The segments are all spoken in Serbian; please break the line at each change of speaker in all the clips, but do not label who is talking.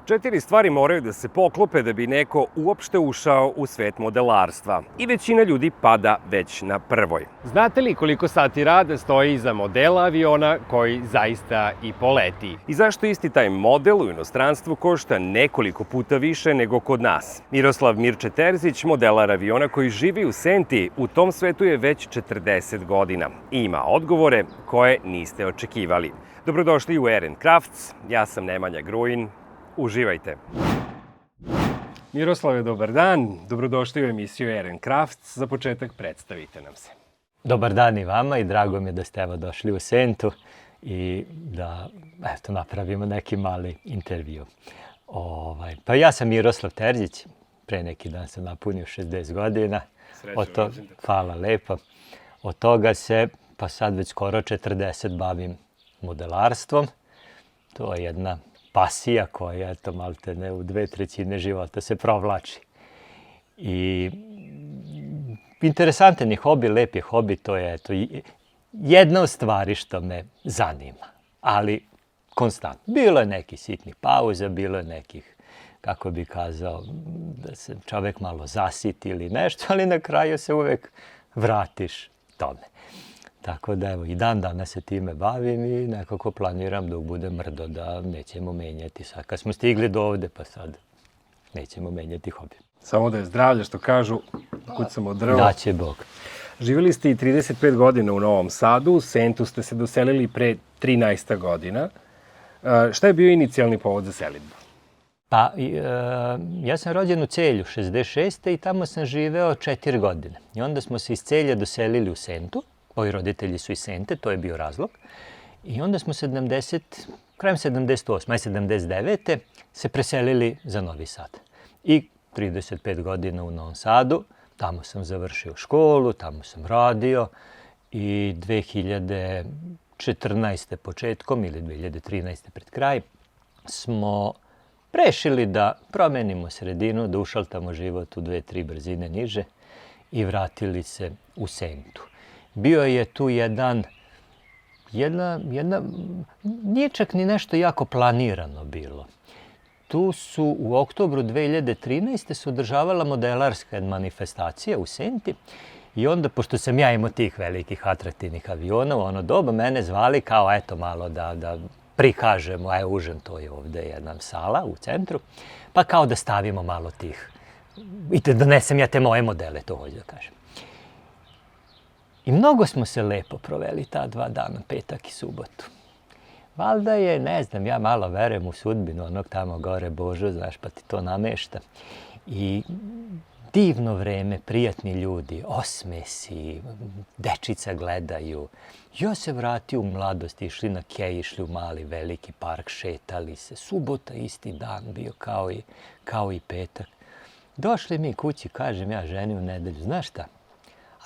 4 stvari moraju da se poklope da bi neko uopšte ušao u svet modelarstva. I većina ljudi pada već na prvoj. Znate li koliko sati rada stoji iza modela aviona koji zaista i poleti? I zašto isti taj model u inostranstvu košta nekoliko puta više nego kod nas? Miroslav Mirče Terzić, modelar aviona koji živi u Senti, u tom svetu je već 40 godina i ima odgovore koje niste očekivali. Dobrodošli u Air & Crafts, ja sam Nemanja Grujin. Uživajte! Miroslave, dobar dan. Dobrodošli u emisiju Air & Crafts. Za početak predstavite nam se.
Dobar dan i vama i drago mi je da ste evo došli u Sentu i da napravimo neki mali intervju. Pa ja sam Miroslav Terzić, pre neki dan sam napunio 60 godina.
Srećan rođendan.
Hvala lepo. Od toga se, pa sad već skoro 40 bavim modelarstvom. To je jedna pasija koja, eto, malte ne u 2/3 života se provlači. I interesantan je hobi, lep je hobi, to je eto, jedna od stvari što me zanima, ali konstantno. Bilo je nekih sitnih pauza, bilo je nekih, kako bi kazao, da se čovek malo zasiti ili nešto, ali na kraju se uvek vratiš tome. Tako da evo i dan danas se time bavim i nekako planiram dok bude mrdo da nećemo menjati. Sad kad smo stigli do ovde pa sad nećemo menjati hobi.
Samo da je zdravlje, što kažu, kucamo drvo.
Da će Bog.
Živjeli ste i 35 godina u Novom Sadu, u Sentu ste se doselili pre 13 godina. Šta je bio inicijalni povod za selidbu?
Pa ja sam rođen u Celju 66. i tamo sam živeo 4 godine. I onda smo se iz Celja doselili u Sentu. Moji roditelji su iz Sente, to je bio razlog. I onda smo krajem 78. aj 79. se preselili za Novi Sad. I 35 godina u Novom Sadu, tamo sam završio školu, tamo sam radio i 2014. početkom ili 2013. pred kraj smo rešili da promenimo sredinu, da ušaltamo život u 2-3 brzine niže i vratili se u Sentu. Bio je tu jedna, nije čak ni nešto jako planirano bilo. Tu su u oktobru 2013. se održavala modelarska manifestacija u Senti i onda, pošto sam ja imao tih velikih atraktivnih aviona u ono doba, mene zvali kao eto malo da prikažemo, užem, to je ovde jedna sala u centru, pa kao da stavimo malo tih, i da donesem ja te moje modele, to hoću da kažem. I mnogo smo se lepo proveli ta 2 dana, petak i subotu. Valjda je, ne znam, ja malo verujem u sudbinu onog tamo gore Božo, znaš, pa ti to namešta. I divno vreme, prijatni ljudi, osmesi, dečica gledaju. Ja se vratio u mladost, išli na kej, išli u mali veliki park, šetali se. Subota isti dan bio kao i petak. Došli mi kući, kažem ja ženi u nedelju, znaš šta?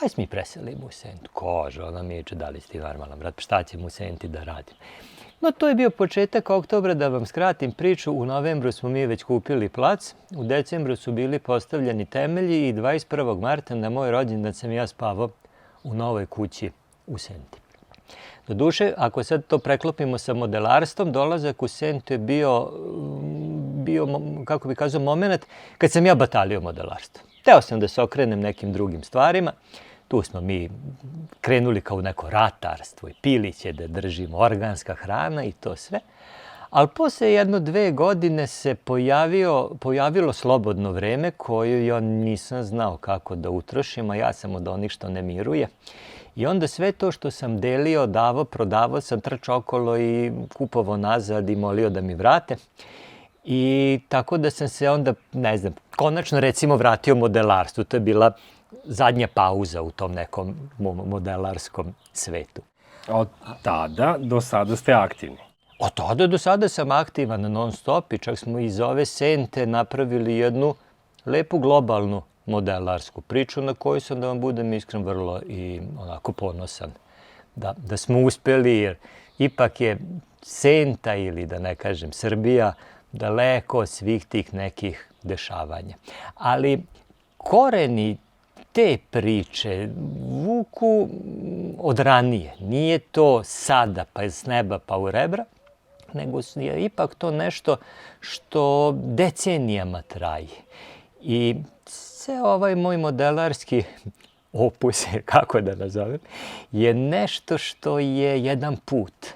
Ajde mi preselimo u Sentu. Kaže, ona Miče, da li si ti normalan, brat, šta ćemo u Senti da radim? No, to je bio početak oktobra, da vam skratim priču. U novembru smo mi već kupili plac, u decembru su bili postavljeni temelji i 21. marta na moj rođendan sam ja spavao u novoj kući u Senti. Doduše, ako sad to preklopimo sa modelarstvom, dolazak u Sentu je bio, kako bi kazao, moment kad sam ja batalio modelarstvo. Hteo sam da se okrenem nekim drugim stvarima. Tu smo mi krenuli kao neko ratarstvo i piliće da držimo, organska hrana i to sve. Ali posle 1-2 godine se pojavilo slobodno vreme koje ja nisam znao kako da utrošim, a ja sam od onih što ne miruje. I onda sve to što sam delio, davao, prodavao sam, trčao okolo i kupovao nazad i molio da mi vrate. I tako da sam se onda, ne znam, konačno recimo vratio modelarstvu. To je bila zadnja pauza u tom nekom modelarskom svetu.
Od tada do sada ste aktivni?
Od tada do sada sam aktivan non stop i čak smo iz ove Sente napravili jednu lepu globalnu modelarsku priču na koju sam, da vam budem iskren, vrlo i onako ponosan da smo uspeli, jer ipak je Senta ili da ne kažem Srbija daleko od svih tih nekih dešavanja. Ali koreni te priče vuku od ranije. Nije to sada pa s neba pa u rebra, nego je ipak to nešto što decenijama traje. I sve ovaj moj modelarski opus, kako da nazovem, je nešto što je jedan put.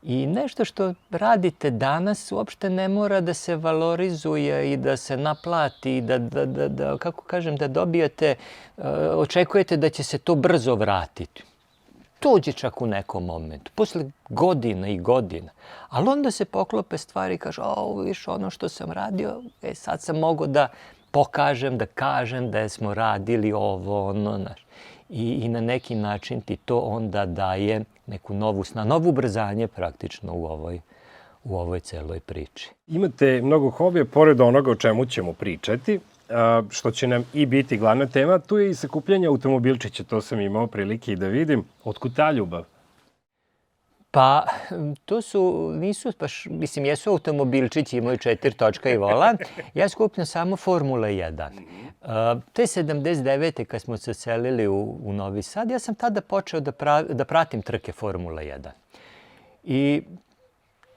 I nešto što radite danas uopšte ne mora da se valorizuje i da se naplati i da kako kažem, da dobijete, očekujete da će se to brzo vratiti. Dođe čak u nekom momentu, posle godina i godina. Ali onda se poklope stvari i kaže, viš ono što sam radio, sad sam mogao da pokažem, da kažem da smo radili ovo, ono, znaš. I na neki način ti to onda daje neku novu ubrzanje praktično u ovoj celoj priči.
Imate mnogo hobija, pored onoga o čemu ćemo pričati, što će nam i biti glavna tema, tu je i sakupljanje automobilčića, to sam imao prilike i da vidim. Otkud ta ljubav?
Pa, nisu baš, mislim, jesu automobilčići, imaju 4 točka i volan. Ja skupljam samo Formula 1. Te 79. kad smo se selili u Novi Sad, ja sam tada počeo da pratim trke Formula 1. I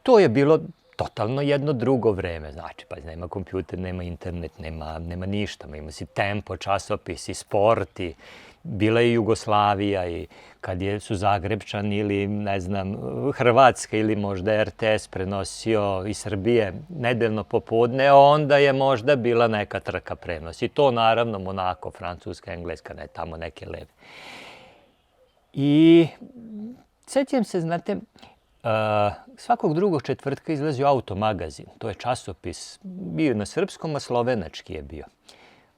to je bilo totalno jedno drugo vreme. Znači, pa nema kompjuter, nema internet, nema ništa. Ima si Tempo, časopis i sport i bila je Jugoslavija i kad su Zagrebčani ili, ne znam, Hrvatska ili možda RTS prenosio iz Srbije nedeljno popodne, onda je možda bila neka trka prenos. I to naravno Monako, Francuska, Engleska, ne tamo neke leve. I sećam se, znate, svakog drugog četvrtka izlazio Automagazin. To je časopis, bio na srpskom, a slovenački je bio.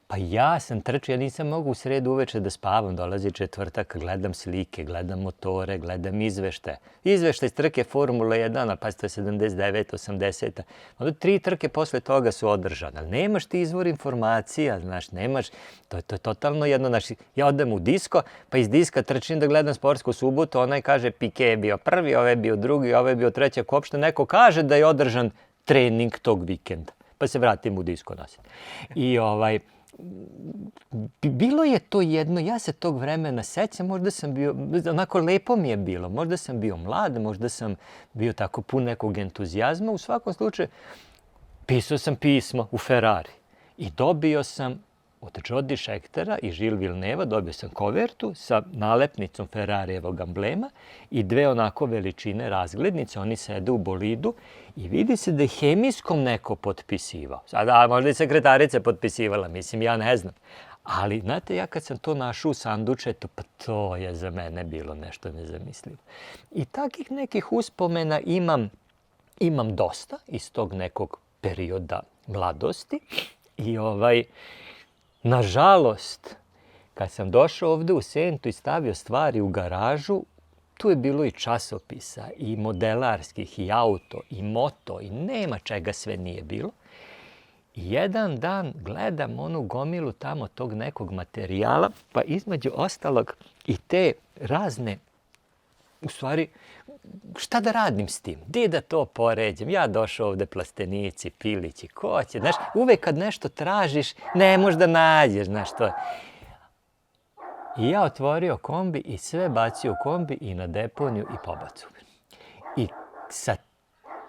Pa ja sam trčao, ja nisam mogao u sredu uveče da spavam, dolazi četvrtak, gledam slike, gledam motore, gledam izveštaje. Izveštaj iz trke Formula 1, pa to je 79, 80. Onda 3 trke posle toga su održane. Ali nemaš ti izvor informacija, znaš, nemaš, to je totalno jedno, znaš, ja odem u disko, pa iz diska trčim da gledam Sportsku subotu, onaj kaže Pike je bio prvi, ovaj je bio drugi, ovaj je bio treći, ako uopšte neko kaže da je održan trening tog vikenda. Pa se vratim u disko nositi. I bilo je to jedno, ja se tog vremena sećam, možda sam bio, onako lepo mi je bilo, možda sam bio mlad, možda sam bio tako pun nekog entuzijazma, u svakom slučaju pisao sam pismo u Ferrari i dobio sam od Jody Schechtera i Gilles Villeneuve, dobio sam kovertu sa nalepnicom Ferrarijevog amblema i 2 onako veličine razglednice, oni sede u bolidu i vidi se da je hemijskom neko potpisivao. Sada možda i sekretarica potpisivala, mislim, ja ne znam. Ali, znate, ja kad sam to našao u sandučetu, pa to je za mene bilo nešto nezamislivo. I takih nekih uspomena imam dosta iz tog nekog perioda mladosti i nažalost, kad sam došao ovde u Sentu i stavio stvari u garažu, tu je bilo i časopisa, i modelarskih, i auto, i moto, i nema čega sve nije bilo. I jedan dan gledam onu gomilu tamo tog nekog materijala, pa između ostalog i te razne, u stvari, šta da radim s tim? Gdje da to poređem? Ja došao ovde plastenici, pilići, ko će? Znaš, uvek kad nešto tražiš, ne možeš da nađeš, znaš to. I ja otvorio kombi i sve bacio u kombi i na deponiju i pobacio. I sa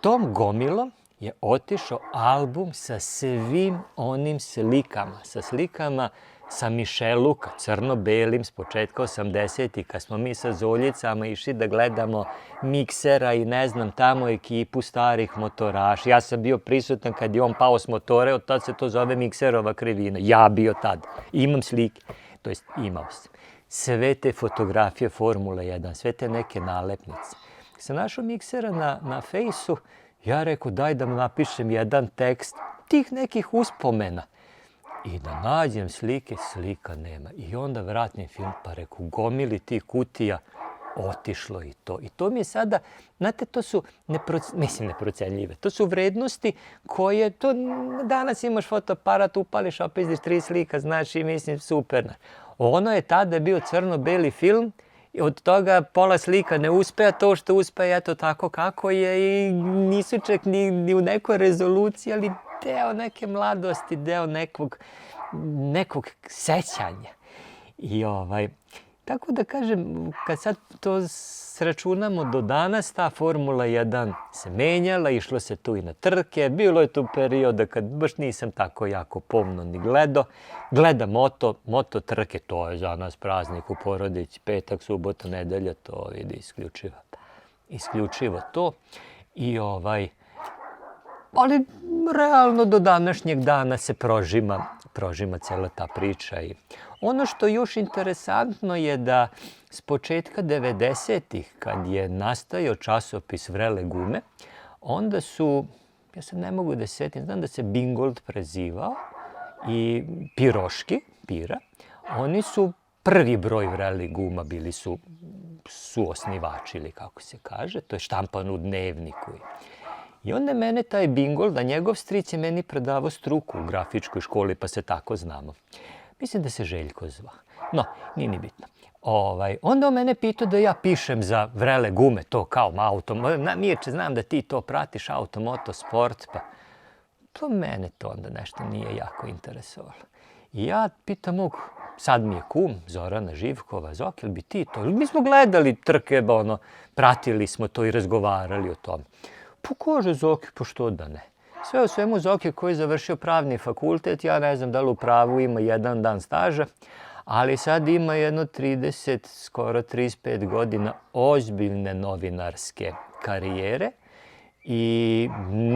tom gomilom je otišao album sa svim onim slikama, sa Mišeluka, crno-belim, s početka 80-ih, kad smo mi sa Zoljicama išli da gledamo Miksera i ne znam, tamo ekipu starih motoraša. Ja sam bio prisutan kad je on pao s motore, od tad se to zove Mikserova krivina. Ja bio tad. Imam slike, to jest imao sam. Sve te fotografije Formula 1, sve te neke nalepnice. Kad sam našao Miksera na fejsu, ja rekao daj da mu napišem jedan tekst tih nekih uspomena. I da nađem slike, slika nema. I onda vratim film, pa reku, gomili tih kutija, otišlo i to. I to mi je sada, znate, to su neprocenljive. To su vrednosti koje, to danas imaš fotoaparat, upališ, opizdiš 3 slika, znaš, i mislim, super. Ono je tada bio crno-beli film, i od toga pola slika ne uspe, a to što uspe, eto tako kako je, i nisu čak ni u nekoj rezoluciji, ali deo neke mladosti, deo nekog sećanja. I Tako da kažem, kad sad to sračunamo do danas, ta Formula 1 se menjala, išlo se tu i na trke, bilo je tu perioda kad baš nisam tako jako pomno ni gledao. Gledam moto trke, to je za nas praznik u porodici, petak, subota, nedelja, to vidi isključivo to. Ali realno do današnjeg dana se prožima cela ta priča. I ono što je još interesantno je da s početka 90-ih, kad je nastajao časopis Vrele gume, onda su, ja sad ne mogu da se setim, znam da se Bingold prezivao i Piroški, Pira, oni su prvi broj Vrelih guma, bili su suosnivači ili kako se kaže, to je štampano u Dnevniku. I onda je mene taj Bingold, a njegov stric je meni predavao struku u grafičkoj školi, pa se tako znamo. Mislim da se Željko zva. No, nije ni bitno. Onda on mene pitao da ja pišem za Vrele gume, to kao Mirče, znam da ti to pratiš, auto, sport, pa mene to onda nešto nije jako interesovalo. I ja pitam sad mi je kum, Zorana Živkova, Zoki, jel bi ti to? Mi smo gledali trke, pratili smo to i razgovarali o tome. Pa kaže Zoki, pa što da ne? Sve u svemu Zoki koji je završio pravni fakultet, ja ne znam da li u pravu ima 1 dan staža, ali sad ima jedno 30, skoro 35 godina ozbiljne novinarske karijere i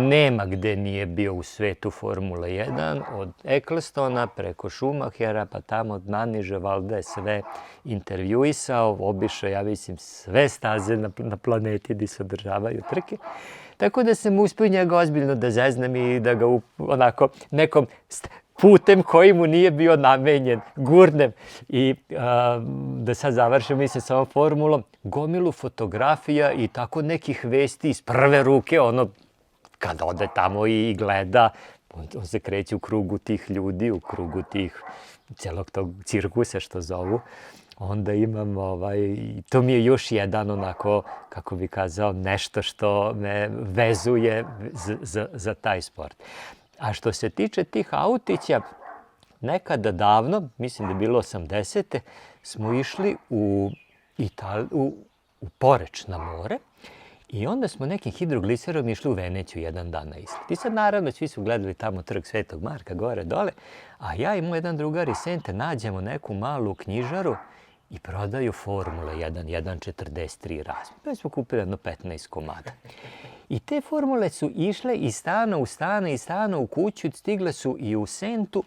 nema gde nije bio u svetu Formula 1, od Ecclestona preko Schumachera, pa tamo naniže valjda je sve intervjuisao, obišao, ja mislim, sve staze na planeti gdje se održavaju trke. Tako da sam uspio njega ozbiljno da zeznam i da ga onako nekom putem koji mu nije bio namenjen, gurnem. I da sad završim, mislim, sa ovom formulom, gomilu fotografija i tako nekih vesti iz prve ruke, kad ode tamo i gleda, on se kreće u krugu tih ljudi, u krugu tih celog tog cirkusa što zovu. Onda imam, to mi je još jedan onako, kako bi kazao, nešto što me vezuje za taj sport. A što se tiče tih autića, nekada davno, mislim da je bilo 80. smo išli u Poreč na more i onda smo nekim hidrogliserom išli u Veneciju jedan dan na izlet. I sad naravno svi su gledali tamo trg Svetog Marka gore dole, a ja i moj jedan drugar iz Sente nađemo neku malu knjižaru i prodaju Formula 1.43 razmer. Pa smo kupili jedno 15 komada. I te formule su išle iz stana u stana, iz stana u kuću, stigle su i u Sentu,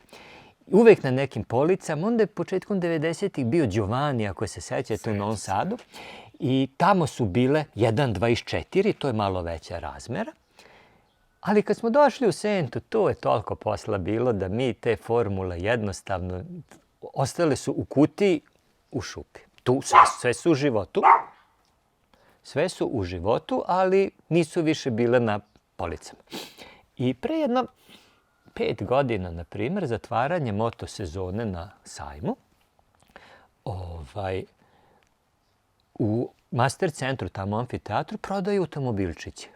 uvek na nekim policama. Onda je početkom 90-ih bio Giovanni, ako se sećate, u Novom Sadu. I tamo su bile 1.24, to je malo veća razmera. Ali kad smo došli u Sentu, to je toliko posla bilo da mi te formule jednostavno ostale su u kutiji, u šupi. Tu sve su u životu. Sve su u životu, ali nisu više bile na policama. I pre jedno 5 godina, na primjer, zatvaranje motosezone na sajmu, u Master centru, tamo u amfiteatru, prodaju automobilčiće.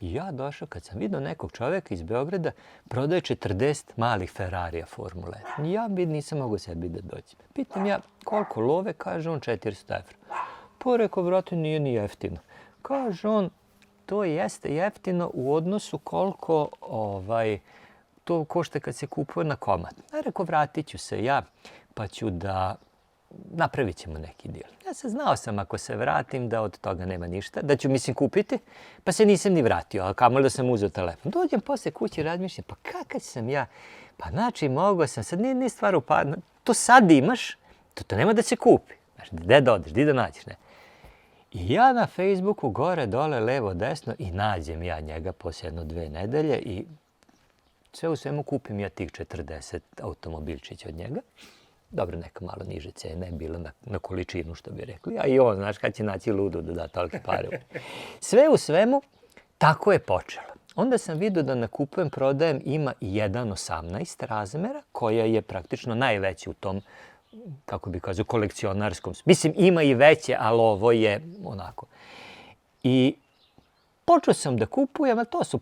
I ja došao, kad sam vidio nekog čovjeka iz Beograda, prodaje 40 malih Ferrarija Formule 1. Ja nisam mogao sebi da dođem. Pitam ja, koliko love? Kaže on, 400 evra. Pa rekao, brate, nije ni jeftino. Kaže on, to jeste jeftino u odnosu koliko to košta kad se kupuje na komad. Ja rekao, vratit ću se ja, pa ću napravit ćemo neki deal. Ja sam znao ako se vratim da od toga nema ništa, da ću kupiti, pa se nisam ni vratio, a kamoli da sam uzeo telefon. Dođem posle kući i razmišljam, pa kakav sam ja? Pa znači, mogao sam, sad nije stvar upadna, to sad imaš, to nema da se kupi. Znaš, gde da odeš, gde da nađeš, ne? I ja na Facebooku gore, dole, levo, desno i nađem ja njega posle 1-2 nedelje i sve u svemu kupim ja tih 40 automobilčića od njega. Dobro, neka malo niže cena je bila na količinu, što bi rekli. A i on, znaš, kad će naći ludu da da tolike pare. Sve u svemu, tako je počelo. Onda sam vidio da na kupujem, prodajem ima i 1.18 razmera, koja je praktično najveća u tom, kako bi kazao, kolekcionarskom. Mislim, ima i veće, ali ovo je onako. I počeo sam da kupujem, ali to su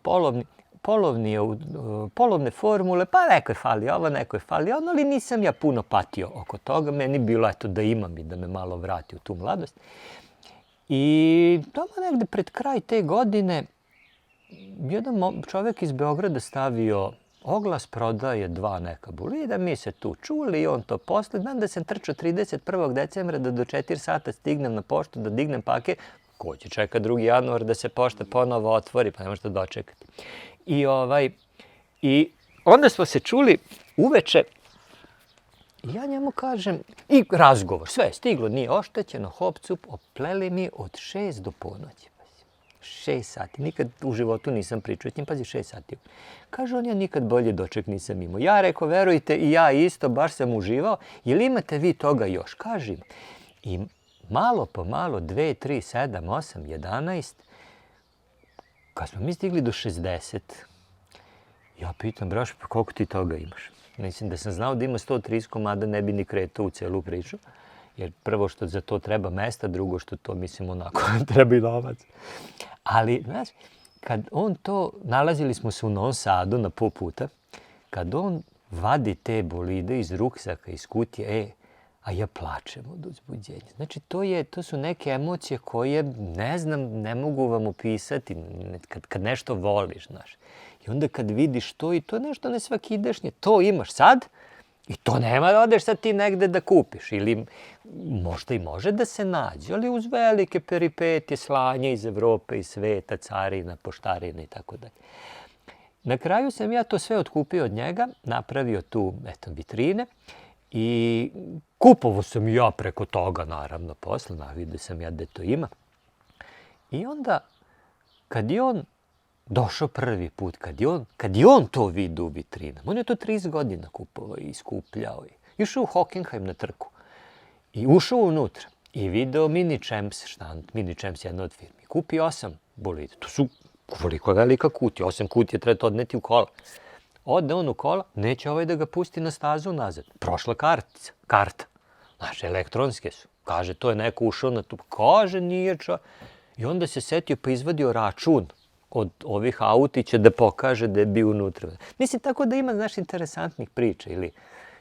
polovne formule, pa neko je fali ovo, neko je fali ono, ali nisam ja puno patio oko toga. Meni bilo eto da imam i da me malo vrati u tu mladost. I tamo negde pred kraj te godine jedan čovjek iz Beograda stavio oglas, prodaje 2 neka bolida, mi se tu čuli i on to posle. Znam da sam trčao 31. decembra da do 4 sata stignem na poštu, da dignem paket. Ko će čeka 2. januar da se pošta ponovo otvori, pa ne možete dočekati. I onda smo se čuli uveče i ja njemu kažem, i razgovor, sve je stiglo, nije oštećeno, hop, cup, opleli mi od 6 do ponoći. 6 sati, nikad u životu nisam pričao s njim, pazi, 6 sati. Kaže on, ja nikad bolje doček nisam imao. Ja rekao, verujte, i ja isto, baš sam uživao. Jel imate vi toga još? Kažem. I malo po malo, 2, 3, 7, 8, 11, kad smo mi stigli do 60, ja pitam, braš, pa koliko ti toga imaš? Mislim da sam znao da ima 130 komada, ne bi ni kretao u celu priču. Jer prvo što za to treba mesta, drugo što to, mislim, onako, treba i novac. Ali, znaš, kad on to, nalazili smo se u Novom Sadu na pol puta, kad on vadi te bolide iz ruksaka, iz kutije, a ja plačem od uzbuđenja. Znači, to su neke emocije koje, ne znam, ne mogu vam opisati kad nešto voliš, znaš. I onda kad vidiš to, i to je nešto nesvakidašnje, to imaš sad, i to nema da odeš sad ti negde da kupiš. Ili možda i može da se nađe, ali uz velike peripetije, slanje iz Evrope, iz sveta, carina, poštarina i tako dalje. Na kraju sam ja to sve otkupio od njega, napravio tu, eto, vitrine i kupovao sam ja preko toga, naravno, posle, vidio sam ja da to ima. I onda, kad je on došao prvi put, kad je on to vidio u vitrinama, on je to 30 godina kupovao i skupljao. Išao u Hockenheim na trku i ušao unutra i video Mini Champs štand, Mini Champs jedna od firmi. Kupi 8 bolida. To su koliko velika kutija, 8 kutija treba to odneti u kola. Ode on u kola, neće ovaj da ga pusti na stazu nazad. Prošla karta. Znaš, elektronske su. Kaže, to je neko ušao na tu. Kaže, nije čo. I onda se setio pa izvadio račun od ovih autića da pokaže da je bio unutra. Mislim, tako da ima, znaš, interesantnih priča. Ili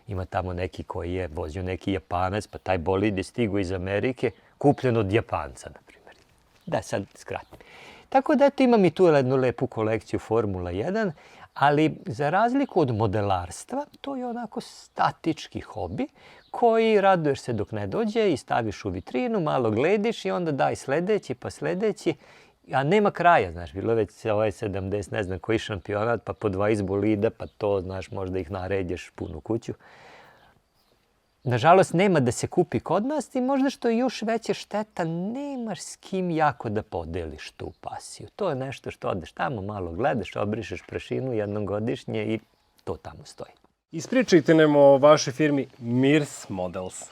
ima tamo neki koji je vozio neki Japanac, pa taj bolid je stigao iz Amerike, kupljen od Japanca, na primjer. Da, sad skratim. Tako da, eto, imam i tu jednu lepu kolekciju Formula 1, ali za razliku od modelarstva, to je onako statički hobi koji raduješ se dok ne dođe i staviš u vitrinu, malo glediš i onda daj sledeći, pa sledeći. A nema kraja, znaš, bilo je već ovaj 70, ne znam koji šampionat, pa po 20 bolida, pa to, znaš, možda ih naređeš punu kuću. Nažalost, nema da se kupi kod nas i možda što je još veća šteta, nemaš s kim jako da podeliš tu pasiju. To je nešto što odeš tamo, malo gledaš, obrišeš prašinu jednom godišnje i to tamo stoji.
Ispričajte nam o vašoj firmi Mirs Models.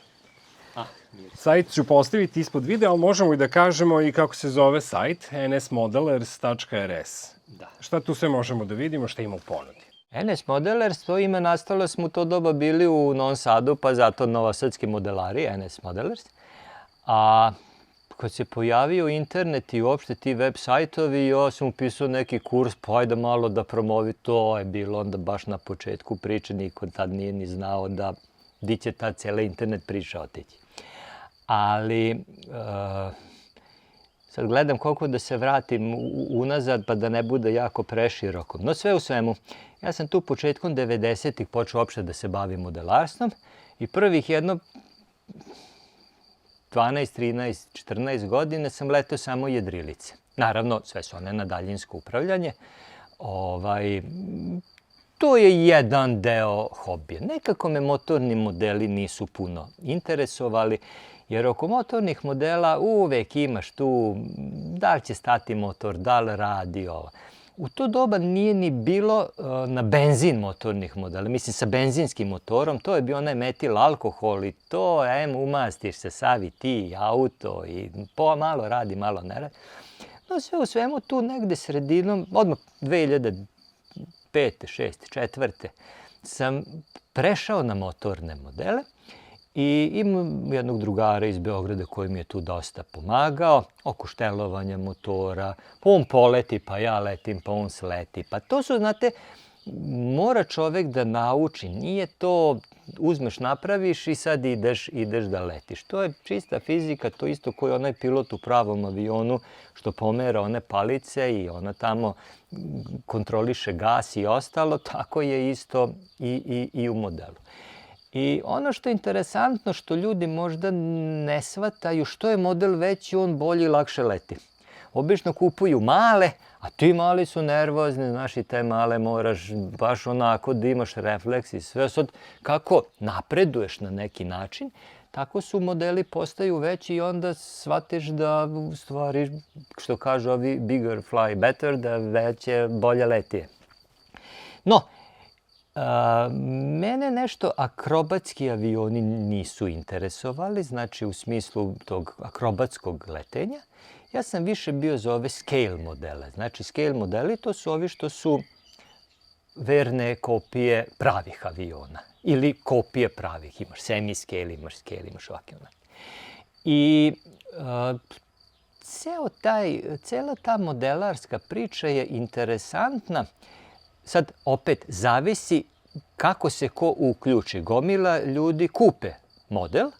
Sajt ću postaviti ispod videa, ali možemo i da kažemo i kako se zove sajt, nsmodelers.rs.
Da.
Šta tu sve možemo da vidimo, šta ima u ponudi?
NS Modelers, to ime nastalo smo u to doba bili u Novom Sadu, pa zato novosadski modelari, NS Modelers. A kad se pojavio internet i uopšte ti web sajtovi, ja sam upisao neki kurs, pa ajde malo da promovi, to je bilo onda baš na početku priče, niko tad nije ni znao da di će ta cijela internet priča otići. Ali sad gledam koliko da se vratim unazad pa da ne bude jako preširoko. No sve u svemu, ja sam tu početkom 90-ih počeo uopšte da se bavim modelarstvom i prvih jedno 12, 13, 14 godina sam letao samo jedrilice. Naravno, sve su one na daljinsko upravljanje. To je jedan deo hobija. Nekako me motorni modeli nisu puno interesovali, jer oko motornih modela uvek imaš tu da li će stati motor, da li radi ovo. U to doba nije ni bilo na benzin motornih modela. Mislim, sa benzinskim motorom, to je bio onaj metil alkohol i to, umastiš se, savi ti auto i malo radi, malo ne radi. No sve u svemu tu negde sredinom, odmah 2005. 6. 4. sam prešao na motorne modele I imam jednog drugara iz Beograda koji mi je tu dosta pomagao, oko štelovanja motora, pa on poleti, pa ja letim, pa on sleti. Pa to su, znate, mora čovek da nauči, nije to uzmeš, napraviš i sad ideš da letiš. To je čista fizika, to isto koji onaj pilot u pravom avionu što pomera one palice i ona tamo kontroliše gas i ostalo, tako je isto i u modelu. I ono što je interesantno, što ljudi možda ne shvataju, što je model veći, on bolje i lakše leti. Obično kupuju male, a ti mali su nervozni, znaš, i te male moraš baš onako da imaš refleks i sve. Sad, kako napreduješ na neki način, tako su modeli postaju veći i onda shvatiš da, u stvari, što kažu ovi bigger fly better, da veće bolje leti. No, mene nešto akrobatski avioni nisu interesovali, znači u smislu tog akrobatskog letenja. Ja sam više bio za ove scale modele. Znači, scale modeli to su ovi što su verne kopije pravih aviona. Ili kopije pravih. Imaš semi-scale, imaš scale, imaš ovakve onake. I cela ta modelarska priča je interesantna. Sad, opet, zavisi kako se ko uključi. Gomila ljudi kupe model,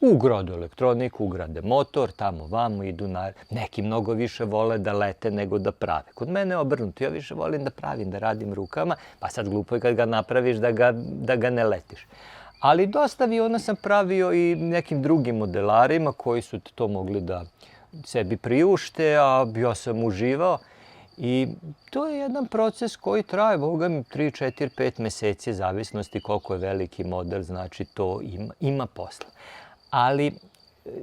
ugrade elektroniku, ugrade motor, tamo vamo idu na... Neki mnogo više vole da lete nego da prave. Kod mene je obrnuto, ja više volim da pravim, da radim rukama, pa sad glupo je kad ga napraviš da ga ne letiš. Ali dosta aviona sam pravio i nekim drugim modelarima koji su to mogli da sebi priušte, a ja sam uživao. I to je jedan proces koji traje, boga mi, 3, 4, 5 meseci, zavisnosti koliko je veliki model, znači to ima posla. Ali,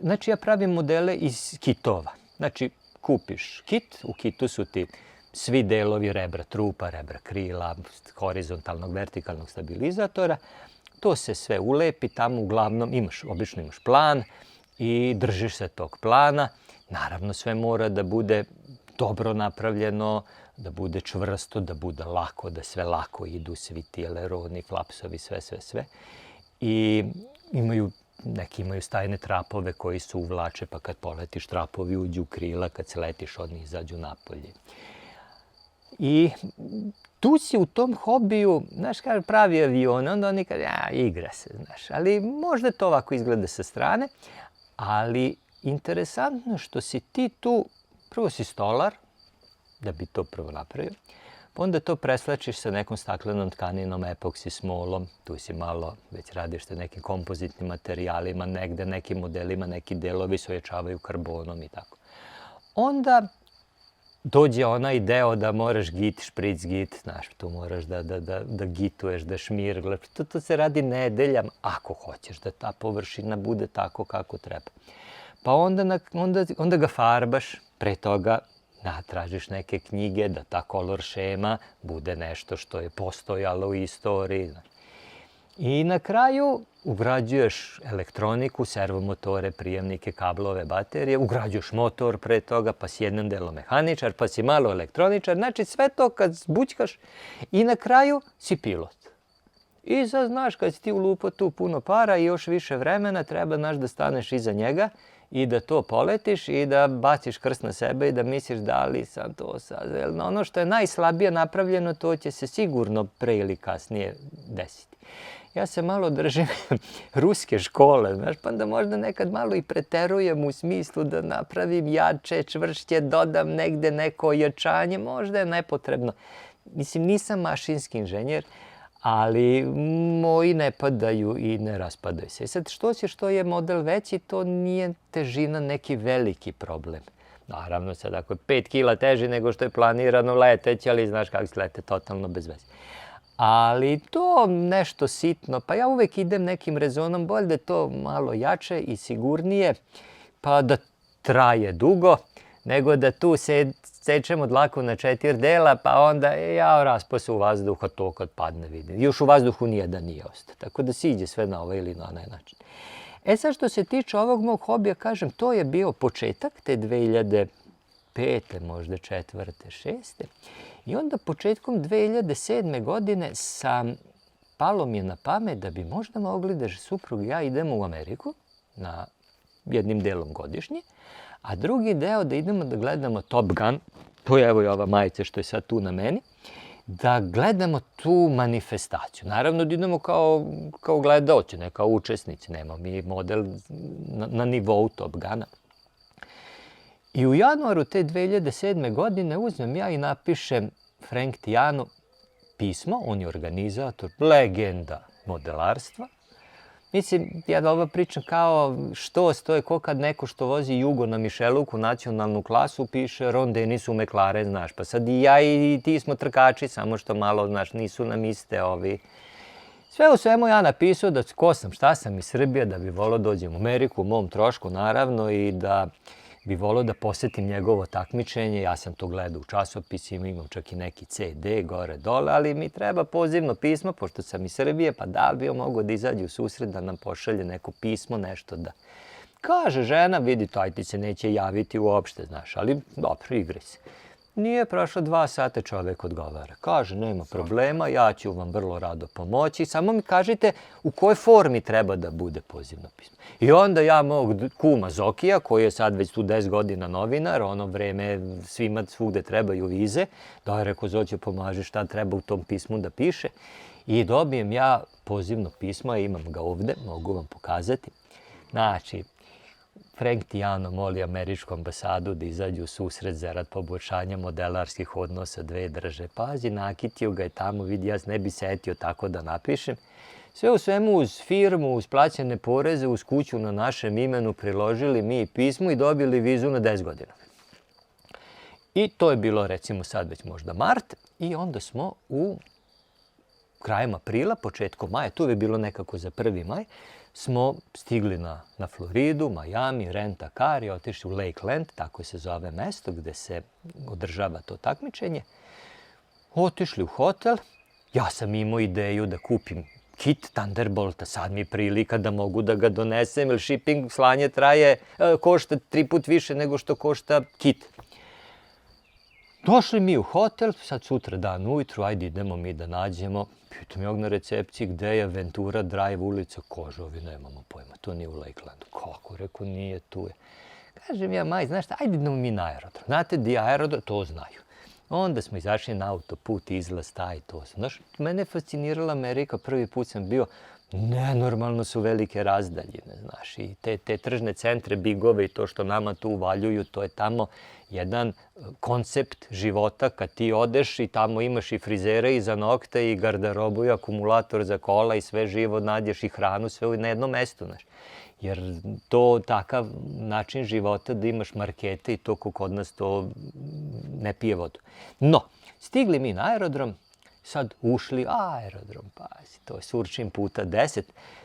znači ja pravim modele iz kitova. Znači, kupiš kit, u kitu su ti svi delovi rebra trupa, rebra krila, horizontalnog, vertikalnog stabilizatora. To se sve ulepi, tamo uglavnom obično imaš plan i držiš se tog plana. Naravno, sve mora da bude dobro napravljeno, da bude čvrsto, da bude lako, da sve lako idu, svi ti eleroni, flapsovi, sve. I neki imaju stajne trapove koji se uvlače, pa kad poletiš trapovi uđu u krila, kad se letiš oni izađu napolje. I tu si u tom hobiju, znaš, kaže, pravi avion, onda oni kaže, igra se, znaš. Ali možda to ovako izgleda sa strane, ali interesantno što si ti tu, prvo si stolar, da bi to prvo napravio, pa onda to preslečiš sa nekom staklenom tkaninom, epoksi smolom, tu si malo, već radiš sa nekim kompozitnim materijalima, negde nekim modelima, neki delovi se ojačavaju karbonom i tako. Onda dođe onaj deo da moraš git, špric git, znaš, tu moraš da gituješ, da šmirglaš, to se radi nedeljama, ako hoćeš da ta površina bude tako kako treba. Pa onda ga farbaš, pre toga tražiš neke knjige da ta kolor šema bude nešto što je postojalo u istoriji. I na kraju ugrađuješ elektroniku, servomotore, prijemnike, kablove, baterije, ugrađuješ motor pre toga, pa si jednom delom mehaničar, pa si malo elektroničar, znači sve to kad zbućkaš i na kraju si pilot. I sad znaš, kad si ti ulupao tu puno para i još više vremena, treba da staneš iza njega i da to poletiš i da baciš krst na sebe i da misliš da li sam to sad. Ono što je najslabije napravljeno, to će se sigurno pre ili kasnije desiti. Ja se malo držim ruske škole, znaš, pa onda možda nekad malo i preterujem u smislu da napravim jače, čvršće, dodam negde neko ojačanje, možda je nepotrebno. Mislim, nisam mašinski inženjer, ali moji ne padaju i ne raspadaju se. Sad, što je model veći, to nije težina neki veliki problem. Naravno, sad ako je 5 kila teži nego što je planirano leteći, ali znaš kako se lete totalno bez veze. Ali to nešto sitno, pa ja uvek idem nekim rezonom, bolje da je to malo jače i sigurnije, pa da traje dugo, nego da tu sečemo dlaku na 4 dela, pa onda raspo se u vazduhu, to kad padne vidim. Još u vazduhu nijedan nije ostao, tako da siđe sve na ovaj ili na onaj način. Sad što se tiče ovog mog hobija, kažem, to je bio početak te 2005. možda 4. 6. I onda početkom 2007. godine sam palo mi je na pamet da bi možda mogli da suprug i ja idemo u Ameriku na jednim delom godišnje, a drugi deo da idemo da gledamo Top Gun, to je evo i ova majica što je sad tu na meni, da gledamo tu manifestaciju. Naravno da idemo kao gledaoci, ne kao učesnici, nema mi model na nivou Top Guna. I u januaru te 2007. godine uzmem ja i napišem Frank Tianu pismo, on je organizator, legenda modelarstva. Mislim, ja ovo pričam kao to je ko kad neko što vozi Jugo na Mišeluku, nacionalnu klasu, piše Ron Dennis u McLaren, znaš, pa sad i ja i ti smo trkači, samo što malo, znaš, nisu nam iste ovi. Sve u svemu ja napisao da ko sam, šta sam iz Srbije, da bi volio dođem u Ameriku, u mom trošku naravno i da bi volio da posetim njegovo takmičenje. Ja sam to gledao u časopisima, imam čak i neki CD gore dole, ali mi treba pozivno pismo, pošto sam iz Srbije, pa da li bi on mogao da izađe u susret da nam pošalje neko pismo, nešto da... Kaže žena, vidi, taj ti se neće javiti uopšte, znaš, ali dobro, igraj se. Nije prošlo 2 sata, čovek odgovara. Kaže, nema problema, ja ću vam vrlo rado pomoći, samo mi kažite u kojoj formi treba da bude pozivno pismo. I onda ja mog kuma Zokija, koji je sad već tu 10 godina novinar, ono vreme svima svugde trebaju vize, da je rekao, Zoće, pomaže šta treba u tom pismu da piše. I dobijem ja pozivno pismo, imam ga ovde, mogu vam pokazati. Znači, Frank Tiano moli američku ambasadu da izađu u susret zarad poboljšanja modelarskih odnosa dve države. Pazi, nakitio ga je tamo, vidi, ja se ne bi setio tako da napišem. Sve u svemu uz firmu, uz plaćene poreze, uz kuću na našem imenu priložili mi pismo i dobili vizu na 10 godina. I to je bilo recimo sad već možda mart i onda smo u krajem aprila, početkom maja, tu je bilo nekako za 1. maj, smo stigli na Floridu, Miami, renta car i otišli u Lakeland, tako se zove mesto gde se održava to takmičenje. Otišli u hotel, ja sam imao ideju da kupim kit Thunderbolta, sad mi je prilika da mogu da ga donesem, jer shipping, slanje košta 3 put više nego što košta kit. Došli mi u hotel, sad sutra dan ujutru, ajde idemo mi da nađemo. Pitam jog na recepciji gde je Ventura Drive ulica Kožovi, nemamo pojma, to nije u Lakelandu. Kako, rekao, nije tu je. Kažem ja, maj, znaš šta, ajde idemo mi na aerodrom. Znate di je aerodrom? To znaju. Onda smo izašli na autoput, izlaz taj, to sam. Znaš, mene je fascinirala Amerika, prvi put sam bio, nenormalno su velike razdaljine, znaš, i te tržne centre, bigove i to što nama tu uvaljuju, to je tamo jedan koncept života kad ti odeš i tamo imaš i frizere i za nokte i garderobu i akumulator za kola i sve živo, nađeš i hranu, sve na jednom mestu, znaš. Jer to takav način života da imaš markete i to kod nas to ne pije vodu. No, stigli mi na aerodrom, sad ušli, aerodrom, pazi, to je Surčin puta 10.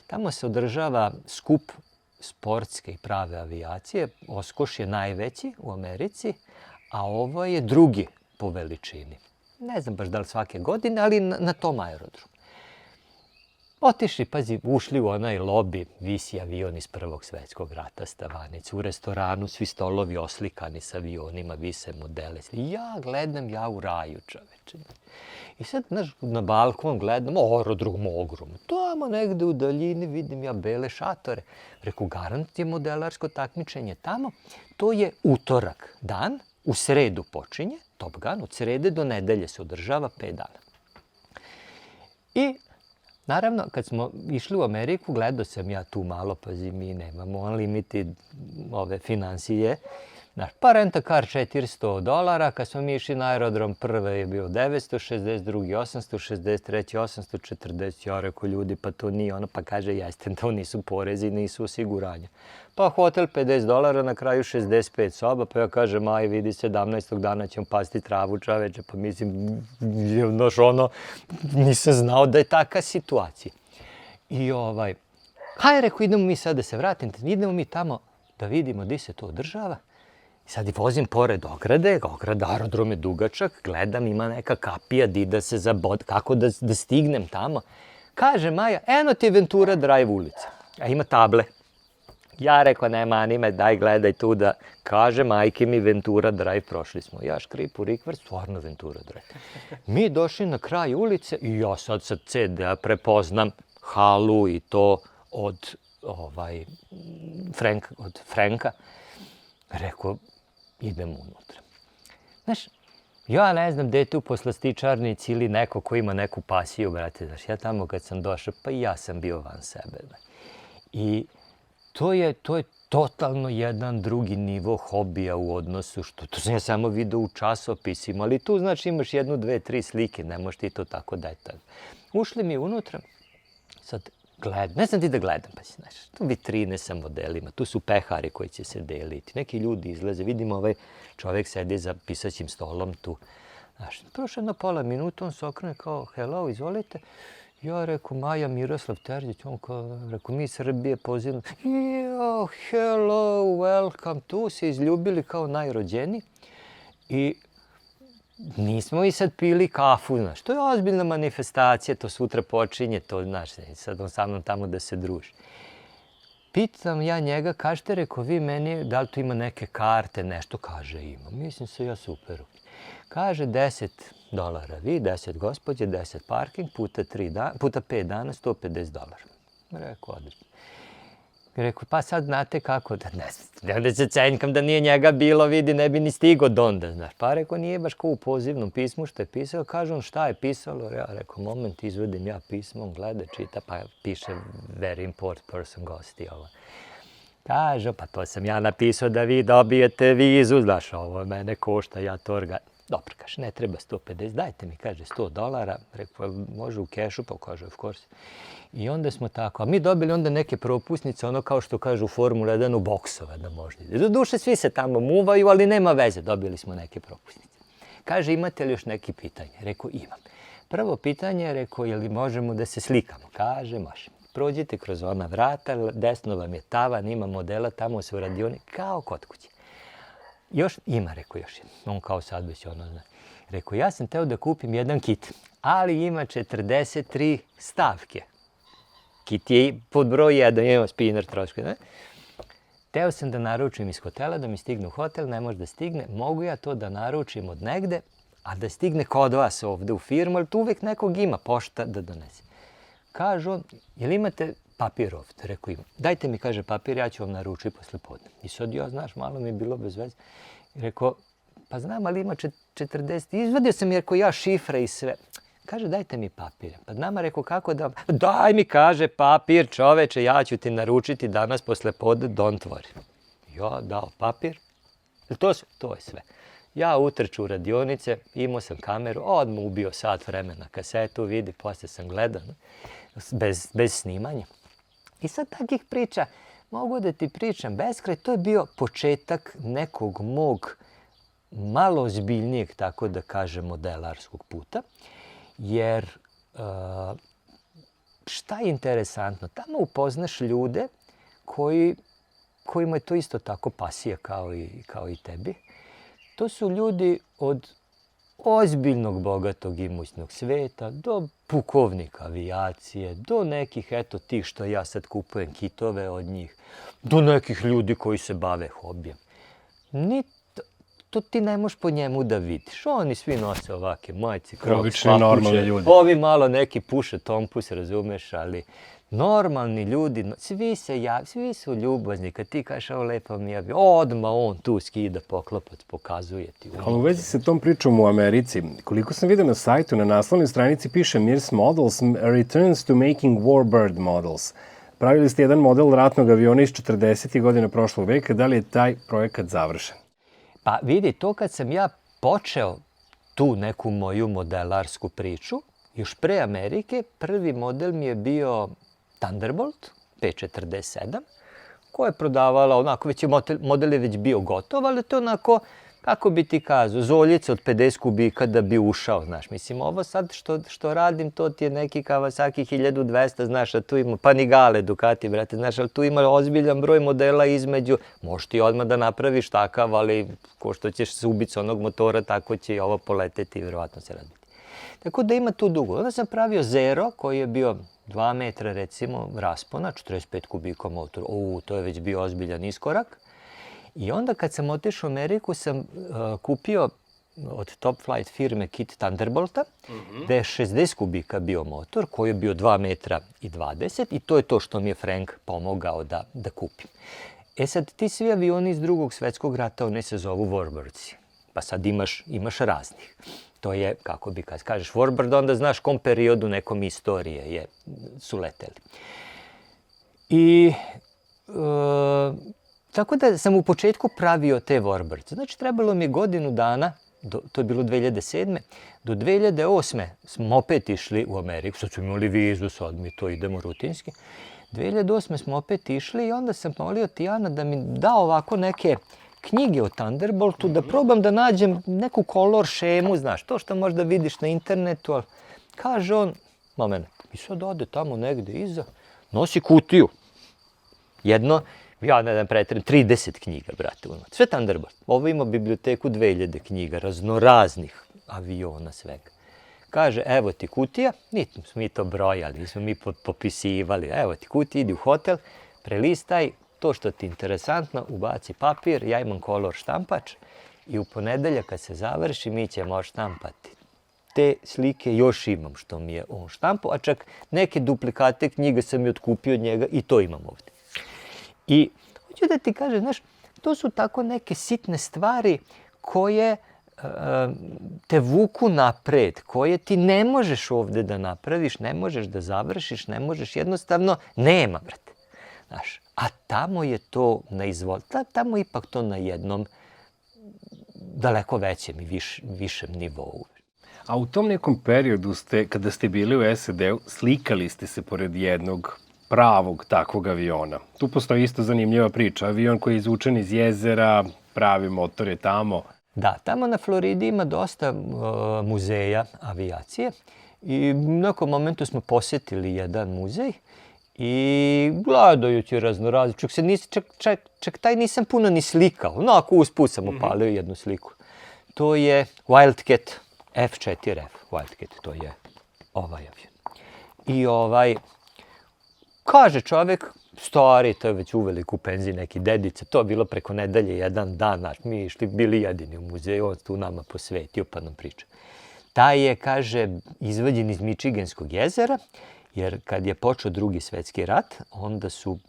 Tamo se održava skup sportske i prave avijacije. Oskoš je najveći u Americi, a ovo je drugi po veličini. Ne znam baš da li svake godine, ali na tom aerodromu. Otišli, pazi, ušli u onaj lobi, visi avion iz Prvog svetskog rata, Stavanic. U restoranu svi stolovi oslikani s avionima, vise modele. Ja gledam, ja u raju, čoveče. I sad, znaš, na balkon gledam, aerodrom ogrom. Tamo negde u daljini vidim ja bele šatore. Reku, garant je modelarsko takmičenje tamo. To je utorak dan, u sredu počinje, Top Gun, od srede do nedelje se održava 5 dana. I naravno, kad smo išli u Ameriku, gledao sam ja tu malo, pazi, mi nemamo unlimited ove financije. Pa renta car $400, kad smo mi išli na aerodrom, prve je bio 960, drugi 863, 840, ja rekao, ljudi, pa to nije ono, pa kaže, jeste, to nisu porezi, nisu osiguranja. Pa hotel $50, na kraju 65 soba, pa ja kažem, aj vidi, 17. dana ćemo pasti travu, čoveče, pa mislim, znaš, ono, nisam znao da je taka situacija. I hajde, rekao, idemo mi sad da se vratim, idemo mi tamo da vidimo gdje se to održava. Sad i vozim pored ograde, aerodrom je dugačak, gledam, ima neka kapija, di da se zabod, kako da stignem tamo. Kaže Maja, eno ti Ventura Drive ulica, a ima table. Ja rekao, ne mani me, daj gledaj tu da kaže majke mi Ventura Drive, prošli smo. Ja škripu rikver, stvarno Ventura Drive. Mi došli na kraj ulice i ja sad sa CD-a prepoznam halu i to od Frenka. Rekao, idemo unutra. Znaš, ja ne znam gde je tu poslastičarnici ili neko ko ima neku pasiju, brate. Znaš, ja tamo kad sam došao, pa i ja sam bio van sebe. I to je totalno jedan drugi nivo hobija u odnosu, što to sam ja samo vidio u časopisima, ali tu znači imaš 1, 2, 3 slike, ne možeš ti to tako detaljno. Ušli mi unutra, sad gledam, ne znam ti da gledam, pa si znaš, tu vitrine sa modelima, tu su pehari koji će se deliti, neki ljudi izlaze, vidimo ovaj čovjek sedi za pisaćim stolom tu. Znaš, prošlo jedno pola minuta, on se okrene kao, hello, izvolite. Ja rekao, Maja Miroslav Terzić, on kao, rekao, mi Srbije pozivno. Jo, hello, welcome, tu se izljubili kao najrođeni. I nismo i sad pili kafu, znaš, to je ozbiljna manifestacija, to sutra počinje, to, znaš, sad on sa mnom tamo da se druži. Pitam ja njega, kažete, rekao, vi meni, da li tu ima neke karte, nešto, kaže, ima. Mislim se ja super. Kaže, $10, vi, 10 gospođe, 10 parking, puta 5 dana, $150. Rekao, odlično. Rekao, pa sad znate kako, da se cenjkam da nije njega bilo, vidi, ne bi ni stigo donda, znaš. Pa rekao, nije baš kao u pozivnom pismu što je pisao. Kaže on, šta je pisalo? Ja rekao, moment, izvodim ja pismo, on gleda, čita, pa piše very important person gosti ovo. Kaže, pa to sam ja napisao da vi dobijete vizu, znaš, ovo mene košta, ja to Dobro, kaže, ne treba 150, dajte mi, kaže, $100. Rekao, može u kešu, pa kaže, of course. I onda smo tako, a mi dobili onda neke propusnice, ono kao što kažu u Formula 1 u boksove da možda ide. Doduše, svi se tamo muvaju, ali nema veze, dobili smo neke propusnice. Kaže, imate li još neki pitanje? Rekao, imam. Prvo pitanje, rekao, je li možemo da se slikamo? Kaže, možemo. Prođite kroz ona vrata, desno vam je tavan, ima modela, tamo su radioni, kao kod kuće. Još ima, rekao, još jedno. On kao sad već ono zna. Rekao, ja sam teo da kupim jedan kit, ali ima 43 stavke. Kit je pod broj 1, ima spinner troškovi. Teo sam da naručim iz hotela, da mi stigne u hotel, ne može da stigne. Mogu ja to da naručim od negde, a da stigne kod vas ovde u firmu, ali tu uvek nekog ima pošta da donese. Kaže on, jel imate papir ovde? Rekao, imam. Dajte mi, kaže, papir, ja ću vam naručiti posle podne. I sad ja, znaš, malo mi je bilo bez veze. Rekao, pa znam, ali ima 40. Izvadio sam, jer ja šifre i sve. Kaže, dajte mi papir. Pa nama rekao, kako da... Daj mi, kaže, papir, čoveče, ja ću ti naručiti danas posle podne, don't worry. Ja dao papir. To je sve. Ja utrču u radionice, imao sam kameru, odmah ubio sat vremena kasetu, vidi, posle sam gledao, bez snimanja. I sad takih priča, mogu da ti pričam beskraj, to je bio početak nekog mog malo ozbiljnijeg, tako da kažem, modelarskog puta. Jer šta je interesantno? Tamo upoznaš ljude kojima je to isto tako pasija kao i tebi. To su ljudi od ozbiljnog, bogatog imućnog sveta do pukovnika avijacije, do nekih, eto, tih što ja sad kupujem kitove od njih, do nekih ljudi koji se bave hobijem. To ti ne možeš po njemu da vidiš. Oni svi nose ovake majice,
obični normalni ljudi.
Ovi malo neki puše tompus, razumeš, ali normalni ljudi, svi su ljubazni. Kad ti kažeš, ovo lepo mi je, odmah on tu skida poklopac, pokazuje ti.
Ali u vezi sa tom pričom u Americi, koliko sam vidio na sajtu, na naslovnoj stranici piše Mears Models returns to making warbird models. Pravili ste jedan model ratnog aviona iz 40. godina prošlog veka, da li je taj projekat završen?
Pa vidi, to kad sam ja počeo tu neku moju modelarsku priču, još pre Amerike, prvi model mi je bio Thunderbolt 547, koja je prodavala, onako, već je model je već bio gotov, ali to onako, kako bi ti kazao, zoljica od 50 kubika da bi ušao, znaš. Mislim, ovo sad što radim, to ti je neki Kawasaki 1200, znaš, a tu ima Panigale, Ducati, brate, znaš, ali tu ima ozbiljan broj modela između. Možeš ti odmah da napraviš takav, ali ko što ćeš se ubiti s onog motora, tako će i ovo poleteti i vjerovatno se razbiti. Tako da ima tu dugo. Onda sam pravio Zero, koji je bio 2 metra recimo raspona, 45 kubika motor. To je već bio ozbiljan iskorak. I onda kad sam otišao u Ameriku sam kupio od Top Flight firme kit Thunderbolta, gde je 60 kubika bio motor, koji je bio 2 metra i 20 i to je to što mi je Frank pomogao da kupim. Sad, ti svi avioni iz Drugog svetskog rata, oni se zovu Warbirdsi, pa sad imaš raznih. To je, kako bi kažeš Warbird, onda znaš kom periodu nekom istorije su leteli. I tako da sam u početku pravio te Warbirds. Znači, trebalo mi je godinu dana, to je bilo 2007. Do 2008. smo opet išli u Ameriku, sad smo imali vizu, sad mi to idemo rutinski. 2008. smo opet išli i onda sam molio Tijana da mi da ovako neke knjige o Thunderboltu, da probam da nađem neku kolor šemu, znaš, to što možda vidiš na internetu, ali kaže on, moment, i sad ode tamo negde iza, nosi kutiju. Jedno, ja ne znam, pretredim, 30 knjiga, brate, sve Thunderbolt. Ovo ima biblioteku 2000 knjiga, raznoraznih aviona, svega. Kaže, evo ti kutija, nismo mi to brojali, nismo mi popisivali, evo ti kutija, idi u hotel, prelistaj to što ti je interesantno, ubaci papir, ja imam kolor štampač i u ponedeljak kad se završi mi ćemo štampati. Te slike još imam što mi je on štampo, a čak neke duplikate knjiga sam i otkupio od njega i to imam ovdje. I hoću da ti kažem, znaš, to su tako neke sitne stvari koje te vuku napred, koje ti ne možeš ovdje da napraviš, ne možeš da završiš, ne možeš, jednostavno nema, brate. Znaš, a tamo je to na tamo ipak to na jednom daleko većem i višem nivou.
A u tom nekom periodu kada ste bili u SAD-u, slikali ste se pored jednog pravog takvog aviona. Tu postoji isto zanimljiva priča. Avion koji je izvučen iz jezera, pravi motor je tamo.
Da, tamo na Floridi ima dosta muzeja avijacije i u nekom momentu smo posjetili jedan muzej i gledajući raznorazno, čak taj nisam puno ni slikao, onako usput sam upalio jednu sliku. To je Wildcat F4F, Wildcat, to je ovaj avion. I kaže čovjek, stari, to je već uveliko u penziji neki dedice, to je bilo preko nedelje, jedan dan, mi išli, bili jedini u muzeju, on tu nama posvetio pa nam priča. Taj je, kaže, izvađen iz Michiganskog jezera, jer kad je počeo Drugi svetski rat, onda su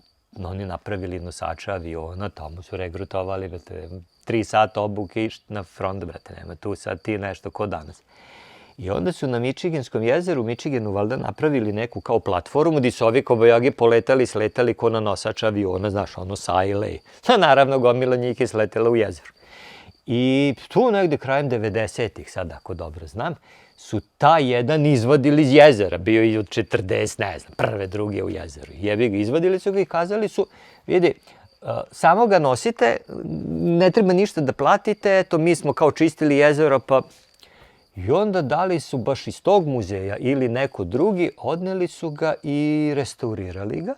oni napravili nosača aviona, tamo su regrutovali, 3 sata obuke i na front, brate, nema tu sad ti nešto ko danas. I onda su na Michiganskom jezeru, u Michiganu valjda napravili neku kao platformu gdje su ovi kobajagi poletali, sletali ko na nosač aviona, znaš, ono sajle. Naravno, gomila njih je sletela u jezeru. I tu negde krajem 90-ih, sad ako dobro znam, su taj jedan izvadili iz jezera. Bio i od 40, ne znam, prve, druge u jezeru. Jebi ga, izvadili su ga i kazali su, vidi, samo ga nosite, ne treba ništa da platite, eto mi smo kao čistili jezero, pa... I onda dali su baš iz tog muzeja ili neko drugi, odneli su ga i restaurirali ga.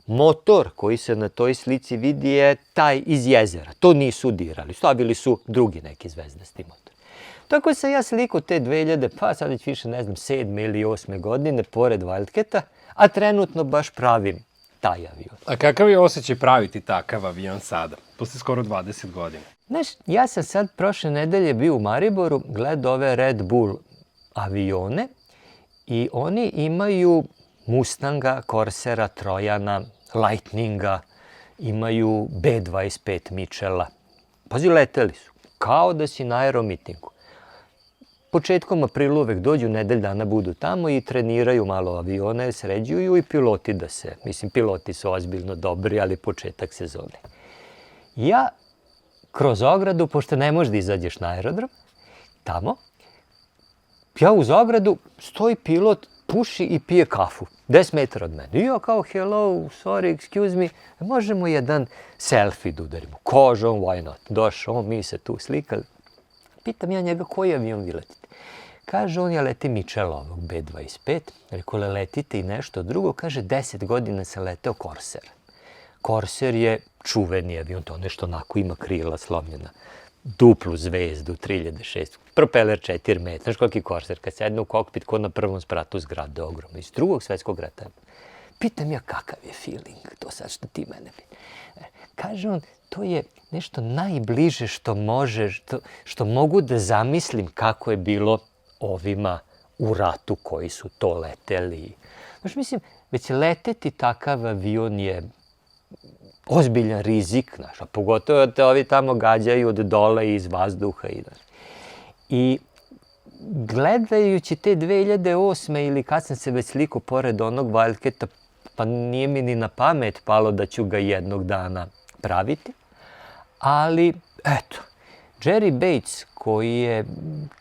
Motor koji se na toj slici vidi je taj iz jezera. To nisu dirali, stavili su drugi neki zvezdasti motor. Tako sam ja slikao te 2000, pa sad već više ne znam, 7. ili 8. godine pored Wildcata, a trenutno baš pravim taj avion.
A kakav je osjećaj praviti takav avion sada, posle skoro 20 godina?
Znaš, ja sam sad prošle nedelje bio u Mariboru, gledao ove Red Bull avione i oni imaju Mustanga, Corsera, Trojana, Lightninga, imaju B-25 Mitchella. Pazi, leteli su, kao da si na aeromitingu. Početkom aprila uvek dođu, nedelj dana budu tamo i treniraju malo avione, sređuju i piloti piloti su ozbiljno dobri, ali početak sezone. Ja kroz ogradu, pošto ne možeš da izađeš na aerodrom, tamo, ja uz ogradu stoji pilot, puši i pije kafu, 10 metara od mene. I ja kao, hello, sorry, excuse me, možemo jedan selfie da udarimo. Kaže on, why not? Došao, mi se tu slikali. Pitam ja njega, koji avion vi letite? Kaže on, ja letim Mitchellovog B-25. Rekao, letite i nešto drugo? Kaže, 10 godina sam leteo Corsair. Corsair je čuveni avion, to nešto onako ima krila slomljena. duplu zvezdu 3006, propeler 4 metra, znaš koliki korser, kad sedne u kokpit ko na prvom spratu zgrade, ogromno, iz drugog svetskog rata. Pitam ja kakav je feeling, to sad što ti mene pita. Kaže on, to je nešto najbliže što može, što mogu da zamislim kako je bilo ovima u ratu koji su to leteli. Znaš, mislim, već leteti takav avion je ozbiljan rizik, znaš, a pogotovo da te ovi tamo gađaju od dole iz vazduha. I gledajući te 2008. ili kad sam se već slikao pored onog Wildcata, pa nije mi ni na pamet palo da ću ga jednog dana praviti. Ali, eto, Jerry Bates, koji je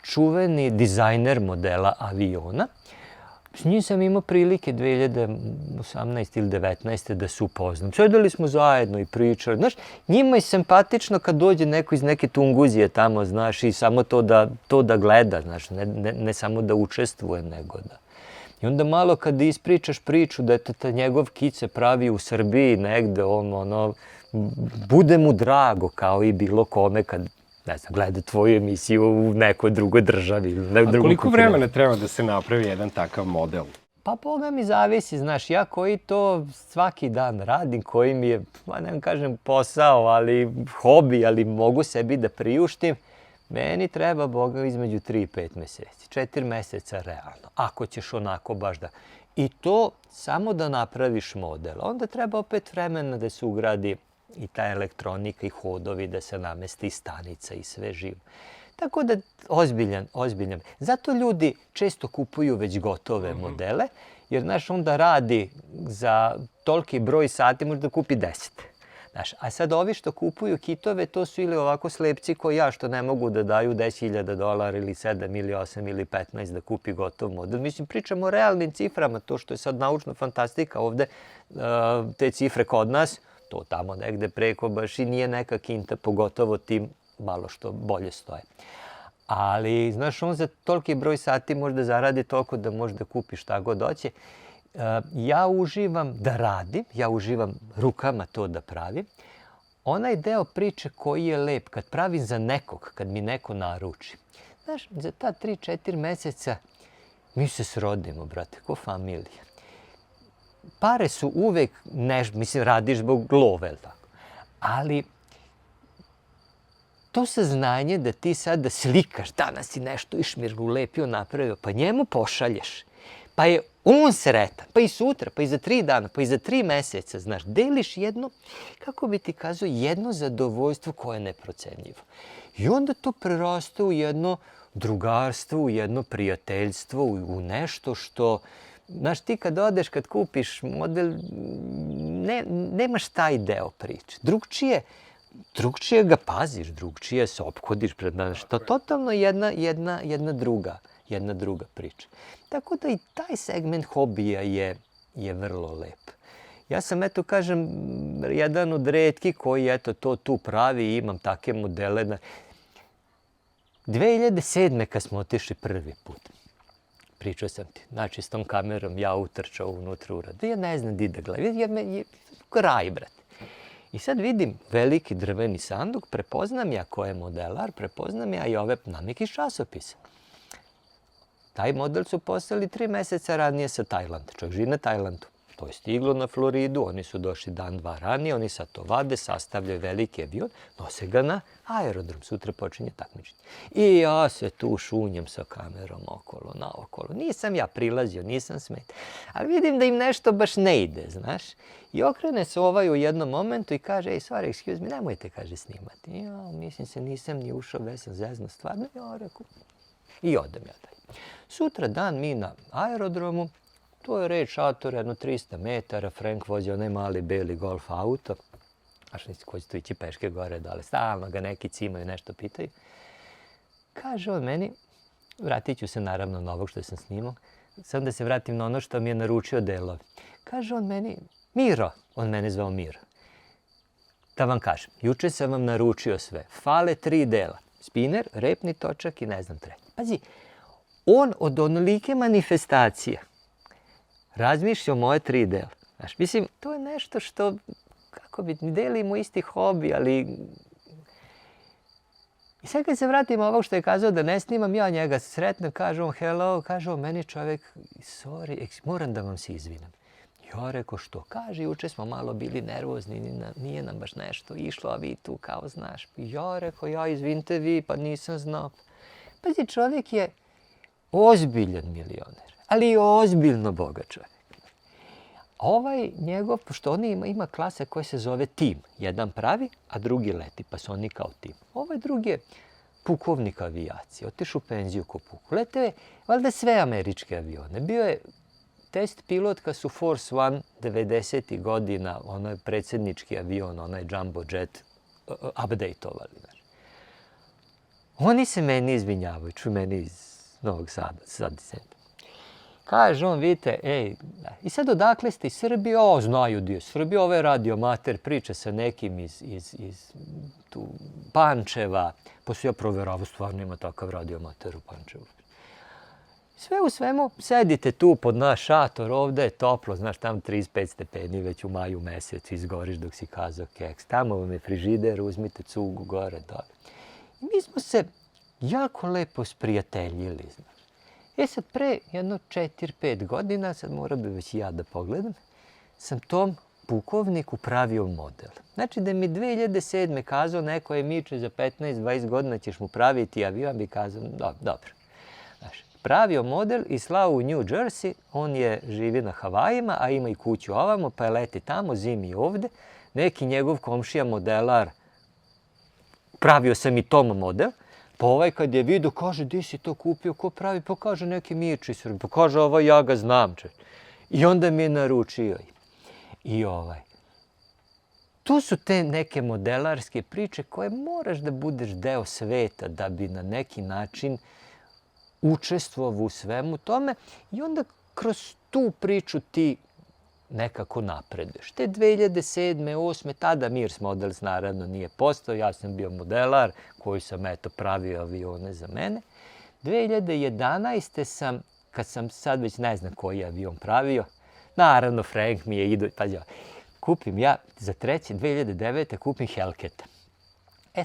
čuveni dizajner modela aviona, s njim sam imao prilike 2018. ili 2019. da se upoznam. Sedeli smo zajedno i pričali. Znaš, njima je simpatično kad dođe neko iz neke Tunguzije tamo, znaš, i samo to da gleda, znaš, ne samo da učestvuje, nego da. I onda malo kad ispričaš priču da je njegov kit se pravi u Srbiji negde, bude mu drago kao i bilo kome kad, ne znam, gleda tvoju emisiju u nekoj drugoj državi.
A koliko vremena treba da se napravi jedan takav model?
Pa Boga mi zavisi, znaš, ja koji to svaki dan radim, koji mi je, ne kažem posao, ali hobi, ali mogu sebi da priuštim, meni treba, Boga, između 3 i 5 meseci. 4 meseca realno, ako ćeš onako baš da. I to samo da napraviš model. Onda treba opet vremena da se ugradi i ta elektronika i hodovi, da se namesti stanica i sve živo. Tako da, ozbiljan. Zato ljudi često kupuju već gotove modele, jer, znaš, onda radi za toliki broj sati, možda kupi 10. Znaš, a sad ovi što kupuju kitove, to su ili ovako slepci koji ja, što ne mogu da daju $10.000 ili 7 ili 8 ili 15 da kupi gotov model. Mislim, pričamo o realnim ciframa, to što je sad naučna fantastika ovde, te cifre kod nas, to tamo negde preko baš i nije neka kinta, pogotovo tim malo što bolje stoje. Ali, znaš, on za toliki broj sati može da zaradi toliko da može da kupi šta god hoće. Ja uživam da radim, ja uživam rukama to da pravim. Onaj deo priče koji je lep, kad pravim za nekog, kad mi neko naruči. Znaš, za ta 3-4 meseca mi se srodimo, brate, ko familija. Pare su uvek nešto, mislim, radiš zbog love, tako. Ali to saznanje da ti sad da slikaš, danas si nešto Išmir ulepio, napravio, pa njemu pošalješ. Pa je on sretan, pa i sutra, pa i za 3 dana, pa i za 3 meseca, znaš, deliš jedno, kako bi ti kazao, jedno zadovoljstvo koje je neprocenljivo. I onda to preraste u jedno drugarstvo, u jedno prijateljstvo, u nešto što, znaš, ti kad odeš, kad kupiš model, nemaš taj deo priče. Drugčije ga paziš, drugčije se ophodiš pred nas. To je totalno jedna druga priča. Tako da i taj segment hobija je vrlo lep. Ja sam, eto, kažem, jedan od retkih koji, eto, to tu pravi i imam take modele. 2007. kad smo otišli prvi put, pričao sam ti, znači s tom kamerom ja utrčao unutra u radu. Ja ne znam di da gledam, kraj, brate. I sad vidim veliki drveni sanduk, prepoznam ja ko je modelar, prepoznam ja i ove namike iz časopisa. Taj model su poslali 3 meseca ranije sa Tajlanda. Čovjek živi na Tajlandu. To je stiglo na Floridu, oni su došli dan, 2 ranije, oni sad to vade, sastavljaju veliki avion, nose ga na aerodrom, sutra počinje takmičenje. I ja se tu šunjem sa kamerom okolo, naokolo. Nisam ja prilazio, nisam smet. Ali vidim da im nešto baš ne ide, znaš. I okrene se ovaj u jednom momentu i kaže, sorry, excuse me, nemojte, kaže, snimati. Ja, mislim se, nisam ni ušao, već sam zezno stvarno. Ja, reku, i odem ja dalje. Sutra dan mi na aerodromu, to je red šator, jedno 300 metara, Frank vozi onaj mali beli golf auto, a što ko će tu ići peške gore dole, stalno ga neki cimaju, nešto pitaju. Kaže on meni, vratit ću se naravno na ovog što sam snimao, samo da se vratim na ono što mi je naručio delove. Kaže on meni, Miro, on mene zvao Miro, da vam kažem, juče sam vam naručio sve, fale 3 dela, spinner, repni točak i ne znam treći. Pazi, on od onolike manifestacija razmišlja o moje 3 dela. Znaš, mislim, to je nešto što, kako bi, delimo isti hobi, ali I sad kad se vratim ovog što je kazao da ne snimam, ja njega sretnem, kaže on hello, kaže on meni čovjek, sorry, moram da vam se izvinem. Ja rekao što? Kaže, juče smo malo bili nervozni, nije nam baš nešto išlo, a vi tu kao znaš. Ja rekao, ja izvinite vi, pa nisam znao. Pazi, čovjek je ozbiljan milioner, ali i ozbiljno bogat čovjek. Ovaj njegov, pošto on ima klase koja se zove tim. Jedan pravi, a drugi leti, pa su oni kao tim. Ovaj drugi je pukovnik avijacije, otišao u penziju ko puku. Leteo je, valjda sve američke avione. Bio je test pilot kad su Force One 90. godina, onaj predsjednički avion, onaj jumbo jet, updateovali. Oni se meni izvinjavaju, čuj meni iz Novog Sada. Kaže on, vidite, i sad odakle ste iz Srbije? O, znaju dio Srbije, ovaj radiomater priča sa nekim iz tu Pančeva. Pa su ja provjeravao, stvarno ima takav radiomater u Pančevu. Sve u svemu, sedite tu pod naš šator, ovdje je toplo, znaš, tamo 35 stepeni, već u maju mesecu izgoriš dok si kazao keks. Tamo vam je frižider, uzmite cugu gore, dole. I mi smo se jako lepo sprijateljili, znaš. Sad pre jedno 4-5 godina, sad moram bi već ja da pogledam, sam tom pukovniku pravio model. Znači da mi 2007. kazao neko je Miče za 15-20 godina ćeš mu praviti avion, bi kazao dobro. Znaš, pravio model i slao u New Jersey, on je živi na Havajima, a ima i kuću ovamo, pa je leti tamo, zimi ovde. Neki njegov komšija modelar, pravio sam i tom model, pa ovaj kad je vidio, kaže, di si to kupio, ko pravi? Pa kaže, neki Mirči Srbi. Pa kaže, ovo ja ga znam, če. I onda mi je naručio. I tu su te neke modelarske priče koje moraš da budeš deo sveta da bi na neki način učestvovao u svemu tome. I onda kroz tu priču ti nekako napreduješ. Te 2007. 2008. tada Mirs Models naravno nije postao. Ja sam bio modelar koji sam pravio avione za mene. 2011. sam, kad sam sad već ne znam koji avion pravio, naravno Frank mi je idu, pazi, kupim ja za 2009. kupim Hellcata.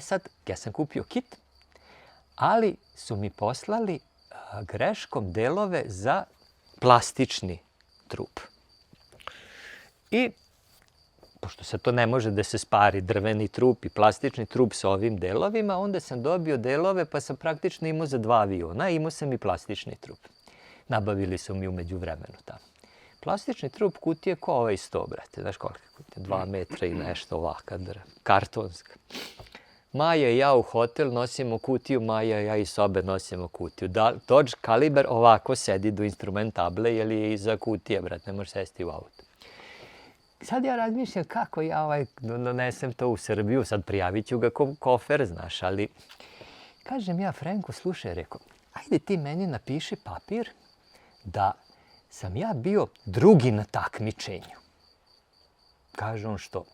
Sad, ja sam kupio kit, ali su mi poslali greškom delove za plastični trup. I, pošto se to ne može da se spari, drveni trup i plastični trup sa ovim delovima, onda sam dobio delove pa sam praktično imao za 2 aviona, imao sam i plastični trup. Nabavili su mi umeđu vremenu tamo. Plastični trup kutije ko ovaj 100, brate, znaš koliko kutije, 2 metra i nešto ovaka, kartonska. Maja i ja u hotel nosimo kutiju, Maja i ja iz sobe nosimo kutiju. Dodge Caliber ovako sedi do instrumentable, jer je iza kutije, brate, ne može sesti u auto. Sad ja razmišljam kako ja donesem to u Srbiju, sad prijavit ću ga ko kofer, znaš, ali kažem ja Franku, slušaj, rekao, ajde ti meni napiši papir da sam ja bio drugi na takmičenju. Kaže on što?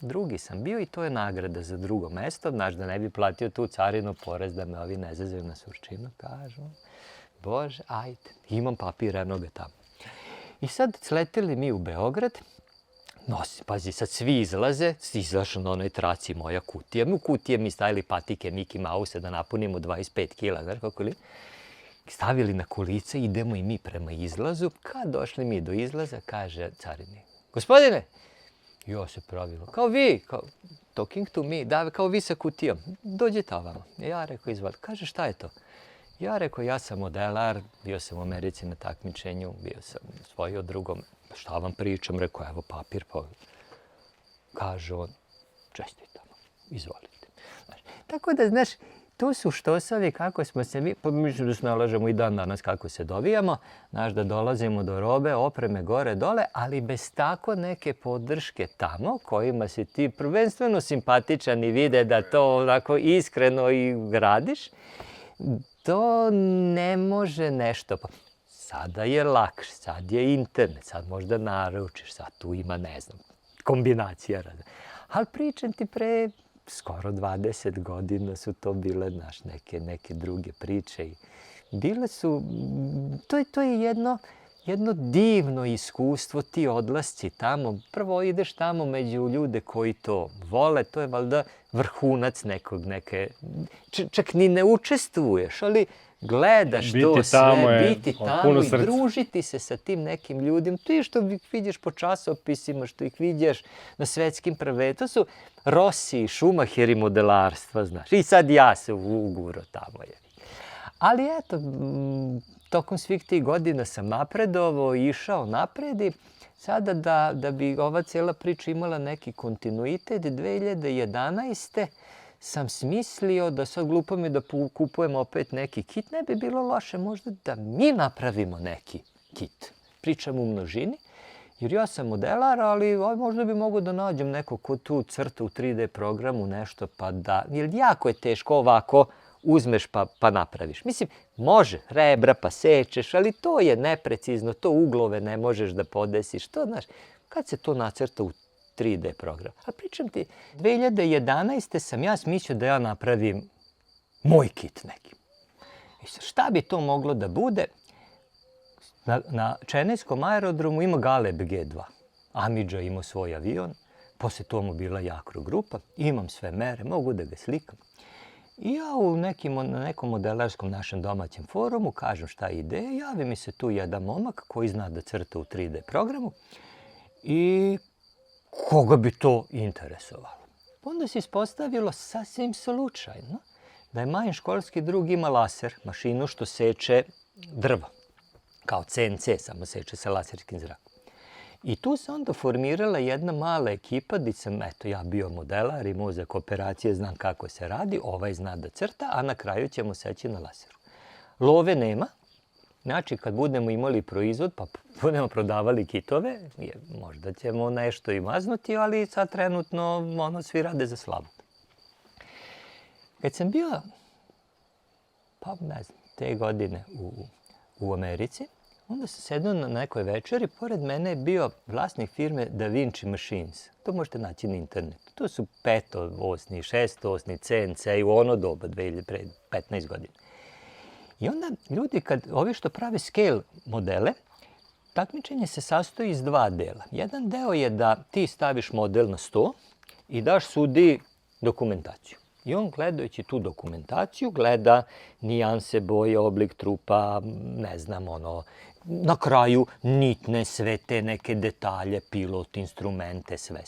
Drugi sam bio i to je nagrada za drugo mesto, znaš, da ne bi platio tu carinu porez da me ovi ne zazaju na surčinu, kaže on. Bože, ajde, imam papir enoga tamo. I sad sleteli mi u Beograd, pazi, sad svi izlaze, izašao na onoj traci moja kutija. U kutije mi stavili patike Mickey Mouse da napunimo 25 kila, znaš kako li? Stavili na kolice, idemo i mi prema izlazu. Kad došli mi do izlaza, kaže carini, gospodine, jo se pravilo, kao vi, talking to me, da, kao vi sa kutijom, dođite ovamo. Ja rekao, izvali, kaže šta je to? Ja rekao, ja sam modelar, bio sam u Americi na takmičenju, bio sam osvojio drugom. Šta vam pričam? Rekao, evo papir. Kaže on, čestitamo, izvolite. Tako da, znaš, tu su štosovi kako smo se mi, pa mislim da se nalažemo i dan danas kako se dovijamo, znaš, da dolazimo do robe, opreme gore, dole, ali bez tako neke podrške tamo, kojima si ti prvenstveno simpatičan i vide da to onako iskreno i radiš, to ne može nešto. Sada je lakše, sad je internet, sad možda naručiš, sad tu ima, ne znam, kombinacija. Ali pričam ti pre skoro 20 godina su to bile, znaš, neke druge priče. Bile su, to je jedno divno iskustvo, ti odlasci tamo. Prvo ideš tamo među ljude koji to vole, to je valjda vrhunac neke... Čak ni ne učestvuješ, ali gledaš to sve, biti tamo i družiti se sa tim nekim ljudima. To je što vidiš po časopisima, što ih vidiš na svetskim prvenstvima. To su Rossi, Schumacheri modelarstva, znaš. I sad ja se uguro tamo. Ali eto, tokom svih tih godina sam napredovao, išao napred i sada da bi ova cijela priča imala neki kontinuitet, 2011. sam smislio da sad glupo mi da kupujem opet neki kit, ne bi bilo loše možda da mi napravimo neki kit. Pričam u množini, jer ja sam modelar, ali možda bi mogo da nađem neko ko tu crta u 3D programu nešto pa da... Jer jako je teško ovako uzmeš pa napraviš. Mislim, može, rebra pa sečeš, ali to je neprecizno, to uglove ne možeš da podesiš, to znaš, kad se to nacrta u 3D program. A pričam ti, 2011. sam ja smislio da ja napravim moj kit neki. I šta bi to moglo da bude? Na Čenejskom aerodromu ima Galeb G2. Amidža imao svoj avion, posle tomu bila Jakro grupa, imam sve mere, mogu da ga slikam. I ja na nekom modelarskom našem domaćem forumu kažem šta je ideja, javi mi se tu jedan momak koji zna da crta u 3D programu i koga bi to interesovalo. Onda se ispostavilo sasvim slučajno da je majin školski drug ima laser, mašinu što seče drvo, kao CNC, samo seče sa laserskim zrakom. I tu se onda formirala jedna mala ekipa gdje sam, ja bio modelar, imao za kooperacije, znam kako se radi, ovaj zna da crta, a na kraju ćemo seći na laseru. Love nema, znači kad budemo imali proizvod, pa budemo prodavali kitove, možda ćemo nešto i maznuti, ali sad trenutno svi rade za slavu. Kad sam bio, te godine u Americi, onda sam sedao na nekoj večeri, pored mene je bio vlasnik firme Da Vinci Machines. To možete naći na internetu. To su 5-osni, 6-osni CNC u ono doba, pre 15 godina. I onda ljudi, ovi što prave scale modele, takmičenje se sastoji iz dva dela. Jedan deo je da ti staviš model na sto i daš sudi dokumentaciju. I on gledajući tu dokumentaciju gleda nijanse, boje, oblik trupa, ne znam, na kraju nitne sve te neke detalje, pilot, instrumente, sve.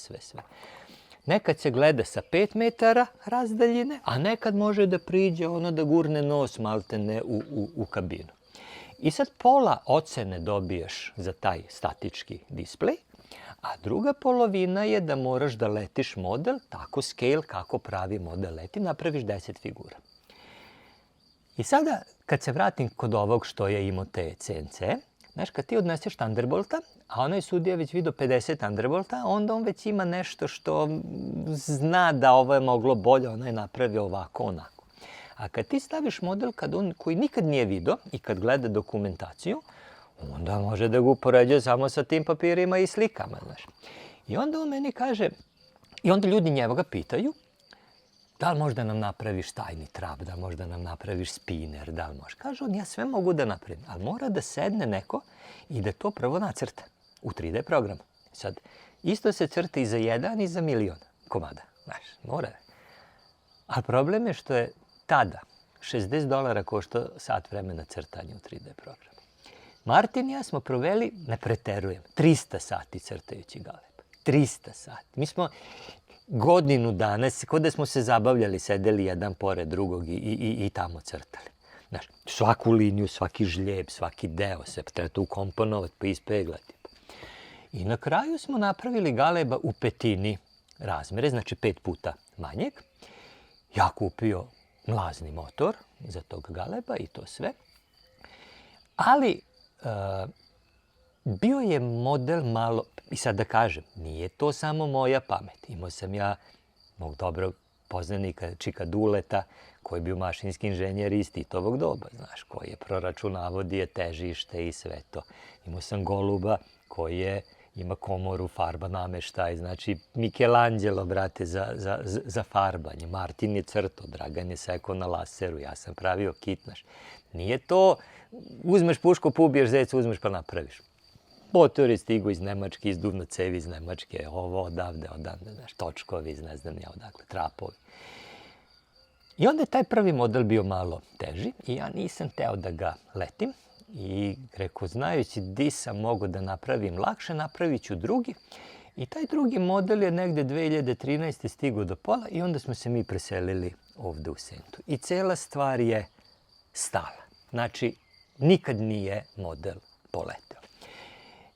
Nekad se gleda sa 5 metara razdaljine, a nekad može da priđe da gurne nos maltene u kabinu. I sad pola ocene dobiješ za taj statički displej, a druga polovina je da moraš da letiš model, tako scale kako pravi model leti, napraviš 10 figura. I sada, kad se vratim kod ovog što je imao te CNC, znaš, kad ti odneseš Thunderbolta, a onaj sudija već vidio 50 Thunderbolta, onda on već ima nešto što zna da ovo je moglo bolje, ono je napravio ovako, onako. A kad ti staviš model koji nikad nije vidio i kad gleda dokumentaciju, onda može da ga upoređuje samo sa tim papirima i slikama, znaš. I onda on meni kaže, i onda ljudi njega pitaju, da li možda nam napraviš tajni trap, da li možda nam napraviš spinner, da li može. Kaže on, ja sve mogu da napravim, ali mora da sedne neko i da to prvo nacrta u 3D programu. Sad, isto se crta i za 1 i za 1.000.000 komada, znaš, mora. A problem je što je tada $60 koštao sat vremena crtanja u 3D programu. Martin i ja smo proveli, ne preterujem, 300 sati crtajući Galeb. 300 sati. Mi smo godinu dana, kod da smo se zabavljali, sedeli jedan pored drugog i tamo crtali. Znaš, svaku liniju, svaki žljeb, svaki deo se treba tu ukomponovati pa ispeglati. I na kraju smo napravili Galeba u petini razmere, znači 5 puta manjeg. Ja kupio mlazni motor za tog Galeba i to sve. Ali bio je model malo, i sad da kažem, nije to samo moja pamet. Imao sam ja mog dobrog poznanika Čika Duleta, koji je bio mašinski inženjer iz Titovog doba, znaš, koji je proračunavao gdje je težište i sve to. Imao sam Goluba koji ima komoru, farba, nameštaj, znači Michelangelo, brate, za farbanje. Martin je crto, Dragan je sekao na laseru, ja sam pravio kit, znaš. Nije to, uzmeš pušku, pa ubiješ zeca, uzmeš pa napraviš. motori stigu iz Nemačke, izduvno cevi iz Nemačke, ovo odavde, znaš, točkovi iz ne znam ja odakle, trapovi. I onda je taj prvi model bio malo teži i ja nisam teo da ga letim. I rekao, znajući di sam mogu da napravim lakše, napravit ću drugi. I taj drugi model je negde 2013. stigao do pola i onda smo se mi preselili ovde u Sentu. I cela stvar je stala. Znači, nikad nije model poleteo.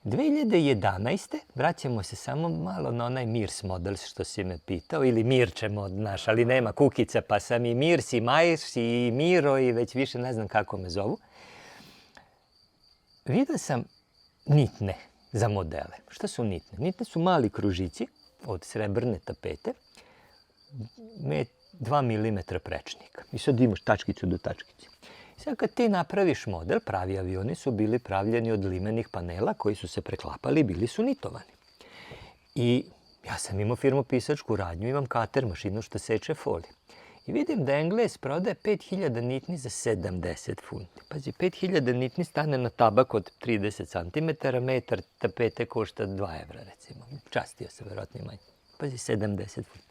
2011. vraćamo se samo malo na onaj Mirs model što si me pitao, ili Mirče naš, ali nema kukica, pa sam i Mirs, i Majs, i Miro, i već više ne znam kako me zovu. Vidio sam nitne za modele. Šta su nitne? Nitne su mali kružici od srebrne tapete, 2 mm prečnika. I sad imaš tačkicu do tačkice. Sad kad ti napraviš model, pravi avioni su bili pravljeni od limenih panela koji su se preklapali i bili su nitovani. I ja sam imao firmu pisačku radnju, imam kater mašinu što seče folije. I vidim da Englez prodaje 5000 nitni za 70 funti. Pazi, 5000 nitni stane na tabak od 30 cm, metar tapete košta 2 evra, recimo. Častio se, verovatno i manje. Pazi, 70 funti.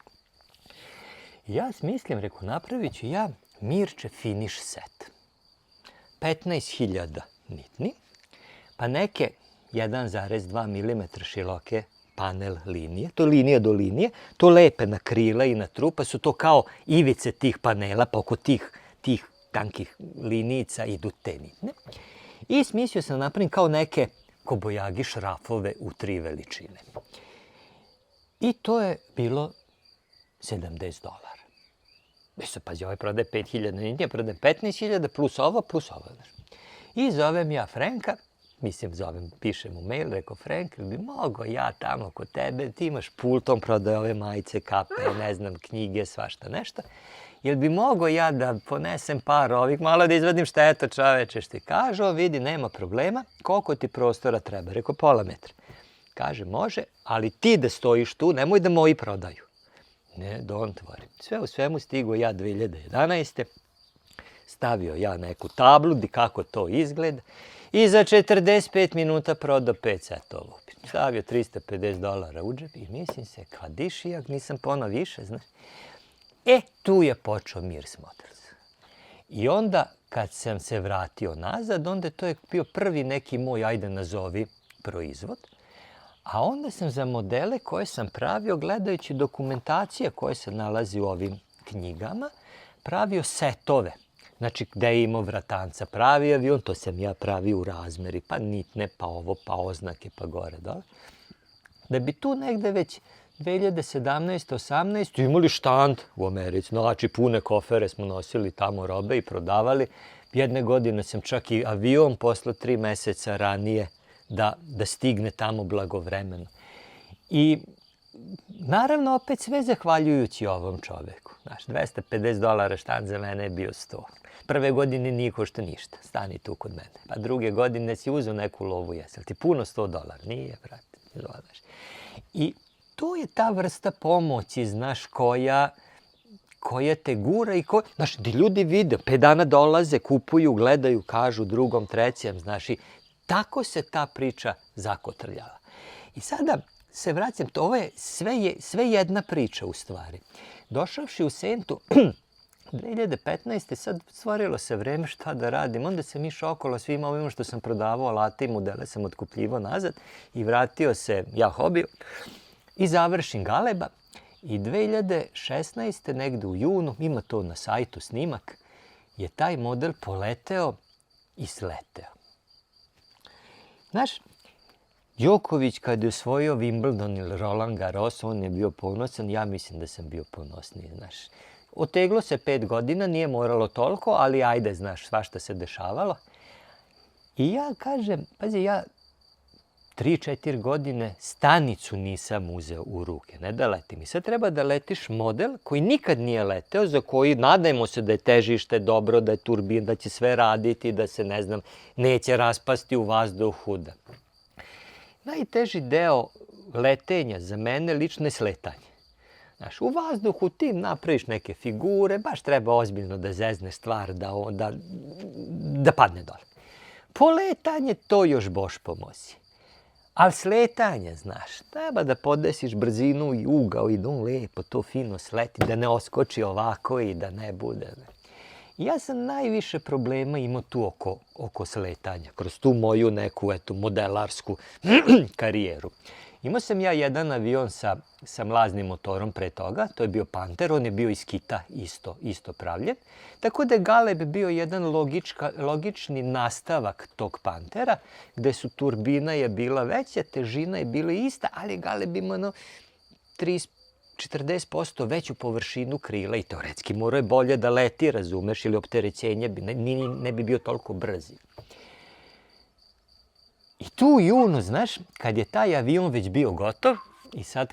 I ja smislim, rekao, napravit ću ja Mirče finish set. 15.000 nitni, pa neke 1,2 mm široke panel linije, to linija do linije, to lepe na krila i na trup, pa su to kao ivice tih panela, pa oko tih tankih linijica idu te nitne. I smislio sam napravim kao neke kobojagi šrafove u 3 veličine. I to je bilo $70. Sad, pazi, ovaj prodaje 5000 nitnija, prodaje 15.000 plus ovo. I zovem ja Frenka, pišem u mail, rekao, Frenk, bi mogao ja tamo kod tebe, ti imaš pult, on prodaje ove majice, kape, ne znam, knjige, svašta nešto. Jel bi mogao ja da ponesem par ovih, malo da izvadim šteto, čoveče, što ti kaže, vidi, nema problema, koliko ti prostora treba? Rekao, pola metra. Kaže, može, ali ti da stojiš tu, nemoj da moji prodaju. Ne, don't worry. Sve u svemu stigo ja 2011. Stavio ja neku tablu kako to izgleda i za 45 minuta prodao 5 setova. Stavio $350 u džep i mislim se, kladišijak, nisam ponao više, znaš. Tu je počeo Mirs Motors. I onda, kad sam se vratio nazad, onda to je bio prvi neki moj, ajde nazovi, proizvod. A onda sam za modele koje sam pravio, gledajući dokumentacije koje se nalazi u ovim knjigama, pravio setove. Znači, gde je imao vratanca pravi avion, to sam ja pravio u razmeri, pa nitne, pa ovo, pa oznake, pa gore, dole. Da bi tu negde već 2017. 18. imali štand u Americi. Znači, pune kofere smo nosili tamo robe i prodavali. Jedne godine sam čak i avion poslao 3 meseca ranije da stigne tamo blagovremeno. I naravno, opet sve zahvaljujući ovom čoveku. Znaš, $250 štand za mene je bio 100. Prve godine nije košta ništa, stani tu kod mene. Pa druge godine si uzeo neku lovu, jesi ti puno $100? Nije, brate, znaš. I to je ta vrsta pomoći, znaš, koja te gura i znaš, gdje ljudi vide, 5 dana dolaze, kupuju, gledaju, kažu drugom, trećem, znaš, i tako se ta priča zakotrljala. I sada se vraćam, ovo je sve jedna priča u stvari. Došavši u Sentu, 2015. sad stvorilo se vreme šta da radim, onda sam išao okolo svima ovima što sam prodavao alate i modele sam otkupljivao nazad i vratio se ja hobiju i završim Galeba. I 2016. negde u junu, ima to na sajtu snimak, je taj model poleteo i sleteo. Znaš, Đoković kad je osvojio Wimbledon ili Roland Garros, on je bio ponosan, ja mislim da sam bio ponosniji, znaš. Oteglo se 5 godina, nije moralo toliko, ali ajde, znaš, svašta se dešavalo. I ja kažem, pazi, ja 3-4 godine stanicu nisam uzeo u ruke, ne da letim. I sad treba da letiš model koji nikad nije leteo, za koji nadajmo se da je težište dobro, da je turbina, da će sve raditi, da se, ne znam, neće raspasti u vazduhu. Najteži deo letenja za mene lično je sletanje. Znaš, u vazduhu ti napraviš neke figure, baš treba ozbiljno da zezne stvar, da padne dole. Poletanje to još Bož pomozi. Ali sletanje, znaš, treba da podesiš brzinu i ugao i da on lepo to fino sleti, da ne oskoči ovako i da ne bude. Ja sam najviše problema imao tu oko sletanja, kroz tu moju neku modelarsku karijeru. Imao sam ja jedan avion sa mlaznim motorom pre toga, to je bio Panter, on je bio iz kita isto pravljen. Tako da je Galeb bio jedan logični nastavak tog Pantera, gde su turbina je bila veća, težina je bila ista, ali Galeb ima 40% veću površinu krila i teoretski morao je bolje da leti, razumeš, ili opterećenje ne bi bio toliko brzi. I tu u junu, znaš, kad je taj avion već bio gotov i sad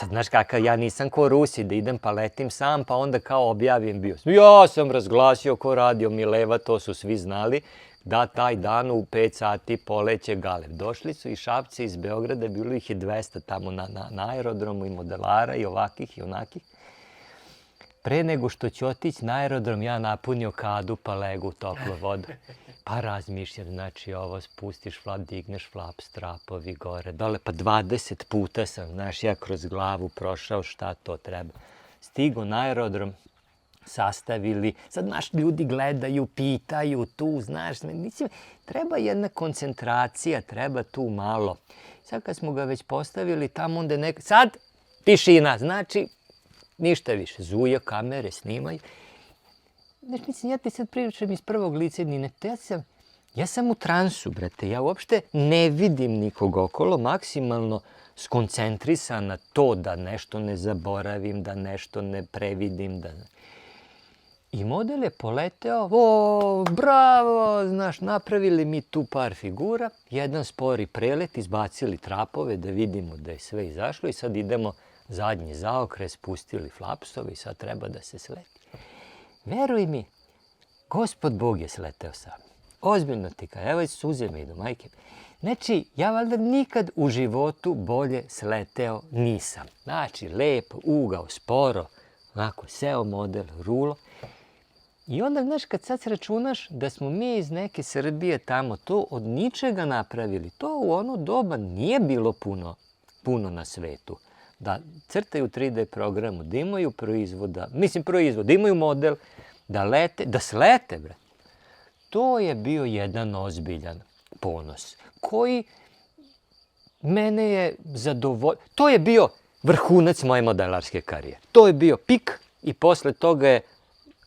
znaš kakav, ja nisam ko Rusi da idem pa letim sam, pa onda kao objavim bio. Ja sam razglasio ko radio Mileva, to su svi znali, da taj dan u 5 sati poleće Galeb. Došli su i Šapci iz Beograda, bilo ih je 200 tamo na aerodromu i modelara i ovakih i onakih. Pre nego što ću otići na aerodrom, ja napunio kadu pa legu u toplu vodu. Pa razmišljam, znači ovo spustiš flap, digneš flap, strapovi gore, dole, pa 20 puta sam, znaš, ja kroz glavu prošao šta to treba. Stigo na aerodrom, sastavili, sad naš ljudi gledaju, pitaju tu, znaš, mislim, treba jedna koncentracija, treba tu malo. Sad kad smo ga već postavili tamo, onda sad tišina, znači ništa više, zuja, kamere, snimaju. Znaš, mislim, ja ti sad pričam iz prvog lica, ja sam u transu, brate, ja uopšte ne vidim nikog okolo, maksimalno skoncentrisan na to da nešto ne zaboravim, da nešto ne previdim, I model je poleteo, bravo, znaš, napravili mi tu par figura, jedan spori prelet, izbacili trapove da vidimo da je sve izašlo i sad idemo zadnji zaokret, spustili flapsove i sad treba da se sleti. Veruj mi, Gospod Bog je sleteo sam. Ozbiljno ti kaj, evo suze mi idu, majke. Znači, ja valjda nikad u životu bolje sleteo nisam. Znači, lepo, ugao, sporo, onako, seo model, rulo. I onda, znaš, kad sad računaš da smo mi iz neke Srbije tamo to od ničega napravili, to u ono doba nije bilo puno na svetu. Da crtaju 3D programu, da imaju da imaju model, da slete, bre. To je bio jedan ozbiljan ponos, koji mene je zadovoljio. To je bio vrhunac moje modelarske karijere. To je bio pik i posle toga je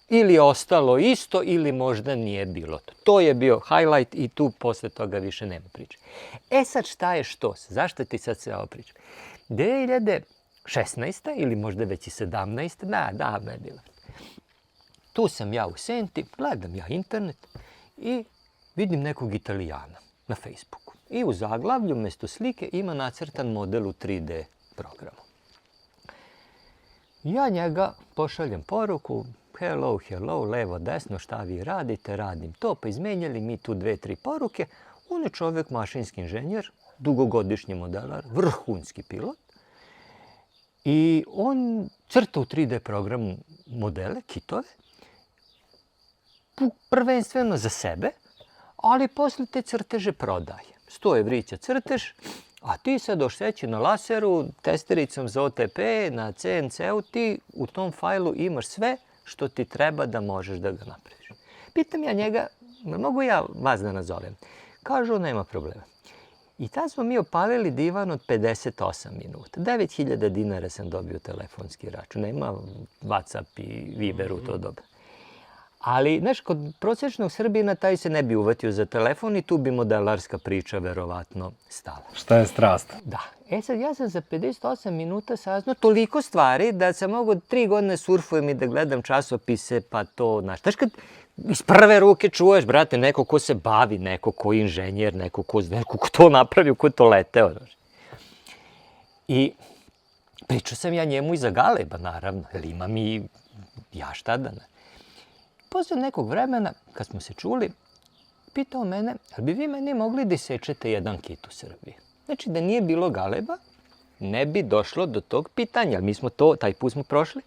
ili ostalo isto ili možda nije bilo to. To je bio highlight i tu posle toga više nema priče. E sad šta je štos? Zašto ti sad se ovo pričam? 2016. ili možda već i 17. Davno je bila. Tu sam ja u Senti, gledam ja internet i vidim nekog Italijana na Facebooku. I u zaglavlju umjesto slike ima nacrtan model u 3D programu. Ja njega pošaljem poruku, hello, levo, desno, šta vi radite, radim to, pa izmenjali mi tu 2-3 poruke. On je čovjek mašinski inženjer, dugogodišnji modelar, vrhunski pilot. I on crta u 3D programu modele, kitove, prvenstveno za sebe, ali posle te crteže prodaje. 100 evrića crtež, a ti sad ošteći na laseru, testericom za OTP, na CNC-u, ti u tom fajlu imaš sve što ti treba da možeš da ga napraviš. Pitam ja njega, mogu ja vas da nazovem? Kažu, nema problema. I tad smo mi opalili divan od 58 minuta. 9.000 dinara sam dobio telefonski račun. Nema WhatsApp i Viber u to doba. Ali, znaš, kod prosječnog Srbina taj se ne bi uvatio za telefon i tu bi modelarska priča verovatno stala.
Šta je strast?
Da. E sad, ja sam za 58 minuta saznao toliko stvari da sam mogao 3 godine surfujem i da gledam časopise, pa to, znaš, kad iz prve ruke čuješ, brate, neko ko se bavi, neko ko je inženjer, neko ko to napravio, ko je to leteo, znaš. I pričao sam ja njemu i za Galeba, naravno, jer imam i ja šta da ne. Posle nekog vremena, kad smo se čuli, pitao mene, ali bi vi meni mogli da isečete jedan kit u Srbiji? Znači, da nije bilo Galeba, ne bi došlo do tog pitanja, ali mi smo taj put smo prošli.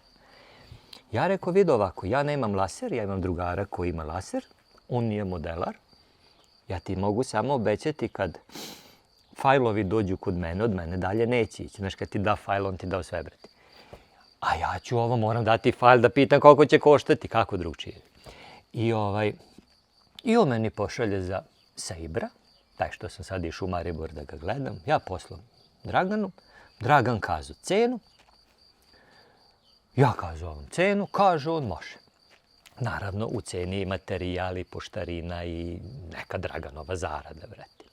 Ja rekao, vidi ovako, ja nemam laser, ja imam drugara koji ima laser, on nije modelar. Ja ti mogu samo obećati kad fajlovi dođu kod mene, od mene dalje neće ići. Znaš, kad ti da fajl, on ti dao sve, brate. A ja ću ovo, moram dati fajl da pitam koliko će koštati, kako drugčije. I on meni pošalje za Saibra, taj što sam sad išao u Maribor da ga gledam. Ja poslam Draganu, Dragan kazu cenu. Ja kažu ovom cenu, kaže on može. Naravno, u ceni i materijali, poštarina i neka Draganova zarada, brate.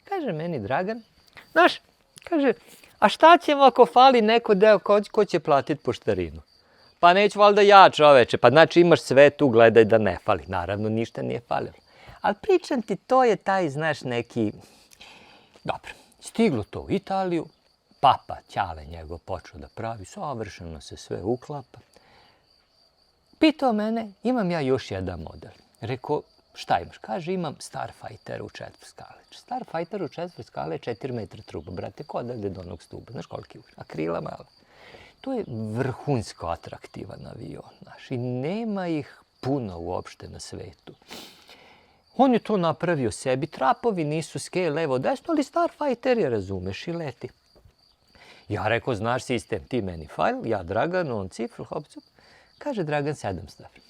Kaže meni Dragan, znaš, kaže, a šta ćemo ako fali neko deo, ko će platiti poštarinu? Pa neću valjda ja, čoveče, pa znači imaš sve tu, gledaj da ne fali. Naravno, ništa nije falilo. Ali pričam ti, to je taj, znaš, neki... Dobro, stiglo to u Italiju, papa, ćale njegov, počeo da pravi, savršeno se sve uklapa. Pitao mene, imam ja još jedan model. Rekao, šta imaš? Kaže, imam Starfighter u 4 skale. Starfighter u 4 skale je 4 metra truba, brate, ko odavde do onog stuba, znaš koliki je, akrila mala. To je vrhunsko atraktivan avion, znaš, i nema ih puno uopšte na svetu. On je to napravio sebi, trapovi nisu scale levo desno, ali Starfighter je, razumeš, i leti. Ja rekao, znaš sistem, ti meni fajl, ja Dragan, on cifru, hop, cup. Kaže Dragan 700 evra.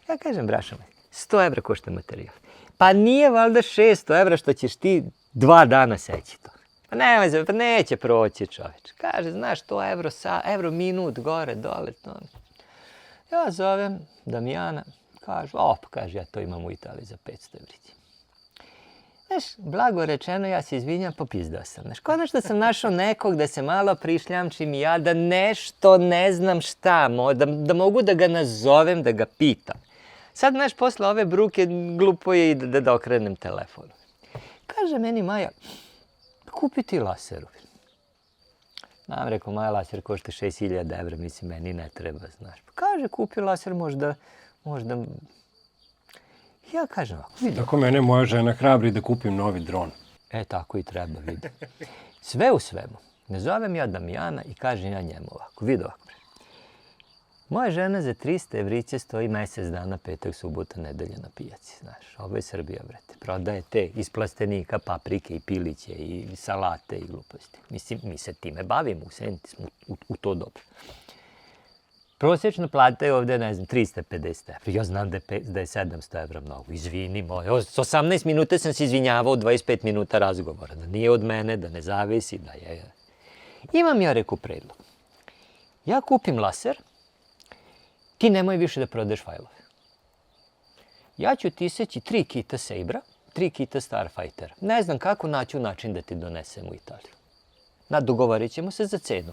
Ja kažem, brašo me, 100 evra košta materijal. Pa nije valjda 600 evra što ćeš ti 2 dana seći to. Pa nemoj se, pa neće proći, čoveč. Kaže, znaš, 100 evro minut, gore, dole, to. Ja zovem Damijana, kažu, kaže, ja to imam u Italiji za 500 evrića. Znaš, blago rečeno, ja se izvinjam, popizdao sam. Znaš, konačno sam našao nekog da se malo prišljamčim i ja, da nešto ne znam šta, da mogu da ga nazovem, da ga pitam. Sad, znaš, posle ove bruke, glupo je i da okrenem telefon. Kaže meni Maja, kupi ti laser. Nam rekao, Maja, laser košta 6000 evra, mislim, meni ne treba, znaš. Kaže, kupi laser, možda... Ja kažem ovako, vidi.
Tako mene moja žena hrabri da kupim novi dron.
Tako i treba, vidi. Sve u svemu, ne zovem ja Damijana i kažem ja njemu ovako, vidi ovako. Moja žena za 300 evrića stoji mesec dana, petak, subota, nedelja na pijaci, znaš. Ovo je Srbija, brate. Prodaje te iz plastenika, paprike i piliće i salate i gluposti. Mislim, mi se time bavimo, u Senti smo u to dobro. Prosječna plata je ovdje, ne znam, 350 evra. Ja znam da je 700 evra mnogo. Izvini moj. S 18 minuta sam se izvinjavao, 25 minuta razgovora. Da nije od mene, da ne zavisi, da je... Imam ja, reku, predlog. Ja kupim laser, ti nemoj više da prodaješ fajlove. Ja ću ti seći 3 kita Sabra, 3 kita Starfightera. Ne znam kako naću način da ti donesem u Italiju. Dogovorit ćemo se za cenu.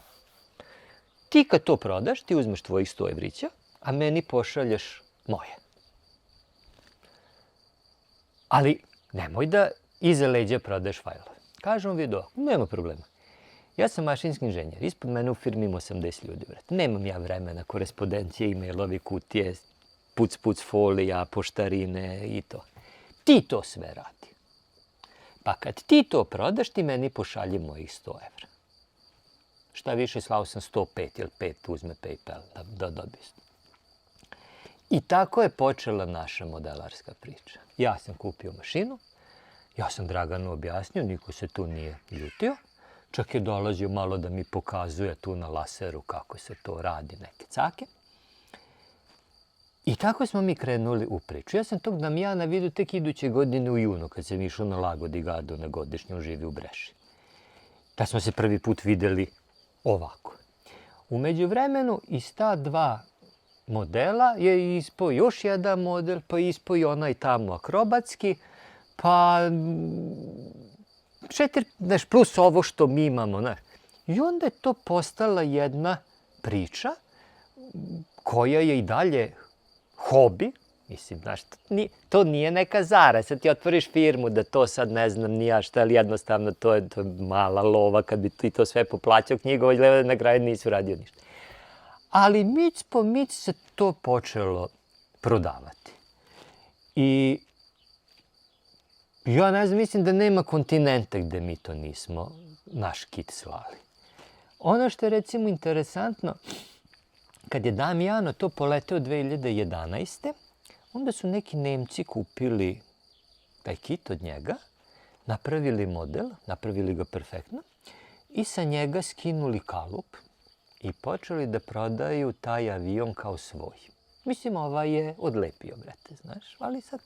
Ti kad to prodaš, ti uzmeš tvojih 100 evrića, a meni pošalješ moje. Ali nemoj da iza leđa prodaješ fajlove. Kažem video, nema problema. Ja sam mašinski inženjer, ispod mene u firmi ima 80 ljudi, brate. Nemam ja vremena, korespondencije, e-mailovi, kutije, puc folija, poštarine i to. Ti to sve radi. Pa kad ti to prodaš, ti meni pošalji mojih 100 evra. Šta više, slao sam 105 ili 5 uzme PayPal da dobije. I tako je počela naša modelarska priča. Ja sam kupio mašinu, ja sam Draganu objasnio, niko se tu nije ljutio. Čak je dolazio malo da mi pokazuje tu na laseru kako se to radi, neke cake. I tako smo mi krenuli u priču. Ja sam tog Damijana vidio tek iduće godine u junu, kad sam išao na Lago di Garda na godišnje, on živi u Breši. Da smo se prvi put videli ovako. U međuvremenu iz ta 2 modela je ispao još jedan model, pa je ispao i onaj tamo akrobatski, pa 4, znaš, plus ovo što mi imamo, znaš. I onda je to postala jedna priča koja je i dalje hobi. Mislim, znaš, to nije neka zarada. Sad ti otvoriš firmu da to sad ne znam ni ja šta, ali jednostavno to je mala lova kad bi ti to sve poplaćao knjigovođe, na kraju nisi radio ništa. Ali mic po mic se to počelo prodavati. I ja ne znam, mislim da nema kontinenta gde mi to nismo naš kit slali. Ono što je recimo interesantno, kad je Damijano to poleteo 2011. Onda su neki Nemci kupili taj kit od njega, napravili model, napravili ga perfektno i sa njega skinuli kalup i počeli da prodaju taj avion kao svoj. Mislim, ovaj je odlepio, brate, znaš, ali sad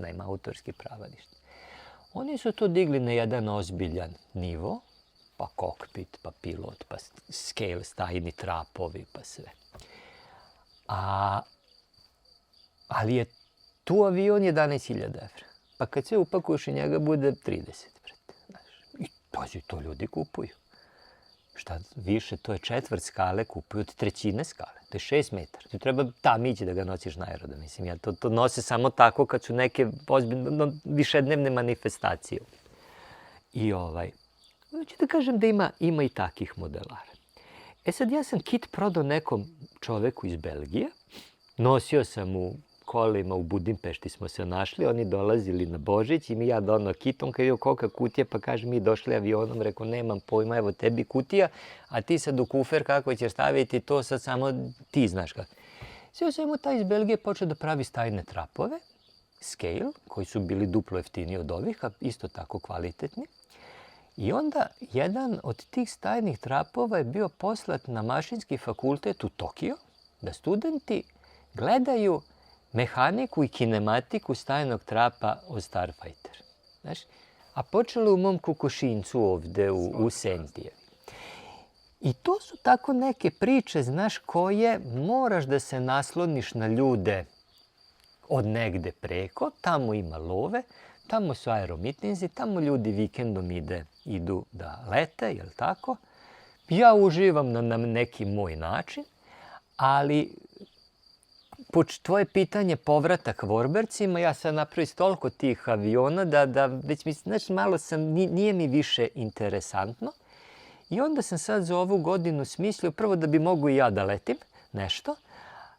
nema autorski prava ništa. Oni su to digli na jedan ozbiljan nivo, pa kokpit, pa pilot, pa scale, stajni trapovi, pa sve. Ali je tu avion 11.000 evra. Pa kad sve upakuješ i njega bude 30, brate, znaš. I pazi, to ljudi kupuju. Šta više, to je četvrt skale, kupuju od trećine skale. To je 6 metara. Tu treba tam ići da ga nosiš na aerodrom. Mislim, ja to nose samo tako kad su neke ozbiljno višednevne manifestacije. I hoću da kažem da ima i takih modelara. E sad, ja sam kit prodao nekom čoveku iz Belgije. Nosio sam u kolima u Budimpešti smo se našli, oni dolazili na Božić i mi ja donao kit, on kao kolika kutija, pa kaže mi došli avionom, rekao nemam pojma, evo tebi kutija, a ti sad u kufer kako ćeš staviti to, sad samo ti znaš kako. Sve u svemu taj iz Belgije počeo da pravi stajne trapove, scale, koji su bili duplo jeftiniji od ovih, a isto tako kvalitetni. I onda jedan od tih stajnih trapova je bio poslat na mašinski fakultet u Tokio, da studenti gledaju mehaniku i kinematiku stajnog trapa od Starfighter. Znaš? A počelo u mom kokošincu ovde u Sentijevi. I to su tako neke priče, znaš, koje moraš da se nasloniš na ljude od negde preko. Tamo ima love, tamo su aeromitinzi, tamo ljudi vikendom idu da lete, jel tako? Ja uživam na neki moj način, ali tvoje pitanje povratak Vorbercima, ja sam napravio toliko tih aviona da već mi, znači, malo nije mi više interesantno. I onda sam sad za ovu godinu smislio prvo da bi mogu i ja da letim nešto,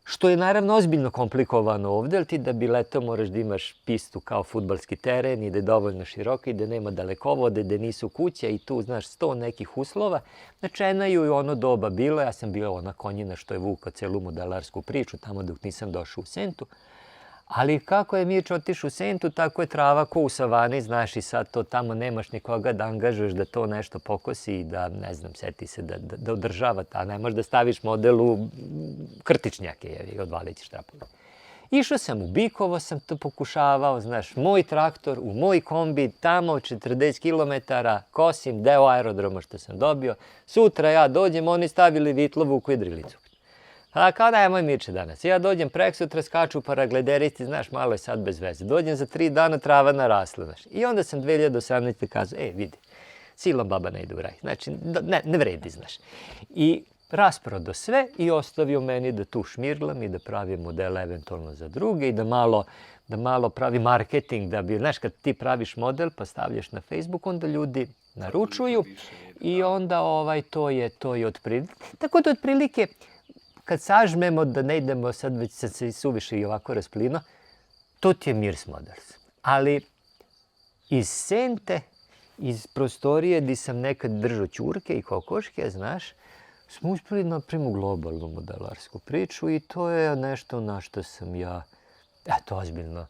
što je naravno ozbiljno komplikovano ovde, jer ti da bi letao moraš da imaš pistu kao fudbalski teren i da je dovoljno široka i da nema dalekovode, da nisu kuće i tu, znaš, 100 nekih uslova. Znači, Enaju i ono doba bilo, ja sam bio ona konjina što je vukao celu modelarsku priču tamo dok nisam došao u Sentu. Ali kako je Mirč otišao u Sentu, tako je trava ko u savani, znaš, i sad to tamo nemaš nikoga da angažuješ da to nešto pokosi i da, ne znam, seti se da održava, a ne možeš da staviš model u krtičnjake, jer odvalit ćeš trapove. Išao sam u Bikovo, sam to pokušavao, znaš, moj traktor u moj kombi, tamo 40 km, kosim deo aerodroma što sam dobio. Sutra ja dođem, oni stavili vitlovu jedrilicu. A kao nemoj Mirče danas. Ja dođem preksutra, skaču paraglederisti, znaš, malo je sad bez veze. Dođem za 3 dana, trava narasla, znaš. I onda sam 2018. kazao, vidi, silom baba ne ide u raj. Znači, ne vredi, znaš. I rasprodao sve i ostavio meni da tu šmirglam i da pravim modele eventualno za druge i da malo pravi marketing, da bi, znaš, kad ti praviš model pa stavljaš na Facebook, onda ljudi naručuju i onda to je otprilike. Tako da otprilike, kad sažmemo, da ne idemo sad, već se suviše i ovako rasplino, to ti je Mirs Models. Ali iz Sente, iz prostorije gdje sam nekad držao ćurke i kokoške, znaš, smo uspjeli napraviti globalnu modelarsku priču i to je nešto na što sam ja, ozbiljno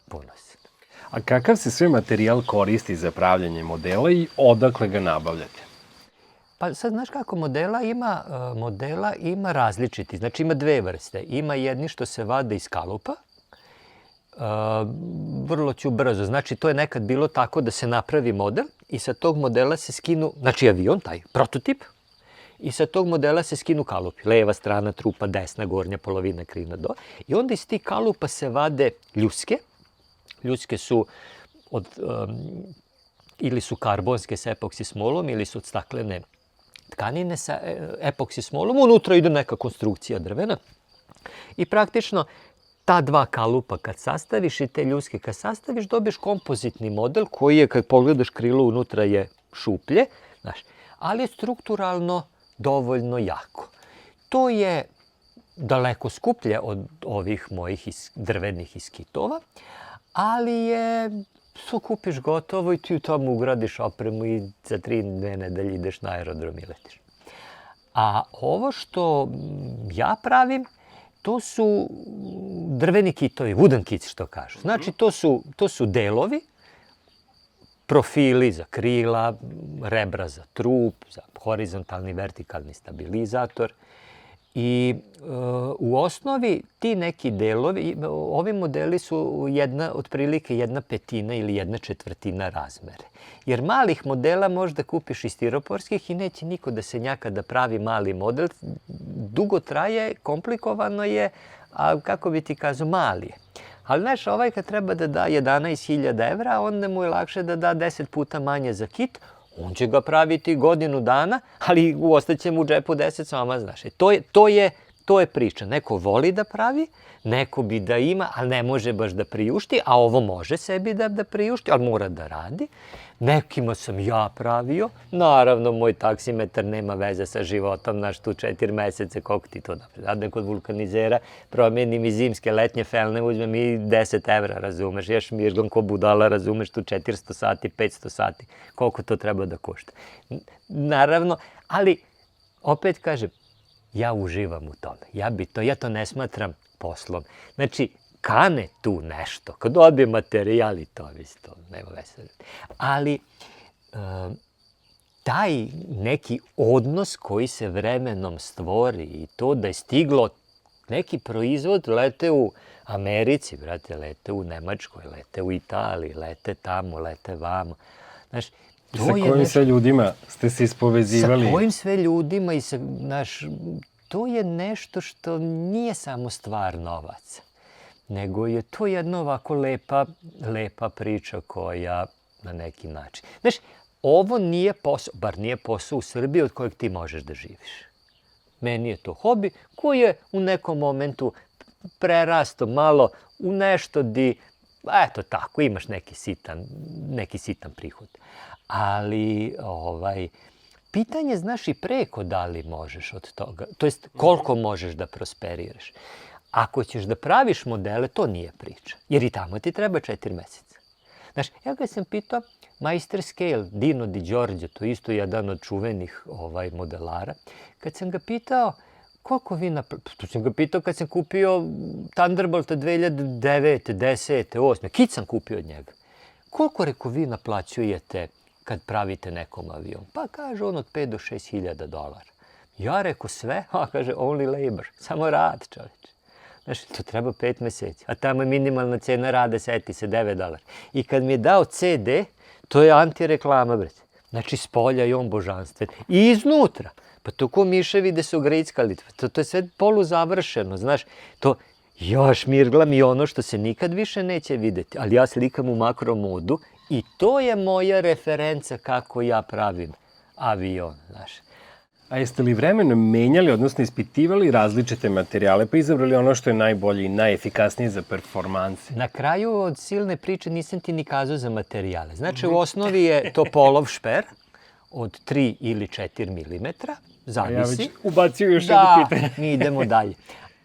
ponosan.
A kakav se sve materijal koristi za pravljanje modela i odakle ga nabavljate?
Pa sad, znaš kako, modela ima različiti, znači ima 2 vrste. Ima jedni što se vade iz kalupa, vrlo ću brzo, znači to je nekad bilo tako da se napravi model i sa tog modela se skinu, znači avion, taj prototip, i sa tog modela se skinu kalupi, leva strana trupa, desna, gornja polovina, krivna, do. I onda iz tih kalupa se vade ljuske. Ljuske su ili su karbonske sa epoksi smolom ili su od staklene tkanine sa epoksi smolom. Unutra ide neka konstrukcija drvena. I praktično ta 2 kalupa kad sastaviš i te ljuske kad sastaviš, dobiješ kompozitni model koji je, kad pogledaš krilo, unutra je šuplje, znaš, ali je strukturalno dovoljno jako. To je daleko skuplje od ovih mojih drvenih iz kitova, ali je, to kupiš gotovo i ti u tomu ugradiš opremu i za 3 nedelje ideš na aerodrom i letiš. A ovo što ja pravim, to su drveni kitovi, wooden kits što kažu. Znači, to su delovi, profili za krila, rebra za trup, za horizontalni i vertikalni stabilizator. I u osnovi ti neki delovi, ovi modeli su otprilike 1/5 ili 1/4 razmere. Jer malih modela možda kupiš i stiroporskih i neće niko da se njaka da pravi mali model. Dugo traje, komplikovano je, a kako bi ti kazao, mali je. Ali znaš, ovaj kad treba da da 11.000 evra, onda mu je lakše da da 10 puta manje za kit. On će ga praviti godinu dana, ali ostaće mu u džepu 10 soma, znaš. To je priča. Neko voli da pravi, neko bi da ima, ali ne može baš da priušti, a ovo može sebi da priušti, ali mora da radi. Nekima sam ja pravio. Naravno, moj taksimetar nema veze sa životom, znaš, tu 4 meseca, koliko ti to dadem kod vulkanizera, promenim i zimske, letnje felne, uzmem i 10 evra, razumeš, još mižgam ko budala, razumeš, tu 400 sati, 500 sati, koliko to treba da košta. Naravno, ali, opet kažem, ja uživam u tome. Ja to ne smatram poslom. Znači, kane tu nešto. Kad dobije materijal i to, to nema veze. Ali, taj neki odnos koji se vremenom stvori i to da je stiglo neki proizvod, lete u Americi, brate, lete u Nemačkoj, lete u Italiji, lete tamo, lete vamo. Znaš,
sa kojim sve ljudima ste se ispovezivali?
Sa kojim sve ljudima i to je nešto što nije samo stvar novaca, nego je to jedna ovako lepa priča koja na neki način. Znaš, ovo nije posao, bar nije posao u Srbiji od kojeg ti možeš da živiš. Meni je to hobi koji je u nekom momentu prerasto malo u nešto di, eto tako, imaš neki sitan prihod. Ali, pitanje, znaš, i preko da li možeš od toga, to jest koliko možeš da prosperiraš. Ako ćeš da praviš modele, to nije priča, jer i tamo ti treba 4 meseca. Znaš, ja kad sam pitao Meister Scale, Dino Di Giorgio, to je isto jedan od čuvenih modelara, kad sam ga pitao koliko vi to sam ga pitao kad sam kupio Thunderbolta 2009. 10. 8. Kit sam kupio od njega. Koliko, reko, vi naplaćujete kad pravite nekom avion? Pa kaže on od 5 do 6.000 dolara. Ja reko sve, a kaže only labor, samo rad, čoveče. Znaš, to treba 5 meseci, a tamo je minimalna cena rada, seti se, 9 dolara. I kad mi je dao CD, to je antireklama, brate. Znači, s polja je on božanstven. I iznutra. Pa to ko miševi gde su grickali. To je sve poluzavršeno, znaš. To još mirglam i ono što se nikad više neće videti. Ali ja slikam u makromodu i to je moja referenca kako ja pravim avion, znaš.
A jeste li vremenom menjali, odnosno ispitivali različite materijale, pa izabrali ono što je najbolje i najefikasnije za performanse?
Na kraju od silne priče nisam ti ni kazao za materijale. Znači, u osnovi je to polov šper od 3 ili 4 milimetra, zavisi.
Ja već ubacio još jedno pitanje.
Da, mi idemo dalje.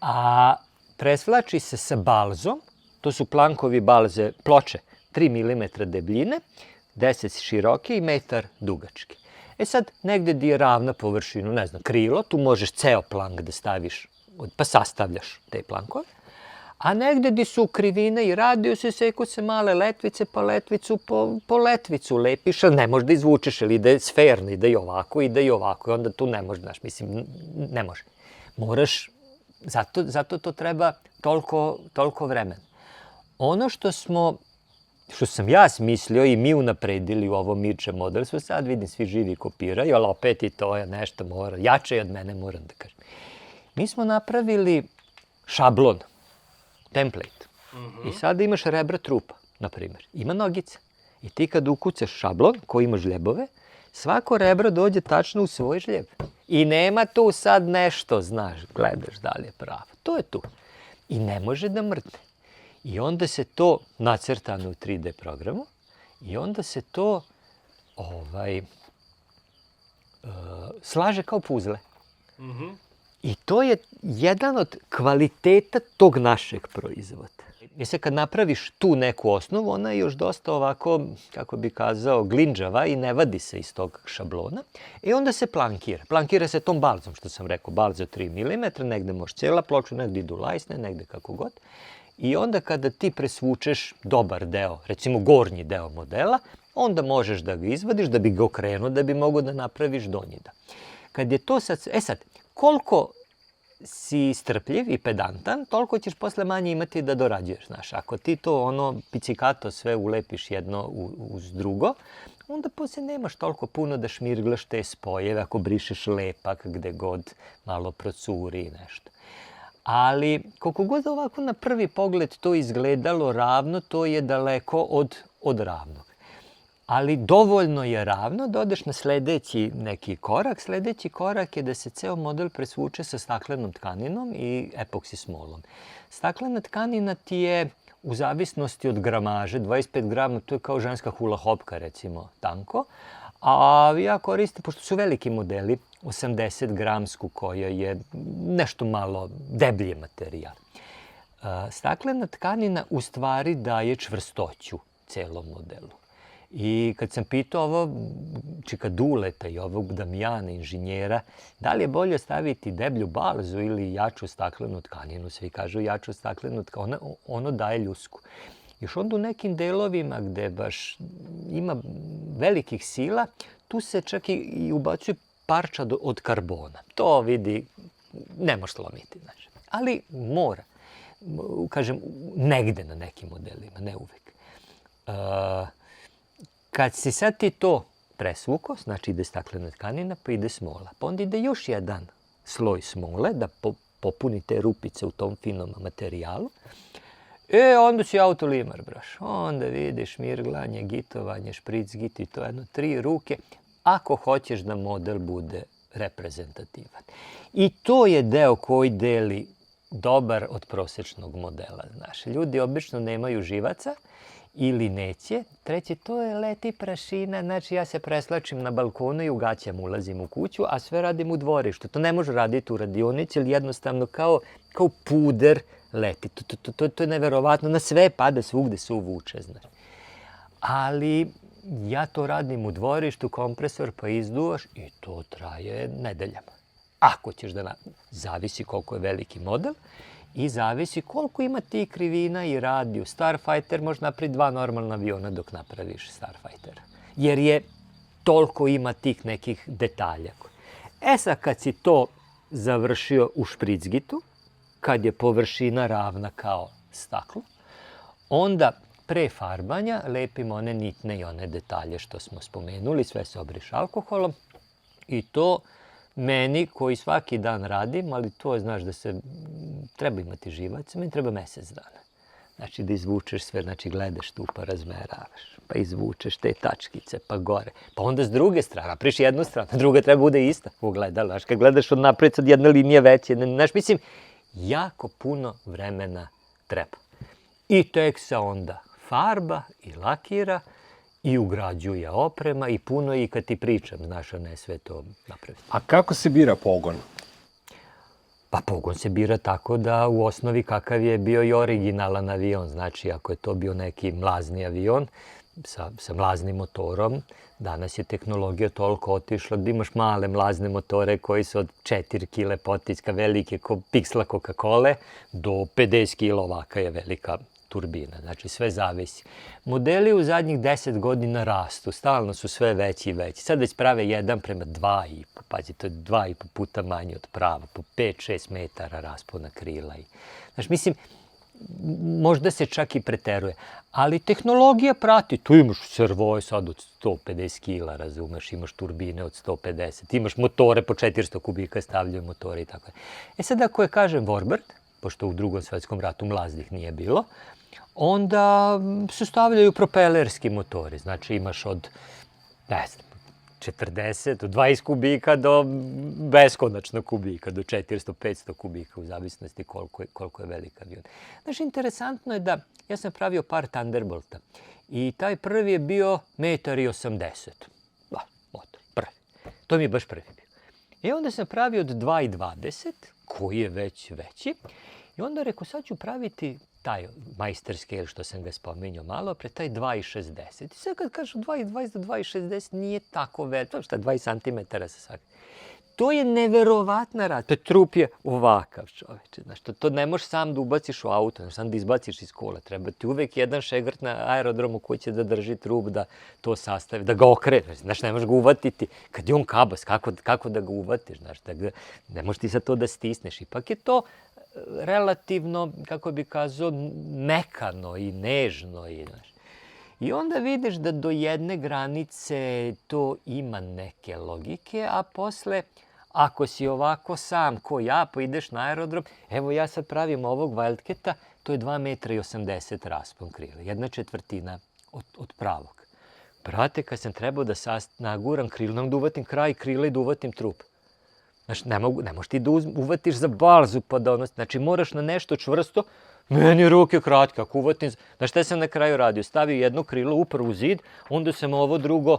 A presvlači se sa balzom, to su plankovi balze, ploče, 3 milimetra debljine, 10 široke i metar dugačke. E sad, negde gdje je ravna površinu, ne znam, krilo, tu možeš ceo plank da staviš, pa sastavljaš te plankove. A negde gdje su krivine i radijusi, seku se male letvice, pa letvicu po letvicu lepiš, ali ne možeš da izvučeš, ili ide sferno, ide i ovako, ide i ovako, i onda tu ne možeš, znaš, mislim, ne može. Moraš, zato to treba toliko vremena. Ono što sam ja smislio i mi unapredili u ovom Mirče modelstvu, sad vidim svi živi kopiraju, ali opet i to je nešto jače od mene, moram da kažem. Mi smo napravili šablon, template. I sada imaš rebra trupa, na primjer. Ima nogice. I ti kad ukucaš šablon koji ima žljebove, svako rebro dođe tačno u svoj žljeb. I nema tu sad nešto, znaš, gledaš da li je pravo. To je tu. I ne može da mrtne. I onda se to nacrtano u 3D programu i onda se to slaže kao puzle. I to je jedan od kvaliteta tog našeg proizvoda. Jer se kad napraviš tu neku osnovu, ona je još dosta ovako, kako bi kazao, glinđava i ne vadi se iz tog šablona. I onda se plankira. Plankira se tom balzom, što sam rekao, balz od 3 mm, negde može cijela ploča, negde idu lajsne, negde kako god. I onda kada ti presvučeš dobar deo, recimo gornji deo modela, onda možeš da ga izvadiš, da bi ga okrenuo, da bi mogao da napraviš donjida. Kad je to sad, sad, koliko si strpljiv i pedantan, toliko ćeš posle manje imati da dorađuješ, znaš. Ako ti to picikato sve ulepiš jedno uz drugo, onda posle nemaš toliko puno da šmirglaš te spojeve, ako brišeš lepak gde god malo procuri i nešto. Ali, koliko god ovako na prvi pogled to izgledalo ravno, to je daleko od ravnog. Ali dovoljno je ravno da odeš na sledeći neki korak. Sledeći korak je da se ceo model presvuče sa staklenom tkaninom i epoksi smolom. Staklena tkanina ti je u zavisnosti od gramaže, 25 grama, to je kao ženska hula hopka, recimo, tanko. A ja koristim, pošto su veliki modeli, 80 gramsku koja je nešto malo deblji materijal. Staklena tkanina u stvari daje čvrstoću celom modelu. I kad sam pitao ovo čika Duleta i ovog Damjana, inženjera, da li je bolje staviti deblju balzu ili jaču staklenu tkaninu, svi kažu jaču staklenu tkaninu, ono daje ljusku. Još onda u nekim delovima gde baš ima velikih sila, tu se čak i ubacuje parča od karbona. To vidi, ne može slomiti, znači. Ali mora, kažem, negde na nekim modelima, ne uvek. Kad si sad ti to presvuko, znači ide staklena tkanina, pa ide smola. Pa onda ide još jedan sloj smole da popuni te rupice u tom finom materijalu. Onda si autolimar, braš. Onda vidiš mirglanje, gitovanje, špric git i to jedno 3 ruke, ako hoćeš da model bude reprezentativan. I to je deo koji deli dobar od prosečnog modela. Znaš, ljudi obično nemaju živaca ili neće. Treće, to je leti prašina, znači ja se preslačim na balkonu i u gaćama ulazim u kuću, a sve radim u dvorištu. To ne može raditi u radionici, ili jednostavno kao puder leti. To je neverovatno, na sve pada, svugde se uvuče, znaš. Ali ja to radim u dvorištu, kompresor pa izduvaš i to traje nedeljama. Ako ćeš da zavisi koliko je veliki model i zavisi koliko ima ti krivina i radiju. Starfighter može napraviti 2 normalna aviona dok napraviš Starfightera. Jer je toliko ima tih nekih detalja. Sad kad si to završio u špricgitu, kad je površina ravna kao staklo, onda pre farbanja lepimo one nitne i one detalje što smo spomenuli, sve se obriše alkoholom i to meni koji svaki dan radim, ali to znaš da se treba imati živac, meni treba mesec dana. Znači da izvučeš sve, znači gledaš tu pa razmeravaš, pa izvučeš te tačkice, pa gore. Pa onda s druge strane, napriš jednu stranu, druga treba bude ista. Ugledala, znaš, kad gledaš od napred sad jedna linija veća, znaš, mislim, jako puno vremena treba. I tek se onda farba i lakira i ugrađuje oprema i puno i kad ti pričam, znaš, a ne sve to napraviti.
A kako se bira pogon?
Pa pogon se bira tako da u osnovi kakav je bio i originalan avion. Znači, ako je to bio neki mlazni avion sa mlaznim motorom, danas je tehnologija toliko otišla da imaš male mlazne motore koji su od 4 kile poticka, velike ko piksla Coca-Cola, do 50 kila ovaka je velika turbina. Znači, sve zavisi. Modeli u zadnjih 10 godina rastu, stalno su sve veći i veći. Sad već prave 1:2,5, pazi, to je 2,5 puta manje od prava, po 5-6 metara raspona krila. Znači, mislim, možda se čak i preteruje, ali tehnologija prati. Tu imaš servoje sad od 150 kila, razumeš, imaš turbine od 150, imaš motore po 400 kubika, stavljaju motore i tako. Sad ako je, kažem, Warbird, pošto u Drugom svetskom ratu mlaznih nije bilo, onda se stavljaju propelerski motori. Znači imaš od, ne znam, 40, od 20 kubika do beskonačno kubika, do 400-500 kubika, u zavisnosti koliko je velika avion. Znači, interesantno je da, ja sam pravio par Thunderbolta i taj prvi je bio 1,80 m. Da, motor, prvi. To mi je baš prvi bio. I onda sam pravio od 2,20 m, koji je već veći. I onda rekao, sad ću praviti taj majster scale, što sam ga spominjao malo, pre taj 2,60. I sad kad kažu 2,20 do 2,60 nije tako veliko, šta 20 cm sa svaki. to je neverovatna rad. Trup je ovakav, čoveče. Znaš, to ne možeš sam da ubaciš u auto, ne možeš sam da izbaciš iz kola. Treba ti uvek jedan šegrt na aerodromu koji će da drži trup, da to sastavi, da ga okrene. Znaš, ne možeš ga uvatiti. Kad je on kabas, kako da ga uvatiš? Znaš, ne možeš ti sad to da stisneš. Ipak je to relativno, kako bi kazao, mekano i nežno. I onda vidiš da do jedne granice to ima neke logike, a posle, ako si ovako sam ko ja, pa ideš na aerodrom, evo ja sad pravim ovog Wildcata, to je 2,80 m raspon krila, 1/4 od pravog. Brate, kad sam trebao da naguram krilo, da uvatim kraj krila i da uvatim trup. Znaš, ne možeš ti da uvatiš za balzu pa da ono, znači moraš na nešto čvrsto. Meni ruke kratke, ako uvatim, znaš šta sam na kraju radio? Stavio jedno krilo upravo u zid, onda sam ovo drugo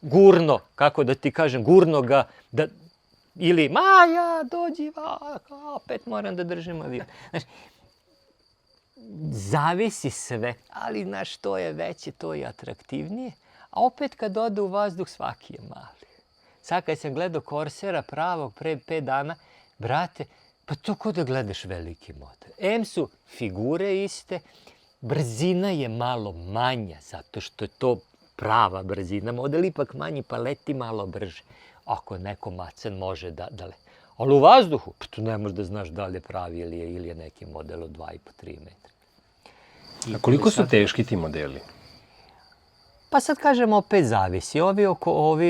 gurno, kako da ti kažem, gurno ga, ili Maja, dođi, opet moram da držim avion. Znaš, zavisi sve, ali znaš, to je veće, to je atraktivnije, a opet kad ode u vazduh svaki je mali. Sad kad sam gledao Corsera pravog pre 5 dana, brate, pa to ko da gledaš veliki model. Em su figure iste, brzina je malo manja, zato što je to prava brzina. Model ipak manji, pa leti malo brže. Ako neko macen može da leti. Ali u vazduhu, pa tu ne možeš da znaš da li je pravi ili je neki model od 2,5-3 metra.
A koliko su teški ti modeli?
Pa sad kažem, opet zavisi. Ovi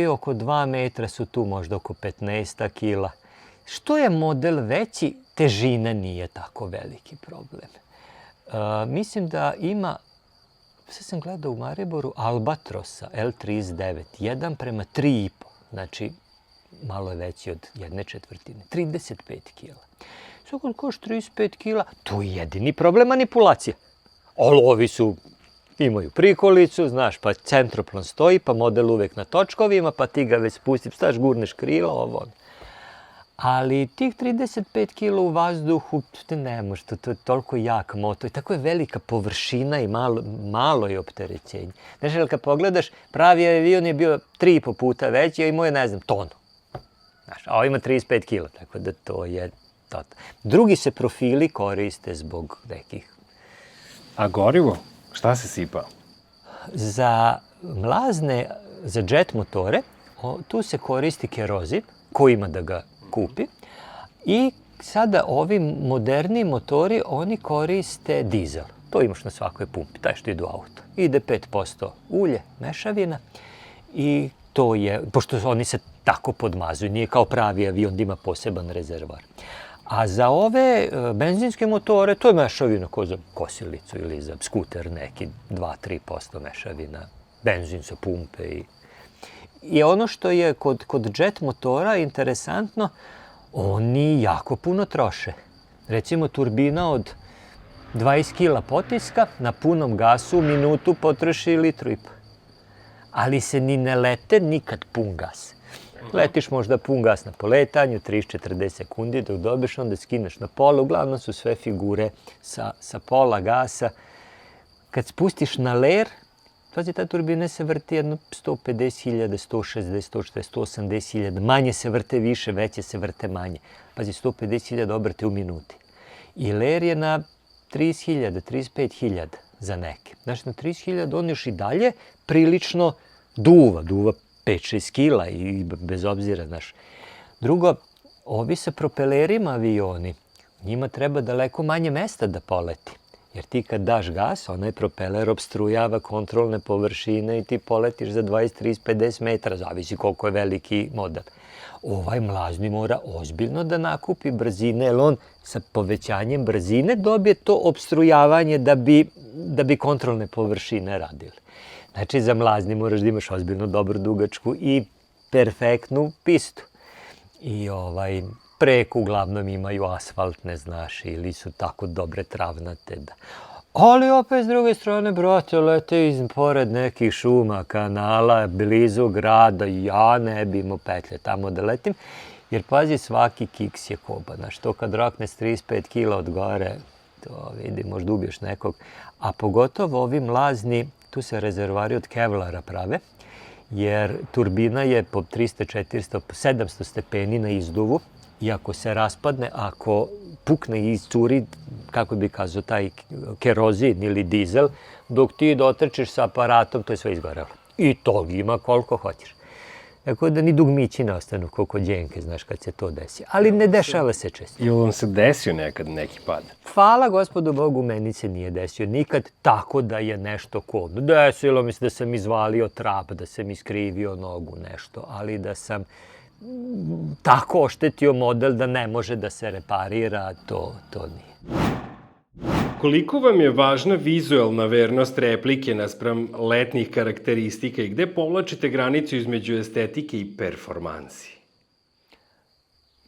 oko 2 metra su tu možda oko 15 kila. Što je model veći, težina nije tako veliki problem. Mislim da ima, sad sam gledao u Mariboru, Albatrosa L39, 1:3,5, znači malo je veći od 1/4, 35 kila. Sad kad koš 35 kila, to je jedini problem manipulacije. Ali ovi imaju prikolicu, znaš, pa centroplan stoji, pa model uvek na točkovima, pa ti ga već spustiš, staš, gurneš krilo, ovo. Ali tih 35 kila u vazduhu, ne može, to je toliko jak motor, tako je velika površina i malo je opterećenje. Znaš, ali kad pogledaš, pravi avion je bio 3,5 puta veći, a imao je, ne znam, tonu. Znaš, a ovo ima 35 kila, tako da to je to. Drugi se profili koriste zbog nekih.
A gorivo? Šta se sipa?
Za jet motore, tu se koristi kerozin, ko ima da ga kupi. I sada ovi moderni motori, oni koriste dizel. To imaš na svakoj pumpi, taj što ide u auto. Ide 5% ulje, mešavina i to je, pošto oni se tako podmazuju, nije kao pravi avion da ima poseban rezervoar. A za ove benzinske motore, to je mešavina ko za kosilicu ili za skuter neki 2-3% mešavina, benzin sa pumpe. I ono što je kod jet motora interesantno, oni jako puno troše. Recimo turbina od 20 kila potiska na punom gasu u minutu potroši 1,5 litru. Ali se ni ne lete nikad pun gas. Letiš možda pun gas na poletanju, 30-40 sekundi, dok dobiješ, onda skineš na pola. Uglavnom su sve figure sa pola gasa. Kad spustiš na ler, pazi, ta turbina se vrti jedno 150.000, 160, 140, 180.000. Manje se vrte više, veće se vrte manje. Pazi, 150.000 obrte u minuti. I ler je na 30.000, 35.000 za neke. Znači, na 30.000 on još i dalje prilično duva 5-6 kila i bez obzira, znaš. Drugo, ovi sa propelerima avioni, njima treba daleko manje mesta da poleti. Jer ti kad daš gas, onaj propeler obstrujava kontrolne površine i ti poletiš za 20, 30, 50 metara, zavisi koliko je veliki model. Ovaj mlazni mora ozbiljno da nakupi brzine, jer on sa povećanjem brzine dobije to obstrujavanje da bi kontrolne površine radile. Znači, za mlazni moraš da imaš ozbiljno dobru dugačku i perfektnu pistu. I preko uglavnom imaju asfaltne, znaš, ili su tako dobre travnate. Ali opet s druge strane, brate, lete pored nekih šuma, kanala, blizu grada, ja ne bi imao petlje tamo da letim. Jer pazi, svaki kiks je koba, znaš, to kad rokne s 35 kila od gore, to vidi, možda ubiješ nekog. A pogotovo ovi mlazni, tu se rezervari od kevlara prave jer turbina je po 300, 400, 700 stepeni na izduvu i ako se raspadne, ako pukne i iscuri, kako bi kazao, taj kerozin ili dizel, dok ti dotrčeš sa aparatom, to je sve izgorelo. I tog ima koliko hoćeš. Tako da ni dugmići ne ostanu koliko dženke, znaš, kad se to desi. Ali ne dešava se često.
Ili vam se desio nekad neki pad?
Hvala gospodu Bogu, meni se nije desio nikad tako da je nešto kodno. Desilo mi se da sam izvalio trap, da sam iskrivio nogu, nešto, ali da sam tako oštetio model da ne može da se reparira, to nije.
Koliko vam je važna vizuelna vernost replike naspram letnih karakteristika i gde povlačite granicu između estetike i performansi?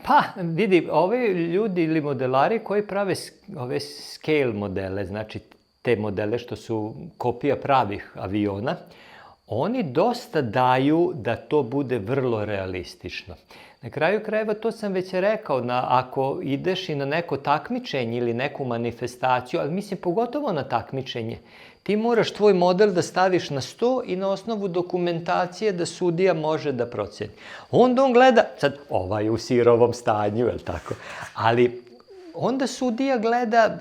Pa, vidi, ovi ljudi ili modelari koji prave ove scale modele, znači te modele što su kopija pravih aviona, oni dosta daju da to bude vrlo realistično. Na kraju krajeva, to sam već rekao, ako ideš i na neko takmičenje ili neku manifestaciju, ali mislim pogotovo na takmičenje, ti moraš tvoj model da staviš na sto i na osnovu dokumentacije da sudija može da proceni. Onda on gleda, sad ovaj u sirovom stanju, je li tako, ali onda sudija gleda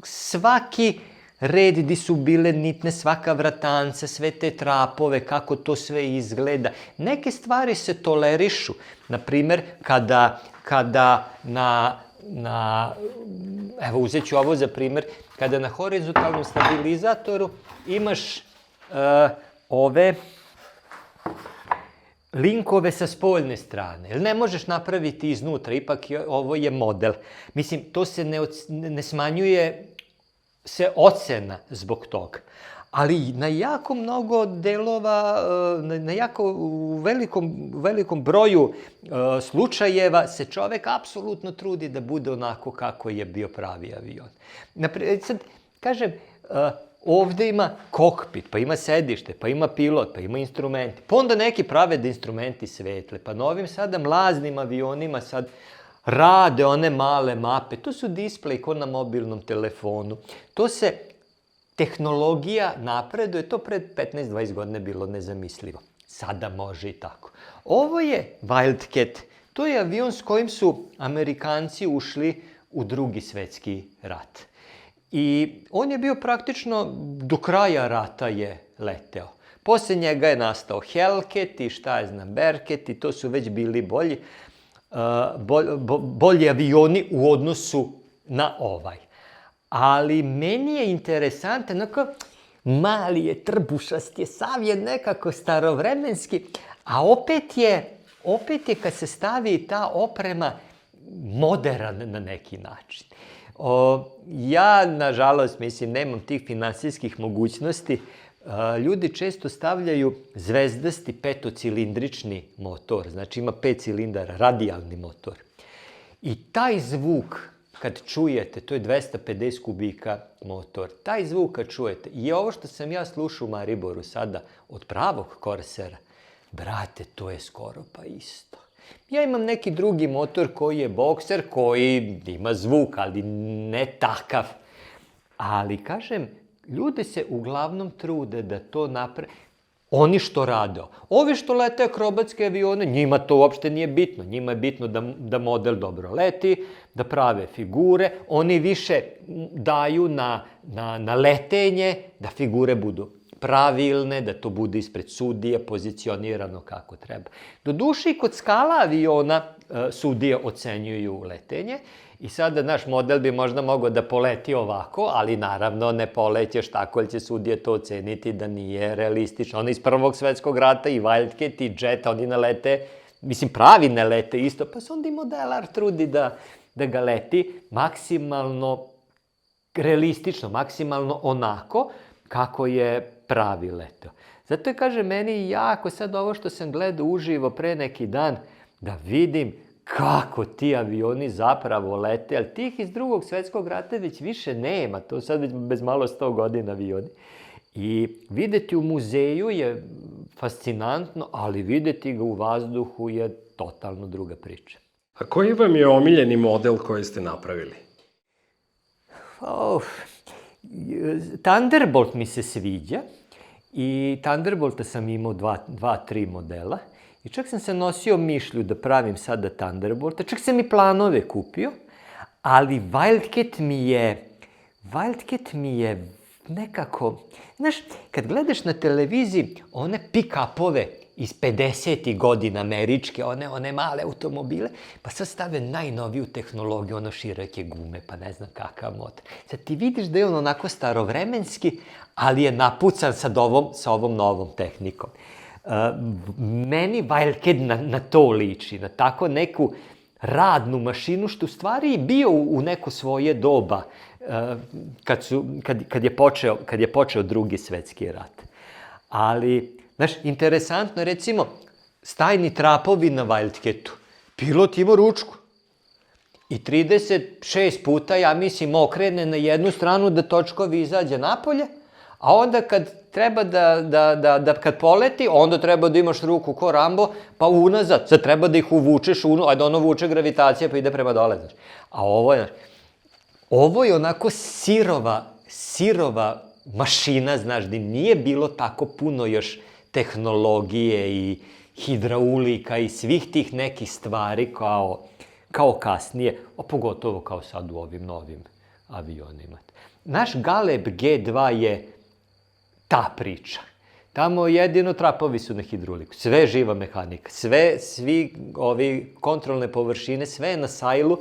svaki red gdje su bile nitne, svaka vratanca, sve te trapove, kako to sve izgleda. Neke stvari se tolerišu. Naprimjer, kada evo uzet ću ovo za primjer, kada na horizontalnom stabilizatoru imaš ove linkove sa spoljne strane. Jer ne možeš napraviti iznutra, ipak ovo je model. Mislim, to se ne smanjuje se ocena zbog toga. Ali na jako mnogo delova, na jako velikom broju slučajeva se čovek apsolutno trudi da bude onako kako je bio pravi avion. Sad, kažem, ovde ima kokpit, pa ima sedište, pa ima pilot, pa ima instrumenti. Pa onda neki prave da instrumenti svetle. Pa na ovim sada mlaznim avionima sad rade one male mape, to su displeji kao na mobilnom telefonu. To se tehnologija napreduje, to pred 15-20 godina bilo nezamislivo. Sada može i tako. Ovo je Wildcat, to je avion s kojim su Amerikanci ušli u Drugi svetski rat. I on je bio praktično do kraja rata je leteo. Posle njega je nastao Hellcat i šta je znam, Bearcat i to su već bili bolji avioni u odnosu na ovaj. Ali meni je interesantan, mali je, trbušast je, sav je nekako starovremenski, a opet je kad se stavi ta oprema modern na neki način. Ja, nažalost, mislim, nemam tih finansijskih mogućnosti. Ljudi često stavljaju zvezdasti petocilindrični motor, znači ima 5 cilindara, radijalni motor. I taj zvuk, kad čujete, to je 250 kubika motor, taj zvuk kad čujete, je ovo što sam ja slušao u Mariboru sada od pravog Corsera, brate, to je skoro pa isto. Ja imam neki drugi motor koji je Boxer, koji ima zvuk, ali ne takav. Ali, kažem, ljudi se uglavnom trude da to naprave. Oni što rade. Ovi što lete akrobatske avione, njima to uopšte nije bitno. Njima je bitno da model dobro leti, da prave figure. Oni više daju na letenje, da figure budu pravilne, da to bude ispred sudije, pozicionirano kako treba. Doduše i kod skala aviona sudije ocenjuju letenje i sada naš model bi možda mogao da poleti ovako, ali naravno ne polećeš tako, jer će sudije to oceniti da nije realistično. Oni iz Prvog svetskog rata i Wildcat i Jet, oni ne lete, mislim pravi ne lete isto, pa se onda i modelar trudi da ga leti maksimalno realistično, maksimalno onako kako je pravi leteo. Zato je, kaže, meni jako sad ovo što sam gledao uživo pre neki dan, da vidim kako ti avioni zapravo lete, ali tih iz Drugog svetskog rata već više nema, to sad već bez malo 100 godina avioni. I videti u muzeju je fascinantno, ali videti ga u vazduhu je totalno druga priča.
A koji vam je omiljeni model koji ste napravili?
Thunderbolt mi se sviđa I Thunderbolta sam imao tri modela. I čak sam se nosio mišlju da pravim sada Thunderbolta, čak sam i planove kupio, ali Wildcat mi je nekako... Znaš, kad gledaš na televiziji one pick-upove iz 50. godina američke, one male automobile, pa sad stave najnoviju tehnologiju, ono široke gume, pa ne znam kakav motor. Sad ti vidiš da je on onako starovremenski, ali je napucan sa ovom novom tehnikom. Meni Wildcat na to liči, na tako neku radnu mašinu, što u stvari bio u neko svoje doba, kad je počeo Drugi svetski rat. Ali, znaš, interesantno, recimo, stajni trapovi na Wildcatu. Pilot ima ručku. I 36 puta, ja mislim, okrene na jednu stranu da točkovi izađe napolje, a onda kad treba kad poleti, onda treba da imaš ruku ko Rambo, pa unazad. Sad treba da ih uvučeš, ajde ono vuče gravitacija pa ide prema dole, znaš. A ovo je onako sirova mašina, znaš, gde nije bilo tako puno još tehnologije i hidraulika i svih tih nekih stvari kao kasnije, a pogotovo kao sad u ovim novim avionima. Naš Galeb G2 je ta priča. Tamo jedino trapovi su na hidrauliku, sve živa mehanika, svi ovi kontrolne površine, sve je na sajlu.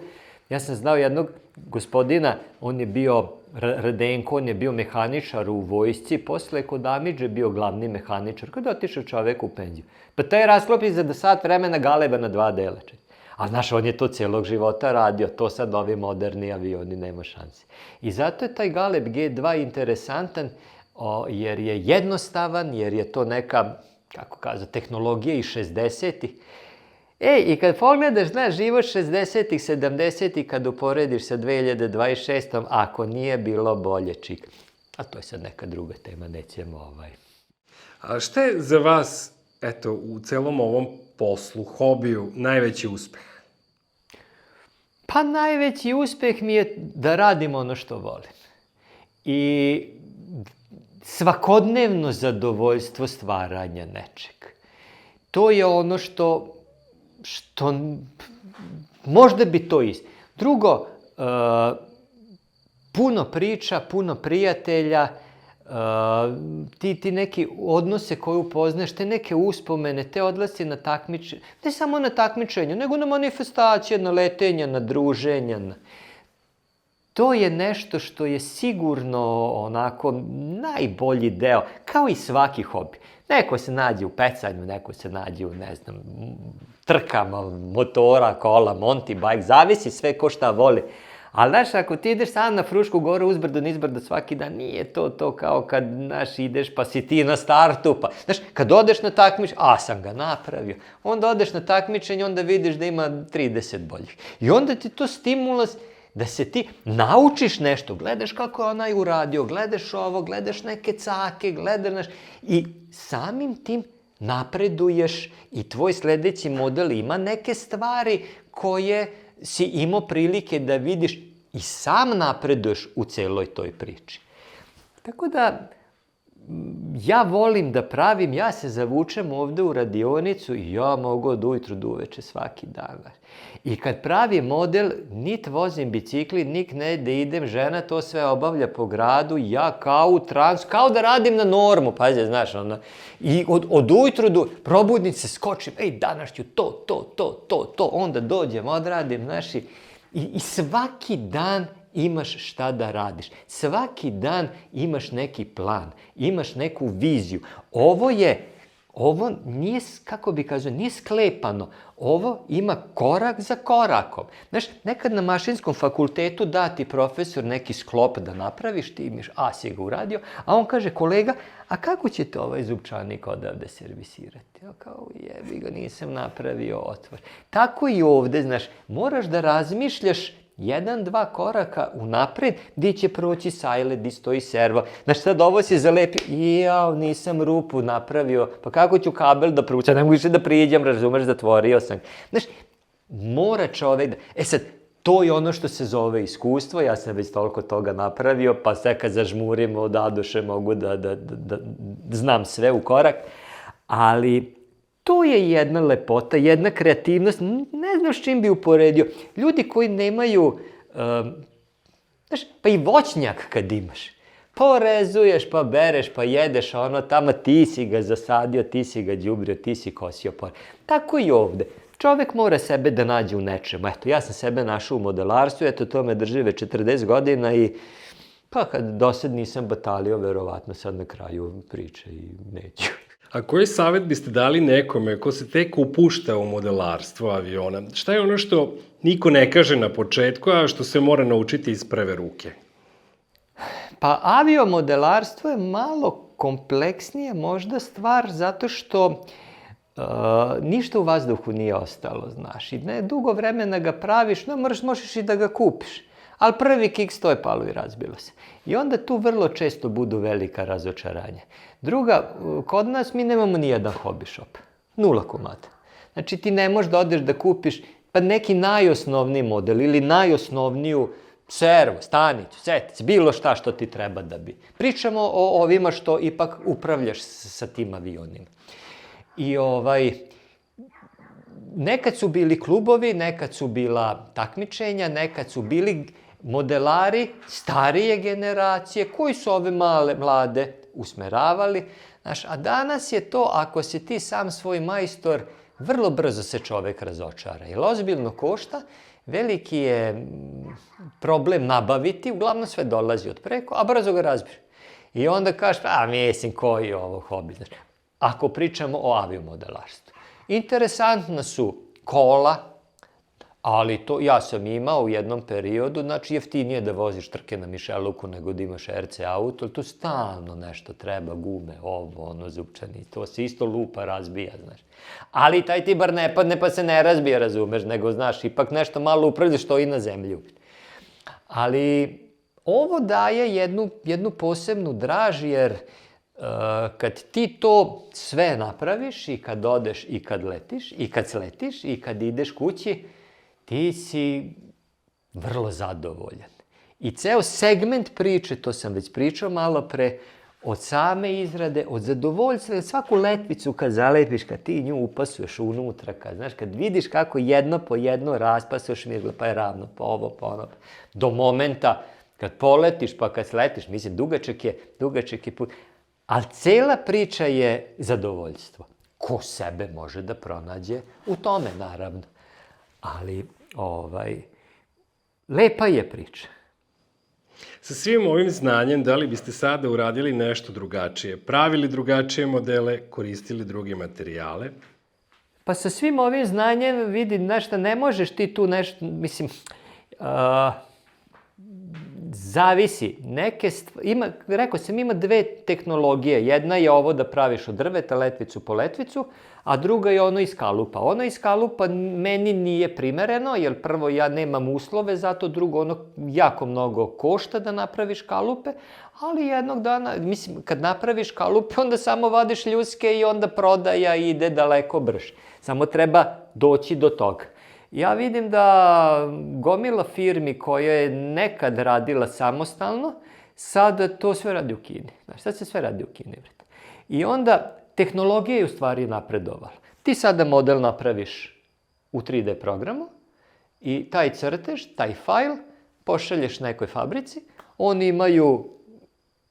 Ja sam znao jednog gospodina, on je bio Radenko, on je bio mehaničar u vojsci, posle kod Amidže bio glavni mehaničar, kada otišao čovek u penziju. Pa taj rasklopi za sat vremena Galeba na 2 dela. A znaš, on je to celog života radio, to sad ovi moderni avioni nema šanse. I zato je taj Galeb G2 interesantan, jer je jednostavan, jer je to neka, kako kaže, tehnologija iz 60-ih. I kad pogledaš, znaš, život 60-ih, 70-ih, kad uporediš sa 2026-om, ako nije bilo bolje, čik. A to je sad neka druga tema, nećemo
A šta je za vas, eto, u celom ovom poslu, hobiju, najveći uspeh?
Pa najveći uspeh mi je da radim ono što volim. I svakodnevno zadovoljstvo stvaranja nečeg. To je ono što možda bi to isto. Drugo, puno priča, puno prijatelja, ti neki odnose koje upoznaš, te neke uspomene, te odlasci na takmičenje, ne samo na takmičenju, nego na manifestacije, na letenja, na druženja. To je nešto što je sigurno onako najbolji deo, kao i svaki hobi. Neko se nađe u pecanju, neko se nađe u, ne znam, trkama, motora, kola, mountain bike, zavisi sve ko šta voli. Ali, znaš, ako ti ideš sam na Frušku goru uzbrdo, nizbrdo svaki dan, nije to kao kad, znaš, ideš pa si ti na startu, pa, znaš, kad odeš na takmičenje, sam ga napravio, onda odeš na takmičenje, onda vidiš da ima 30 boljih. I onda ti to stimulans da se ti naučiš nešto, gledaš kako je onaj uradio, gledaš ovo, gledaš neke cake, gledaš, i samim tim napreduješ i tvoj sledeći model ima neke stvari koje si imao prilike da vidiš i sam napreduješ u celoj toj priči. Tako da, ja volim da pravim, ja se zavučem ovde u radionicu i ja mogu od ujutru do uveče svaki dan. I kad pravim model, nit vozim bicikli, nik ne da idem, žena to sve obavlja po gradu, ja kao u transu, kao da radim na normu, pazi, znaš, ono. I od ujutru do probudnice skočim, danas ću to, onda dođem, odradim, znaš, i svaki dan imaš šta da radiš. Svaki dan imaš neki plan, imaš neku viziju. Ovo nije, kako bi kazao, nije sklepano. Ovo ima korak za korakom. Znaš, nekad na mašinskom fakultetu da ti profesor neki sklop da napraviš, ti imaš, si ga uradio, a on kaže, kolega, a kako ćete ovaj zupčanik odavde servisirati? Ja kao, jebi ga, nisam napravio otvor. Tako i ovde, znaš, moraš da razmišljaš 1-2 koraka unapred, gdje će proći sajle, gdje stoji servo. Znaš, sad ovo si zalepio, nisam rupu napravio, pa kako ću kabel da provučem, ne mogu više da priđem, razumeš, zatvorio sam. Znaš, mora čovek da... sad, To je ono što se zove iskustvo, ja sam već toliko toga napravio, pa sve kad zažmurim od A do Š mogu da znam sve u korak, ali to je jedna lepota, jedna kreativnost, ne znam s čim bi uporedio. Ljudi koji nemaju, znaš, pa i voćnjak kad imaš, pa rezuješ, pa bereš, pa jedeš, a ono tamo ti si ga zasadio, ti si ga đubrio, ti si kosio por. Tako i ovde. Čovek mora sebe da nađe u nečemu. Eto, ja sam sebe našao u modelarstvu, eto, to me drži već 40 godina i pa kad dosad nisam batalio, verovatno sad na kraju priče i neću.
A koji savjet biste dali nekome ko se tek upušta u modelarstvo aviona? Šta je ono što niko ne kaže na početku, a što se mora naučiti iz prve ruke?
Pa aviomodelarstvo je malo kompleksnija možda stvar zato što ništa u vazduhu nije ostalo, znaš. I dugo vremena ga praviš, no možeš i da ga kupiš. Ali prvi kiks to je palo i razbilo se. I onda tu vrlo često budu velika razočaranja. Druga, kod nas mi nemamo ni jedan hobby shop. 0 komada. Znači ti ne možeš da odeš da kupiš pa neki najosnovniji model ili najosnovniju servo, stanicu, seticu, bilo šta što ti treba da bi. Pričamo o ovima što ipak upravljaš sa tim avionima. I nekad su bili klubovi, nekad su bila takmičenja, nekad su bili modelari starije generacije koji su ove mlade usmeravali. Znaš, a danas je to, ako si ti sam svoj majstor, vrlo brzo se čovek razočara. Jer ozbiljno košta, veliki je problem nabaviti, uglavnom sve dolazi od preko, a brzo ga razbiješ. I onda kažeš, mislim, koji je ovo hobi? Znači, ako pričamo o aviomodelarstvu. Interesantna su kola, ali to ja sam imao u jednom periodu, znači jeftinije da voziš trke na Mišeluku nego da imaš RC auto, ali tu stalno nešto treba, gume, zupčani, to se isto lupa, razbija, znaš. Ali taj ti bar ne padne pa se ne razbija, razumeš, nego, znaš, ipak nešto malo upravljaš što i na zemlji. Ali ovo daje jednu posebnu draž, jer kad ti to sve napraviš i kad odeš i kad letiš i kad sletiš i kad ideš kući, ti si vrlo zadovoljan. I ceo segment priče, to sam već pričao malo pre, od same izrade, od zadovoljstva, svaku letvicu kad zalepiš, kad ti nju upasuješ unutra, kad vidiš kako jedno po jedno raspasuješ mirgle, pa je ravno, pa ovo, pa ono, do momenta kad poletiš, pa kad sletiš, mislim, dugačak je put. Ali cela priča je zadovoljstvo. Ko sebe može da pronađe u tome, naravno. Ali, lepa je priča.
Sa svim ovim znanjem, da li biste sada uradili nešto drugačije? Pravili drugačije modele, koristili druge materijale?
Pa sa svim ovim znanjem, vidi, nešto, ne možeš ti tu nešto, mislim, zavisi. Rekao sam, ima dve tehnologije. Jedna je ovo da praviš od drveta letvicu po letvicu, a druga je ono iz kalupa. Ono iz kalupa meni nije primereno, jer prvo ja nemam uslove za to, drugo ono jako mnogo košta da napraviš kalupe, ali jednog dana, mislim, kad napraviš kalupe, onda samo vadiš ljuske i onda prodaja ide daleko brže. Samo treba doći do toga. Ja vidim da gomila firmi koja je nekad radila samostalno, sada to sve radi u Kini. Znaš, sad se sve radi u Kini. I onda tehnologija je u stvari napredovala. Ti sada model napraviš u 3D programu i taj crtež, taj fajl, pošalješ nekoj fabrici, oni imaju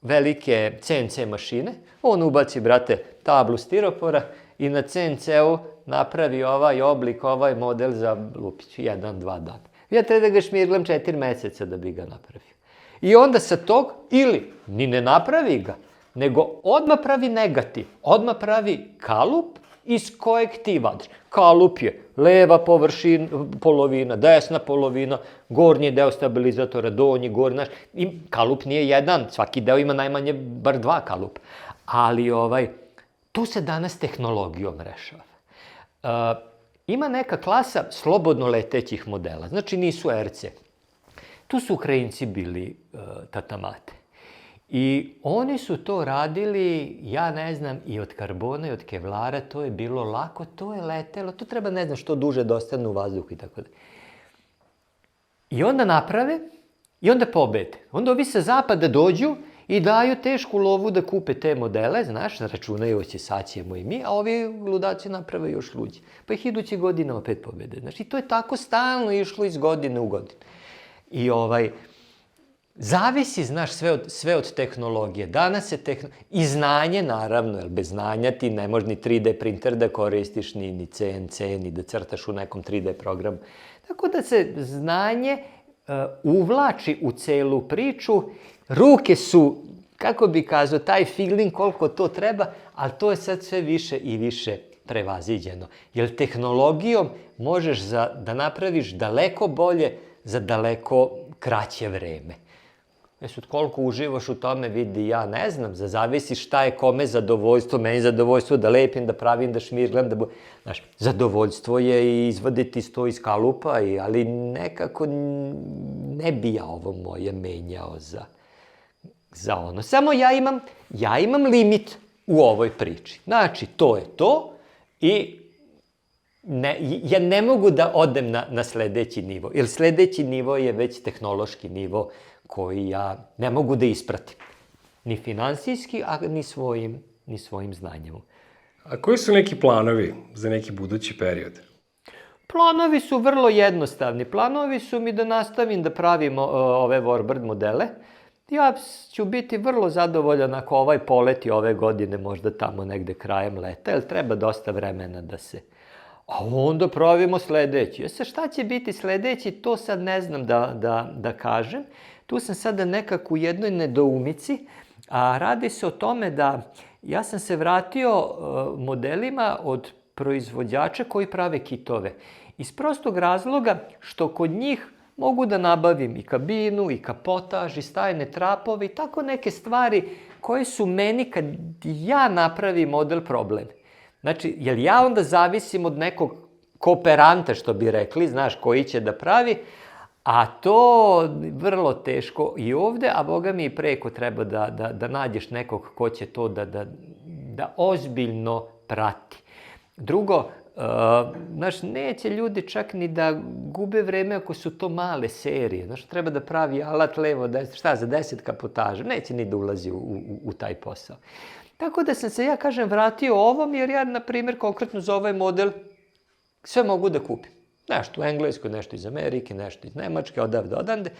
velike CNC mašine, on ubaci, brate, tablu stiropora i na CNC-u napravi ovaj oblik, ovaj model za lupić, 1-2 dana. Ja treba da ga šmirglam 4 meseca da bi ga napravio. I onda sa tog, ili ni ne napravi ga, nego odmah pravi negativ, odmah pravi kalup iz kojeg ti vadiš. Kalup je leva polovina, desna polovina, gornji deo stabilizatora, donji, gornji, znaš. I kalup nije jedan, svaki deo ima najmanje bar 2 kalupa. Ali tu se danas tehnologijom rešava. Ima neka klasa slobodno letećih modela, znači nisu RC. Tu su Ukrajinci bili tatamate. I oni su to radili, ja ne znam, i od karbona i od kevlara, to je bilo lako, to je letelo, to treba, ne znam, što duže da ostane u vazduhu i tako da. I onda naprave i onda pobede. Onda ovi sa zapada dođu i daju tešku lovu da kupe te modele, znaš, računaju će, sad ćemo i mi, a ovi ludaci naprave još luđi. Pa ih iduće godine opet pobede. Znači, to je tako stalno išlo iz godine u godinu. I zavisi, znaš, sve od tehnologije. Danas je i znanje, naravno, jer bez znanja ti ne možeš ni 3D printer da koristiš, ni CNC, ni da crtaš u nekom 3D programu. Tako da se znanje uvlači u celu priču. Ruke su, kako bi kazao, taj feeling koliko to treba, ali to je sad sve više i više prevaziđeno. Jer tehnologijom možeš da napraviš daleko bolje za daleko kraće vreme. Koliko uživaš u tome, vidi, ja ne znam, zavisi šta je kome zadovoljstvo, meni zadovoljstvo da lepim, da pravim, da šmirglam, znaš, zadovoljstvo je i izvaditi sto iz kalupa, ali nekako ne bi ja ovo moje menjao za ono. Samo ja imam limit u ovoj priči. Znači, to je to i ja ne mogu da odem na sledeći nivo, jer sledeći nivo je već tehnološki nivo koji ja ne mogu da ispratim. Ni finansijski, a ni svojim znanjem.
A koji su neki planovi za neki budući period?
Planovi su vrlo jednostavni. Planovi su mi da nastavim da pravim ove Warbird modele. Ja ću biti vrlo zadovoljan ako ovaj poleti ove godine, možda tamo negde krajem leta, jer treba dosta vremena da se... A onda pravimo sledeći. Šta će biti sledeći, to sad ne znam da kažem. Tu sam sada nekako u jednoj nedoumici, a radi se o tome da ja sam se vratio modelima od proizvođača koji prave kitove. Iz prostog razloga što kod njih mogu da nabavim i kabinu, i kapotaž, i stajne trapove, i tako neke stvari koje su meni, kad ja napravim model, problem. Znači, jer ja onda zavisim od nekog kooperanta, što bi rekli, znaš, koji će da pravi, a to vrlo teško i ovde, a boga mi i preko treba da nađeš nekog ko će to da ozbiljno prati. Drugo, znaš, neće ljudi čak ni da gube vreme ako su to male serije. Znaš, treba da pravi alat levo, šta, za 10 kapotaža. Neće ni da ulazi u taj posao. Tako da sam se, ja kažem, vratio ovom, jer ja, na primjer, konkretno za ovaj model sve mogu da kupim. Nešto u Engleskoj, nešto iz Amerike, nešto iz Nemačke, odavde.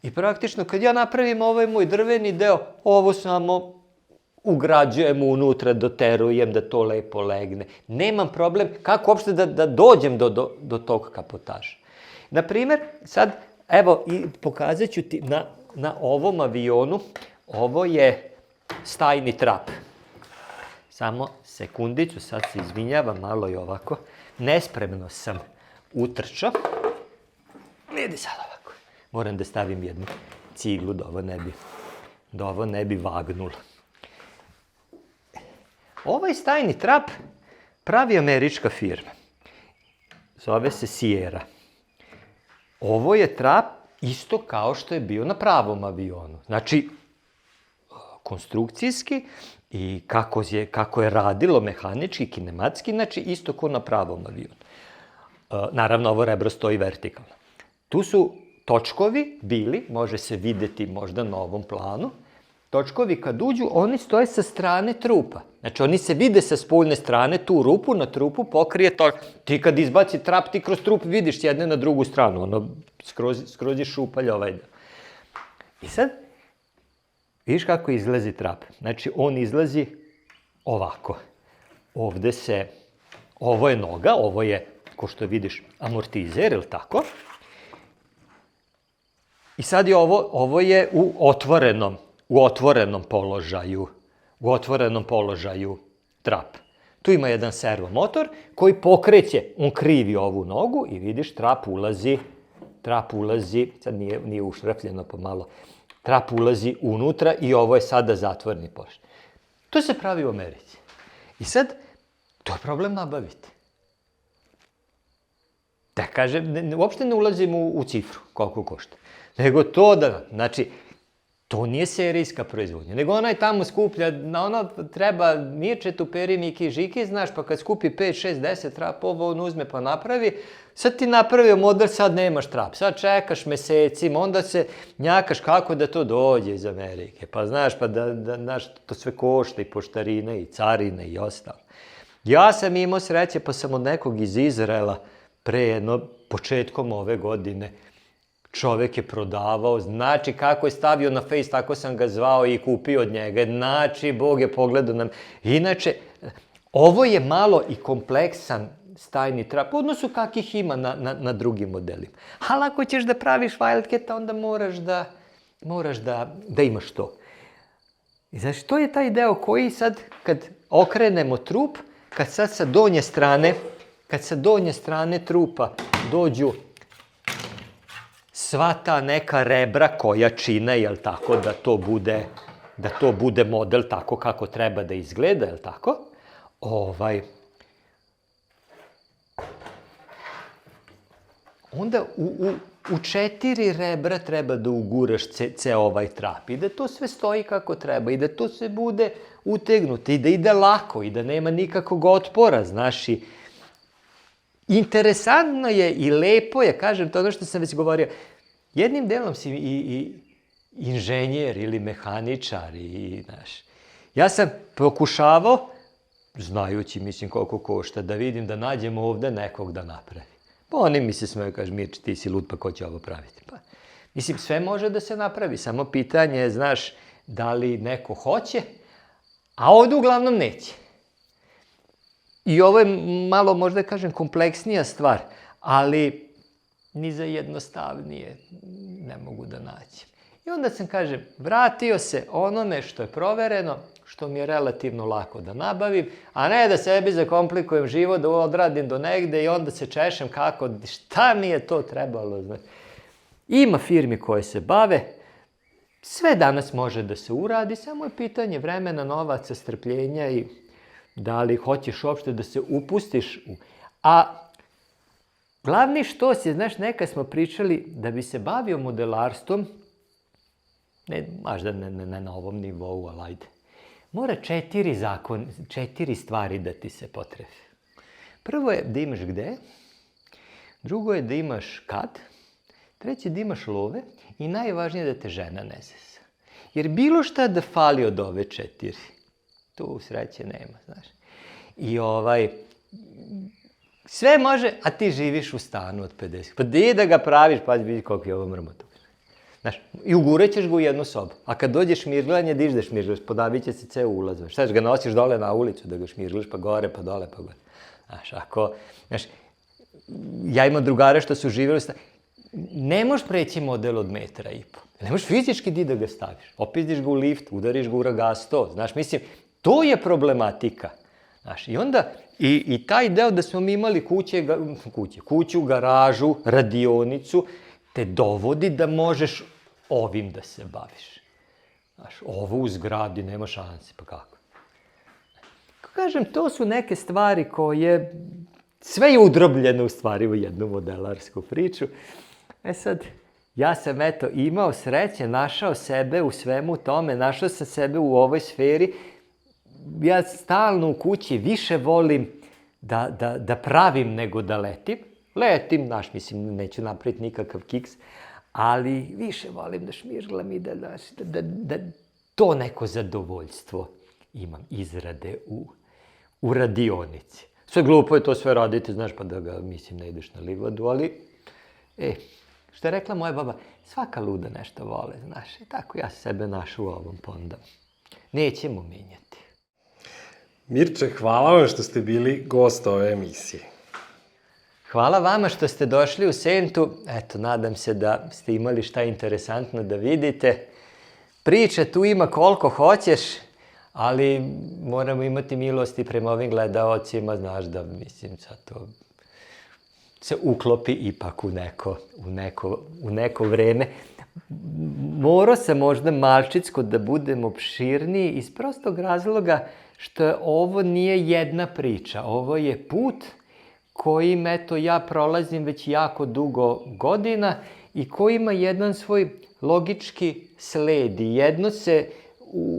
I praktično, kad ja napravim ovaj moj drveni deo, ovo samo ugrađujem unutra, doterujem da to lepo legne. Nemam problem kako uopšte da dođem do tog kapotaža. Naprimjer, sad, evo, pokazat ću ti na ovom avionu, ovo je stajni trap. Samo sekundicu, sad se izvinjavam malo i ovako. Nespremno sam utrčao. Vidi sad ovako. Moram da stavim jednu ciglu da ovo ne bi vagnulo. Ovaj stajni trap pravi američka firma. Zove se Sierra. Ovo je trap isto kao što je bio na pravom avionu. Znači, konstrukcijski i kako je radilo mehanički, kinematski, znači isto kao na pravom avionu. Naravno, ovo rebro stoji vertikalno. Tu su točkovi bili, može se videti možda na ovom planu. Točkovi kad uđu, oni stoje sa strane trupa. Znači, oni se vide sa spoljne strane, tu rupu, na trupu pokrije to. Ti kad izbaci trap, ti kroz trup vidiš s jedne na drugu stranu. Ono, skroz je šupalj ovaj deo. I sad, vidiš kako izlazi trap. Znači, on izlazi ovako. Ovde ovo je noga, ovo je, ko što vidiš, amortizer, ili tako? I sad je ovo je u otvorenom položaju trap. Tu ima jedan servomotor koji pokreće, on krivi ovu nogu i vidiš, trap ulazi, sad nije ušrafljeno pomalo, trap ulazi unutra i ovo je sada zatvoreni položaj. To se pravi u Americi. I sad, to je problem nabaviti. Da kažem, uopšte ne ulazim u cifru koliko košta. Nego to znači, To nije serijska proizvodnja, nego onaj tamo skuplja, na ono treba Mirčetu, peri, Miki, Žiki, znaš, pa kad skupi 5, 6, 10 trapova, on uzme pa napravi, sad ti napravio model, sad nemaš trap, sad čekaš mesecima, onda se njakaš kako da to dođe iz Amerike, pa znaš, pa znaš, to sve košta i poštarine i carine i ostalo. Ja sam imao sreće, pa sam od nekog iz Izraela početkom ove godine, čovek je prodavao, znači kako je stavio na Face, tako sam ga zvao i kupio od njega, znači Bog je pogledao nam. Inače, ovo je malo i kompleksan stajni trap, u odnosu kakih ima na drugim modelima. Ali ako ćeš da praviš Wildcat, onda moraš da imaš to. I znači, to je taj deo koji sad, kad okrenemo trup, kad sad sa donje strane trupa dođu sva ta neka rebra koja čine, jel tako, da to bude model tako kako treba da izgleda, jel tako? Onda u 4 rebra treba da uguraš ceo ovaj trap i da to sve stoji kako treba i da to sve bude utegnuto i da ide lako i da nema nikakvog otpora, znaš. I interesantno je i lepo je, kažem, to ono što sam već govorio, jednim delom si i inženjer ili mehaničar i, znaš, ja sam pokušavao, znajući, mislim, koliko košta, da vidim da nađemo ovde nekog da napravi. Pa oni mi se smeju, kaže, Mirče, ti si lud, pa ko će ovo praviti? Pa, mislim, sve može da se napravi, samo pitanje je, znaš, da li neko hoće, a ovde uglavnom neće. I ovo je malo, možda kažem, kompleksnija stvar, ali ni za jednostavnije ne mogu da naći. I onda sam, kažem, vratio se onome što je provereno, što mi je relativno lako da nabavim, a ne da sebi zakomplikujem život, da odradim do negde i onda se češem kako, šta mi je to trebalo. Znači, ima firmi koje se bave, sve danas može da se uradi, samo je pitanje vremena, novaca, strpljenja i da li hoćeš uopšte da se upustiš u... A glavni štos je, znaš, nekad smo pričali da bi se bavio modelarstvom, ne, možda ne na ovom nivou, ali ajde, mora 4 stvari da ti se potrefi. Prvo je da imaš gde, drugo je da imaš kad, treće da imaš love i najvažnije da te žena ne zeza. Jer bilo šta da fali od ove 4, tu sreće nema, znaš. I sve može, a ti živiš u stanu od 50. Pa di da ga praviš, pa vidi koliko je ovo mrmoto. Znaš, i ugurat ćeš ga u jednu sobu. A kad dođeš šmirglanje, diš da šmirglaš, podabit će se ceo ulaz. Šta ćeš ga nosiš dole na ulicu da ga šmirglaš, pa gore, pa dole, pa gore. Znaš, ja imam drugare što su živjeli u stanu. Ne možeš preći model od 1,5 metra. Ne možeš fizički di da ga staviš. Opizdiš ga u lift, udariš ga u ragasto. Znaš, mislim, to je problematika. Znaš, i onda, i taj deo da smo mi imali kuću, garažu, radionicu, te dovodi da možeš ovim da se baviš. Znaš, ovo u zgradi nema šanse, pa kako? Kažem, to su neke stvari koje, sve je udrobljeno u stvari u jednu modelarsku priču. Sad, ja sam imao sreće, našao sebe u svemu tome, našao sam sebe u ovoj sferi. Ja stalno u kući više volim da pravim nego da letim. Letim, znaš, mislim, neću napraviti nikakav kiks, ali više volim da šmiržglam i da to neko zadovoljstvo imam, izrade u radionici. Sve glupo je to sve raditi, znaš, pa da ga, mislim, ne ideš na livadu, ali, što je rekla moja baba, svaka luda nešto vole, znaš, i tako ja sebe našao u ovom ponda. Nećemo menjati.
Mirče, hvala vam što ste bili gost ove emisije.
Hvala vama što ste došli u Sentu. Eto, nadam se da ste imali šta interesantno da vidite. Priče tu ima koliko hoćeš, ali moramo imati milosti prema ovim gledaocima, znaš da, mislim, sad to se uklopi ipak u neko vreme. Morao sam možda malčicko da budem opširniji iz prostog razloga što ovo nije jedna priča. Ovo je put kojim, ja prolazim već jako dugo godina i koji ima jedan svoj logički sledi. Jedno se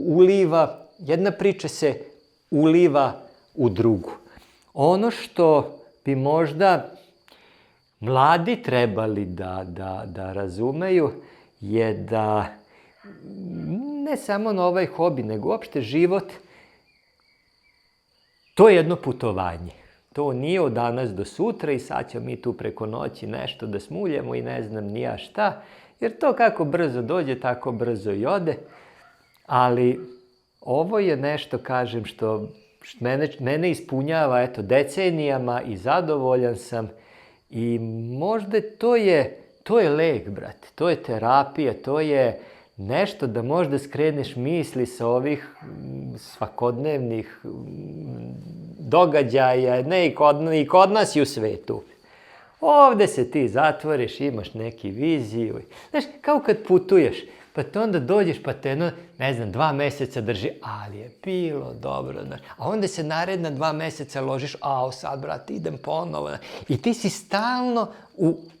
uliva, jedna priča se uliva u drugu. Ono što bi možda mladi trebali da razumeju je da ne samo na ovaj hobi, nego uopšte život, to je jedno putovanje. To nije od danas do sutra i sad ćemo mi tu preko noći nešto da smuljemo i ne znam ni ja šta, jer to kako brzo dođe, tako brzo i ode. Ali ovo je nešto, kažem, što mene ispunjava, eto, decenijama i zadovoljan sam. I možda to je lek, brate, to je terapija, to je nešto da možda skreneš misli sa ovih svakodnevnih događaja, ne i kod nas i u svetu. Ovde se ti zatvoriš, imaš neki viziju. Znaš, kao kad putuješ, pa te onda dođeš, pa te, ne znam, 2 meseca drži, ali je bilo dobro, znaš. A onda se naredna 2 meseca ložiš, sad, brate, idem ponovo. I ti si stalno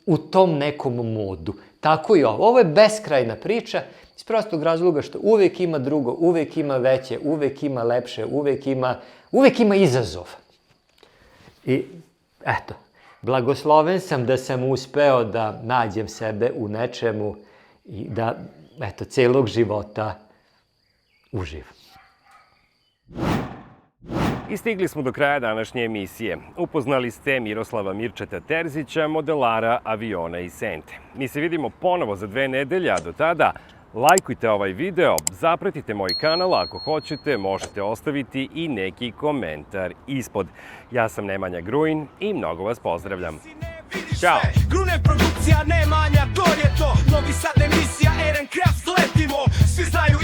u tom nekom modu. Tako i ovo. Ovo je beskrajna priča, iz prostog razloga što uvek ima drugo, uvek ima veće, uvek ima lepše, uvek ima izazov. I, eto, blagosloven sam da sam uspeo da nađem sebe u nečemu i da, eto, celog života uživam.
I stigli smo do kraja današnje emisije. Upoznali ste Miroslava Mirčeta Terzića, modelara aviona iz Sente. Mi se vidimo ponovo za 2 nedelje, a do tada lajkujte ovaj video, zapratite moj kanal, ako hoćete možete ostaviti i neki komentar ispod. Ja sam Nemanja Gruin i mnogo vas pozdravljam. Ćao!
Grune produkcija Nemanja, to je to. Novi Sad emisija, Eren Kraft, letimo. Svi znaju